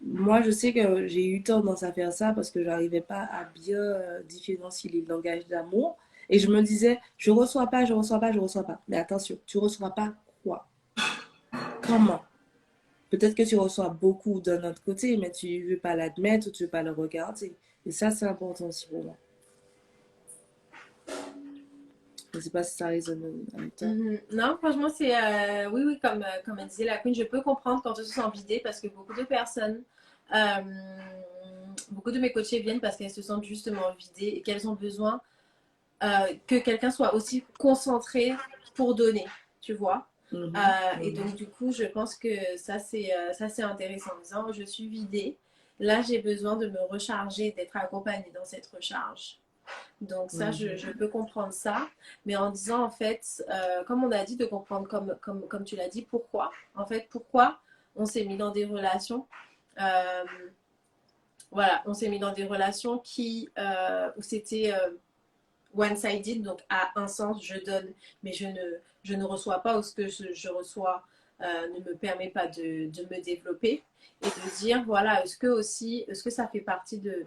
Moi, je sais que j'ai eu tendance à faire ça parce que je n'arrivais pas à bien différencier les langages d'amour. Et je me disais, je reçois pas, je reçois pas, je reçois pas. Mais attention, tu reçois pas quoi? Comment? Peut-être que tu reçois beaucoup d'un autre côté, mais tu ne veux pas l'admettre ou tu ne veux pas le regarder. Et ça, c'est important aussi pour moi. Je ne sais pas si ça résonne avec toi. Non, franchement, c'est... oui, comme elle disait la Queen, je peux comprendre quand tu te sens vidée parce que beaucoup de personnes, beaucoup de mes coachés viennent parce qu'elles se sentent justement vidées et qu'elles ont besoin que quelqu'un soit aussi concentré pour donner, tu vois. Et donc, du coup, je pense que ça, c'est intéressant. En disant, je suis vidée. Là, j'ai besoin de me recharger, d'être accompagnée dans cette recharge. Donc ça, je peux comprendre ça. Mais en disant, en fait, comme on a dit, de comprendre, comme tu l'as dit, pourquoi. En fait, pourquoi on s'est mis dans des relations. Voilà, on s'est mis dans des relations où c'était one-sided, donc à un sens, je donne, mais je ne reçois pas, ou ce que je reçois ne me permet pas de me développer. Et de dire, voilà, est-ce que ça fait partie de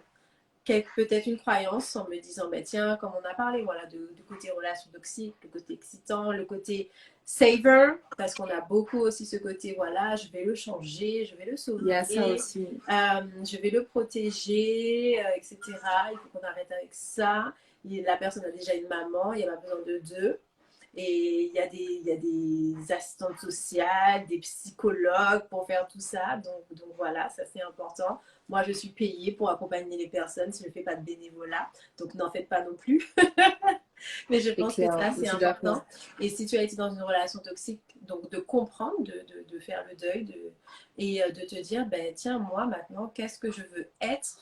peut-être une croyance en me disant, bah, tiens, comme on a parlé, voilà, du côté relation toxique, le côté excitant, le côté saver, parce qu'on a beaucoup aussi ce côté, voilà, je vais le changer, je vais le sauver, Il y a ça aussi. Je vais le protéger, etc. Il faut qu'on arrête avec ça. La personne a déjà une maman, il n'y a pas besoin de deux. Et il y a des assistantes sociales, des psychologues pour faire tout ça. Donc voilà, ça c'est important. Moi, je suis payée pour accompagner les personnes si je ne fais pas de bénévolat. Donc n'en faites pas non plus. Mais je pense que ça, c'est important. Et si tu as été dans une relation toxique, donc de comprendre, de faire le deuil et de te dire, ben, tiens, moi maintenant, qu'est-ce que je veux être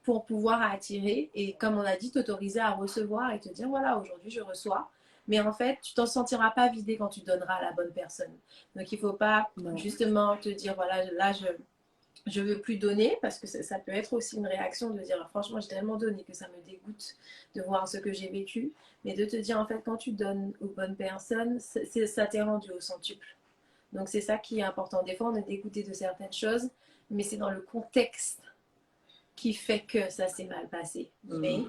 pour pouvoir attirer et, comme on a dit, t'autoriser à recevoir et te dire, voilà, aujourd'hui, je reçois. Mais en fait, tu t'en sentiras pas vidé quand tu donneras à la bonne personne. Donc, il ne faut pas justement te dire, voilà, là, je veux plus donner, parce que ça peut être aussi une réaction de dire, franchement, j'ai tellement donné que ça me dégoûte de voir ce que j'ai vécu. Mais de te dire, en fait, quand tu donnes aux bonnes personnes, ça t'est rendu au centuple. Donc, c'est ça qui est important. Des fois, on est dégoûté de certaines choses, mais c'est dans le contexte qui fait que ça s'est mal passé. Mais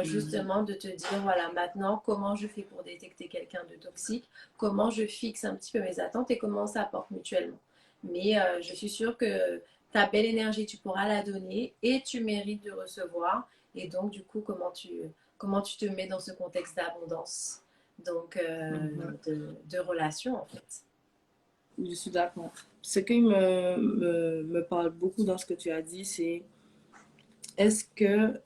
justement, de te dire, voilà, maintenant, comment je fais pour détecter quelqu'un de toxique, comment je fixe un petit peu mes attentes et comment on s'apporte mutuellement. Mais je suis sûre que ta belle énergie, tu pourras la donner et tu mérites de recevoir. Et donc, du coup, comment tu te mets dans ce contexte d'abondance, donc de relation, en fait. Je suis d'accord. Ce qui me parle beaucoup dans ce que tu as dit, c'est est-ce que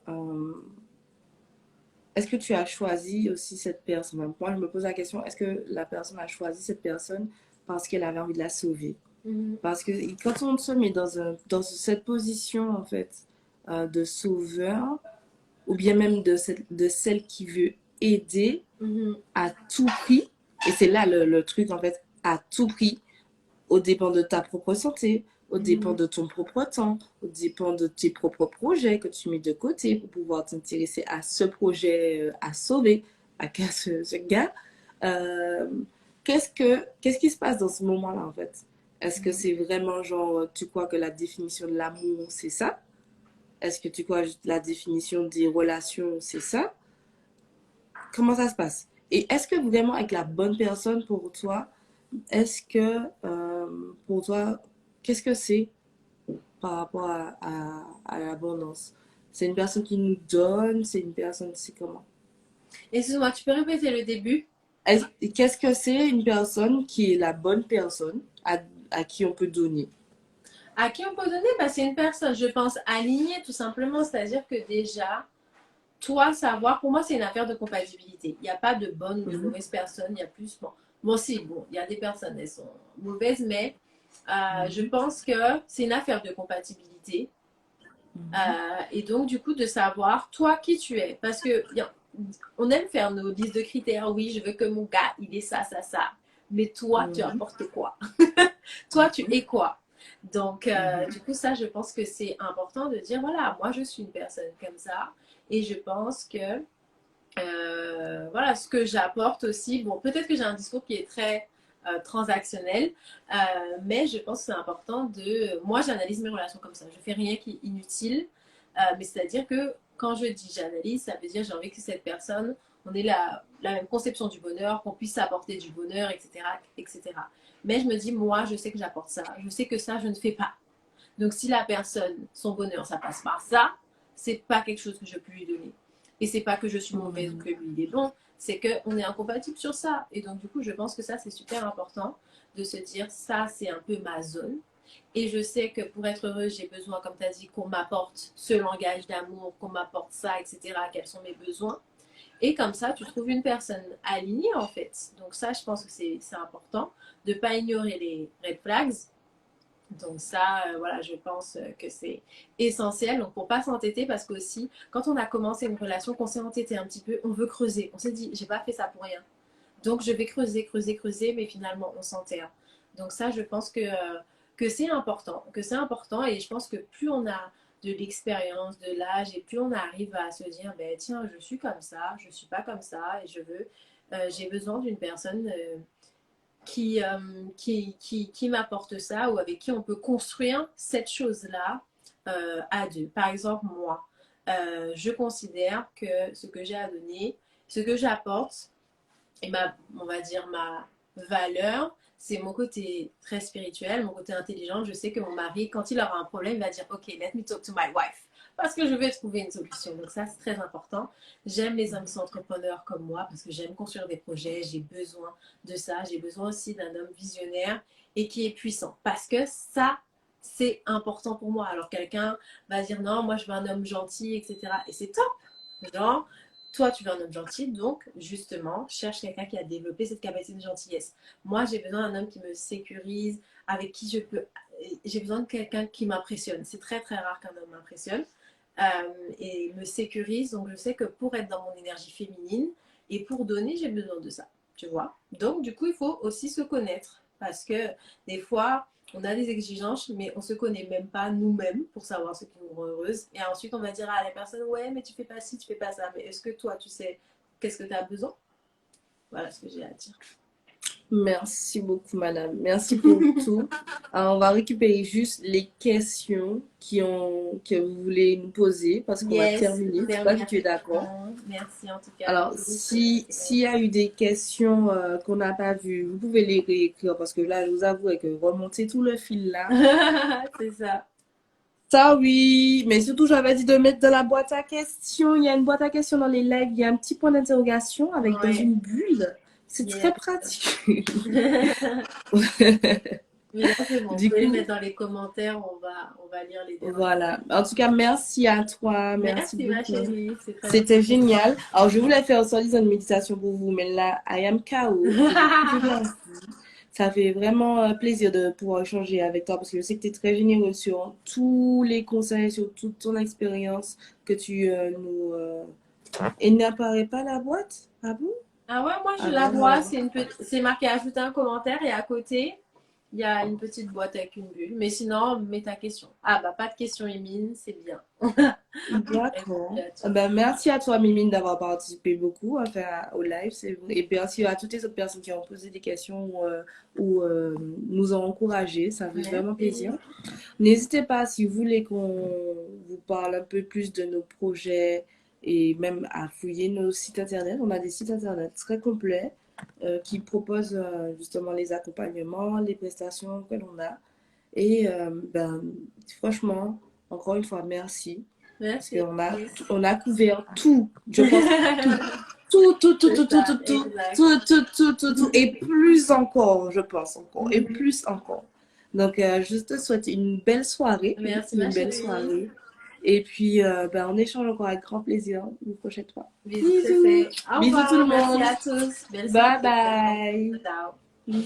tu as choisi aussi cette personne? Moi, je me pose la question, est-ce que la personne a choisi cette personne parce qu'elle avait envie de la sauver. Mhm. Parce que quand on se met dans cette position, en fait, de sauveur, ou bien même de celle qui veut aider Mhm. à tout prix, et c'est là le truc, en fait, à tout prix, au dépend de ta propre santé, au dépend de ton propre temps, au dépend de tes propres projets que tu mets de côté pour pouvoir t'intéresser à ce projet à sauver, à ce gars. Euh, qu'est-ce qui se passe dans ce moment-là, en fait? Est-ce que c'est vraiment genre, tu crois que la définition de l'amour, c'est ça? Est-ce que tu crois que la définition des relations, c'est ça? Comment ça se passe? Et est-ce que vraiment avec la bonne personne pour toi, est-ce que pour toi, qu'est-ce que c'est par rapport à l'abondance? C'est une personne qui nous donne, c'est une personne, c'est comment? Excuse-moi, tu peux répéter le début? Qu'est-ce que c'est une personne qui est la bonne personne à qui on peut donner? À qui on peut donner? Bah, c'est une personne, je pense, alignée tout simplement. C'est-à-dire que déjà, toi, savoir, pour moi, c'est une affaire de compatibilité. Il n'y a pas de bonne ou de Mhm. mauvaise personne. Il y a plus. Bon, bon si, bon, il y a des personnes, elles sont mauvaises, mais je Mhm. pense que c'est une affaire de compatibilité. Mhm. Et donc, du coup, de savoir, toi, qui tu es. Parce que on aime faire nos listes de critères. Oui, je veux que mon gars, il est ça, ça, ça. Mais toi, tu Mhm. apportes quoi? Toi, tu es quoi? Donc, Mhm. du coup, ça, je pense que c'est important de dire, voilà, moi, je suis une personne comme ça. Et je pense que, voilà, ce que j'apporte aussi, bon, peut-être que j'ai un discours qui est très transactionnel, mais je pense que c'est important de... Moi, j'analyse mes relations comme ça. Je fais rien qui est inutile, mais c'est-à-dire que quand je dis j'analyse, ça veut dire j'ai envie que cette personne, on ait la même conception du bonheur, qu'on puisse apporter du bonheur, etc., etc. Mais je me dis, moi, je sais que j'apporte ça. Je sais que ça, je ne fais pas. Donc, si la personne, son bonheur, ça passe par ça, c'est pas quelque chose que je peux lui donner. Et c'est pas que je suis mauvaise ou Mhm. que lui, il est bon, c'est qu'on est incompatible sur ça. Et donc, du coup, je pense que ça, c'est super important de se dire, ça, c'est un peu ma zone. Et je sais que pour être heureuse, j'ai besoin, comme tu as dit, qu'on m'apporte ce langage d'amour, qu'on m'apporte ça, etc. Quels sont mes besoins. Et comme ça, tu trouves une personne alignée, en fait. Donc ça, je pense que c'est important de ne pas ignorer les red flags. Donc ça, voilà, je pense que c'est essentiel. Donc pour pas s'entêter, parce qu'aussi, quand on a commencé une relation, qu'on s'est entêté un petit peu, on veut creuser. On s'est dit, j'ai pas fait ça pour rien. Donc je vais creuser, creuser, creuser, mais finalement on s'enterre. Donc ça, je pense que c'est important, et je pense que plus on a de l'expérience, de l'âge, et plus on arrive à se dire, ben tiens, je suis comme ça, je suis pas comme ça, et j'ai besoin d'une personne qui m'apporte ça ou avec qui on peut construire cette chose-là à deux. Par exemple, moi, je considère que ce que j'ai à donner, ce que j'apporte, et on va dire ma valeur, c'est mon côté très spirituel, mon côté intelligent. Je sais que mon mari, quand il aura un problème, il va dire, OK, let me talk to my wife. Parce que je vais trouver une solution. Donc ça, c'est très important. J'aime les hommes qui sont entrepreneurs comme moi parce que j'aime construire des projets. J'ai besoin de ça. J'ai besoin aussi d'un homme visionnaire et qui est puissant. Parce que ça, c'est important pour moi. Alors quelqu'un va dire, non, moi je veux un homme gentil, etc. Et c'est top. Genre, toi, tu veux un homme gentil, donc justement, cherche quelqu'un qui a développé cette capacité de gentillesse. Moi, j'ai besoin d'un homme qui me sécurise, avec qui je peux. J'ai besoin de quelqu'un qui m'impressionne. C'est très très rare qu'un homme m'impressionne et me sécurise. Donc, je sais que pour être dans mon énergie féminine et pour donner, j'ai besoin de ça. Tu vois? Donc, du coup, il faut aussi se connaître parce que des fois, on a des exigences, mais on se connaît même pas nous-mêmes pour savoir ce qui nous rend heureuse. Et ensuite, on va dire à la personne, ouais, mais tu fais pas ci, tu fais pas ça. Mais est-ce que toi, tu sais qu'est-ce que tu as besoin? Voilà ce que j'ai à dire. Merci beaucoup, madame. Merci pour tout. Alors, on va récupérer juste les questions que vous voulez nous poser parce qu'on va Yes, terminer. Je ne sais pas termine si tu es avec d'accord. un. Merci en tout cas. Alors, s'il y a eu des questions qu'on n'a pas vues, vous pouvez les réécrire parce que là, je vous avoue que remonter tout le fil là. C'est ça. Ça, oui. Mais surtout, j'avais dit de mettre dans la boîte à questions. Il y a une boîte à questions dans les lives. Il y a un petit point d'interrogation avec dans Ouais. une bulle. C'est très Yes. pratique. Mais là, c'est bon. Vous Du pouvez le coup, mettre dans les commentaires. On va lire les derniers. voilà. En tout cas, merci à toi. Merci Merci, ma beaucoup. chérie. C'est très C'était important. génial. Alors, je voulais faire aussi une méditation pour vous, mais là, I am KO. J'ai beaucoup de l'envie. Ça fait vraiment plaisir de pouvoir échanger avec toi parce que je sais que tu es très généreux sur tous les conseils, sur toute ton expérience que tu nous... Et n'apparaît pas la boîte? Ah bon? Ah ouais, moi je Ah la non, vois, non. c'est marqué ajouter un commentaire et à côté, il y a une petite boîte avec une bulle. Mais sinon, mets ta question. Ah bah pas de question, Émine, c'est bien. D'accord. Ben, merci à toi, Mimine, d'avoir participé beaucoup enfin, au live. Et merci à toutes les autres personnes qui ont posé des questions ou nous ont encouragés. Ça fait vraiment plaisir. N'hésitez pas, si vous voulez qu'on vous parle un peu plus de nos projets et même à fouiller nos sites internet. On a des sites internet très complets qui proposent justement les accompagnements, les prestations que l'on a. Et ben, franchement, encore une fois, merci. Parce Merci. on a couvert tout, je pense, tout, et plus encore, je pense encore, et plus encore. Donc, je te souhaite une belle soirée. Merci, Une ma belle chérie. soirée. Et puis, ben, on échange encore avec grand plaisir une prochaine fois. Bisous. Bisous. Au Bisous tout le revoir. monde. Merci à tous. Belle Bye soirée. bye. Ciao.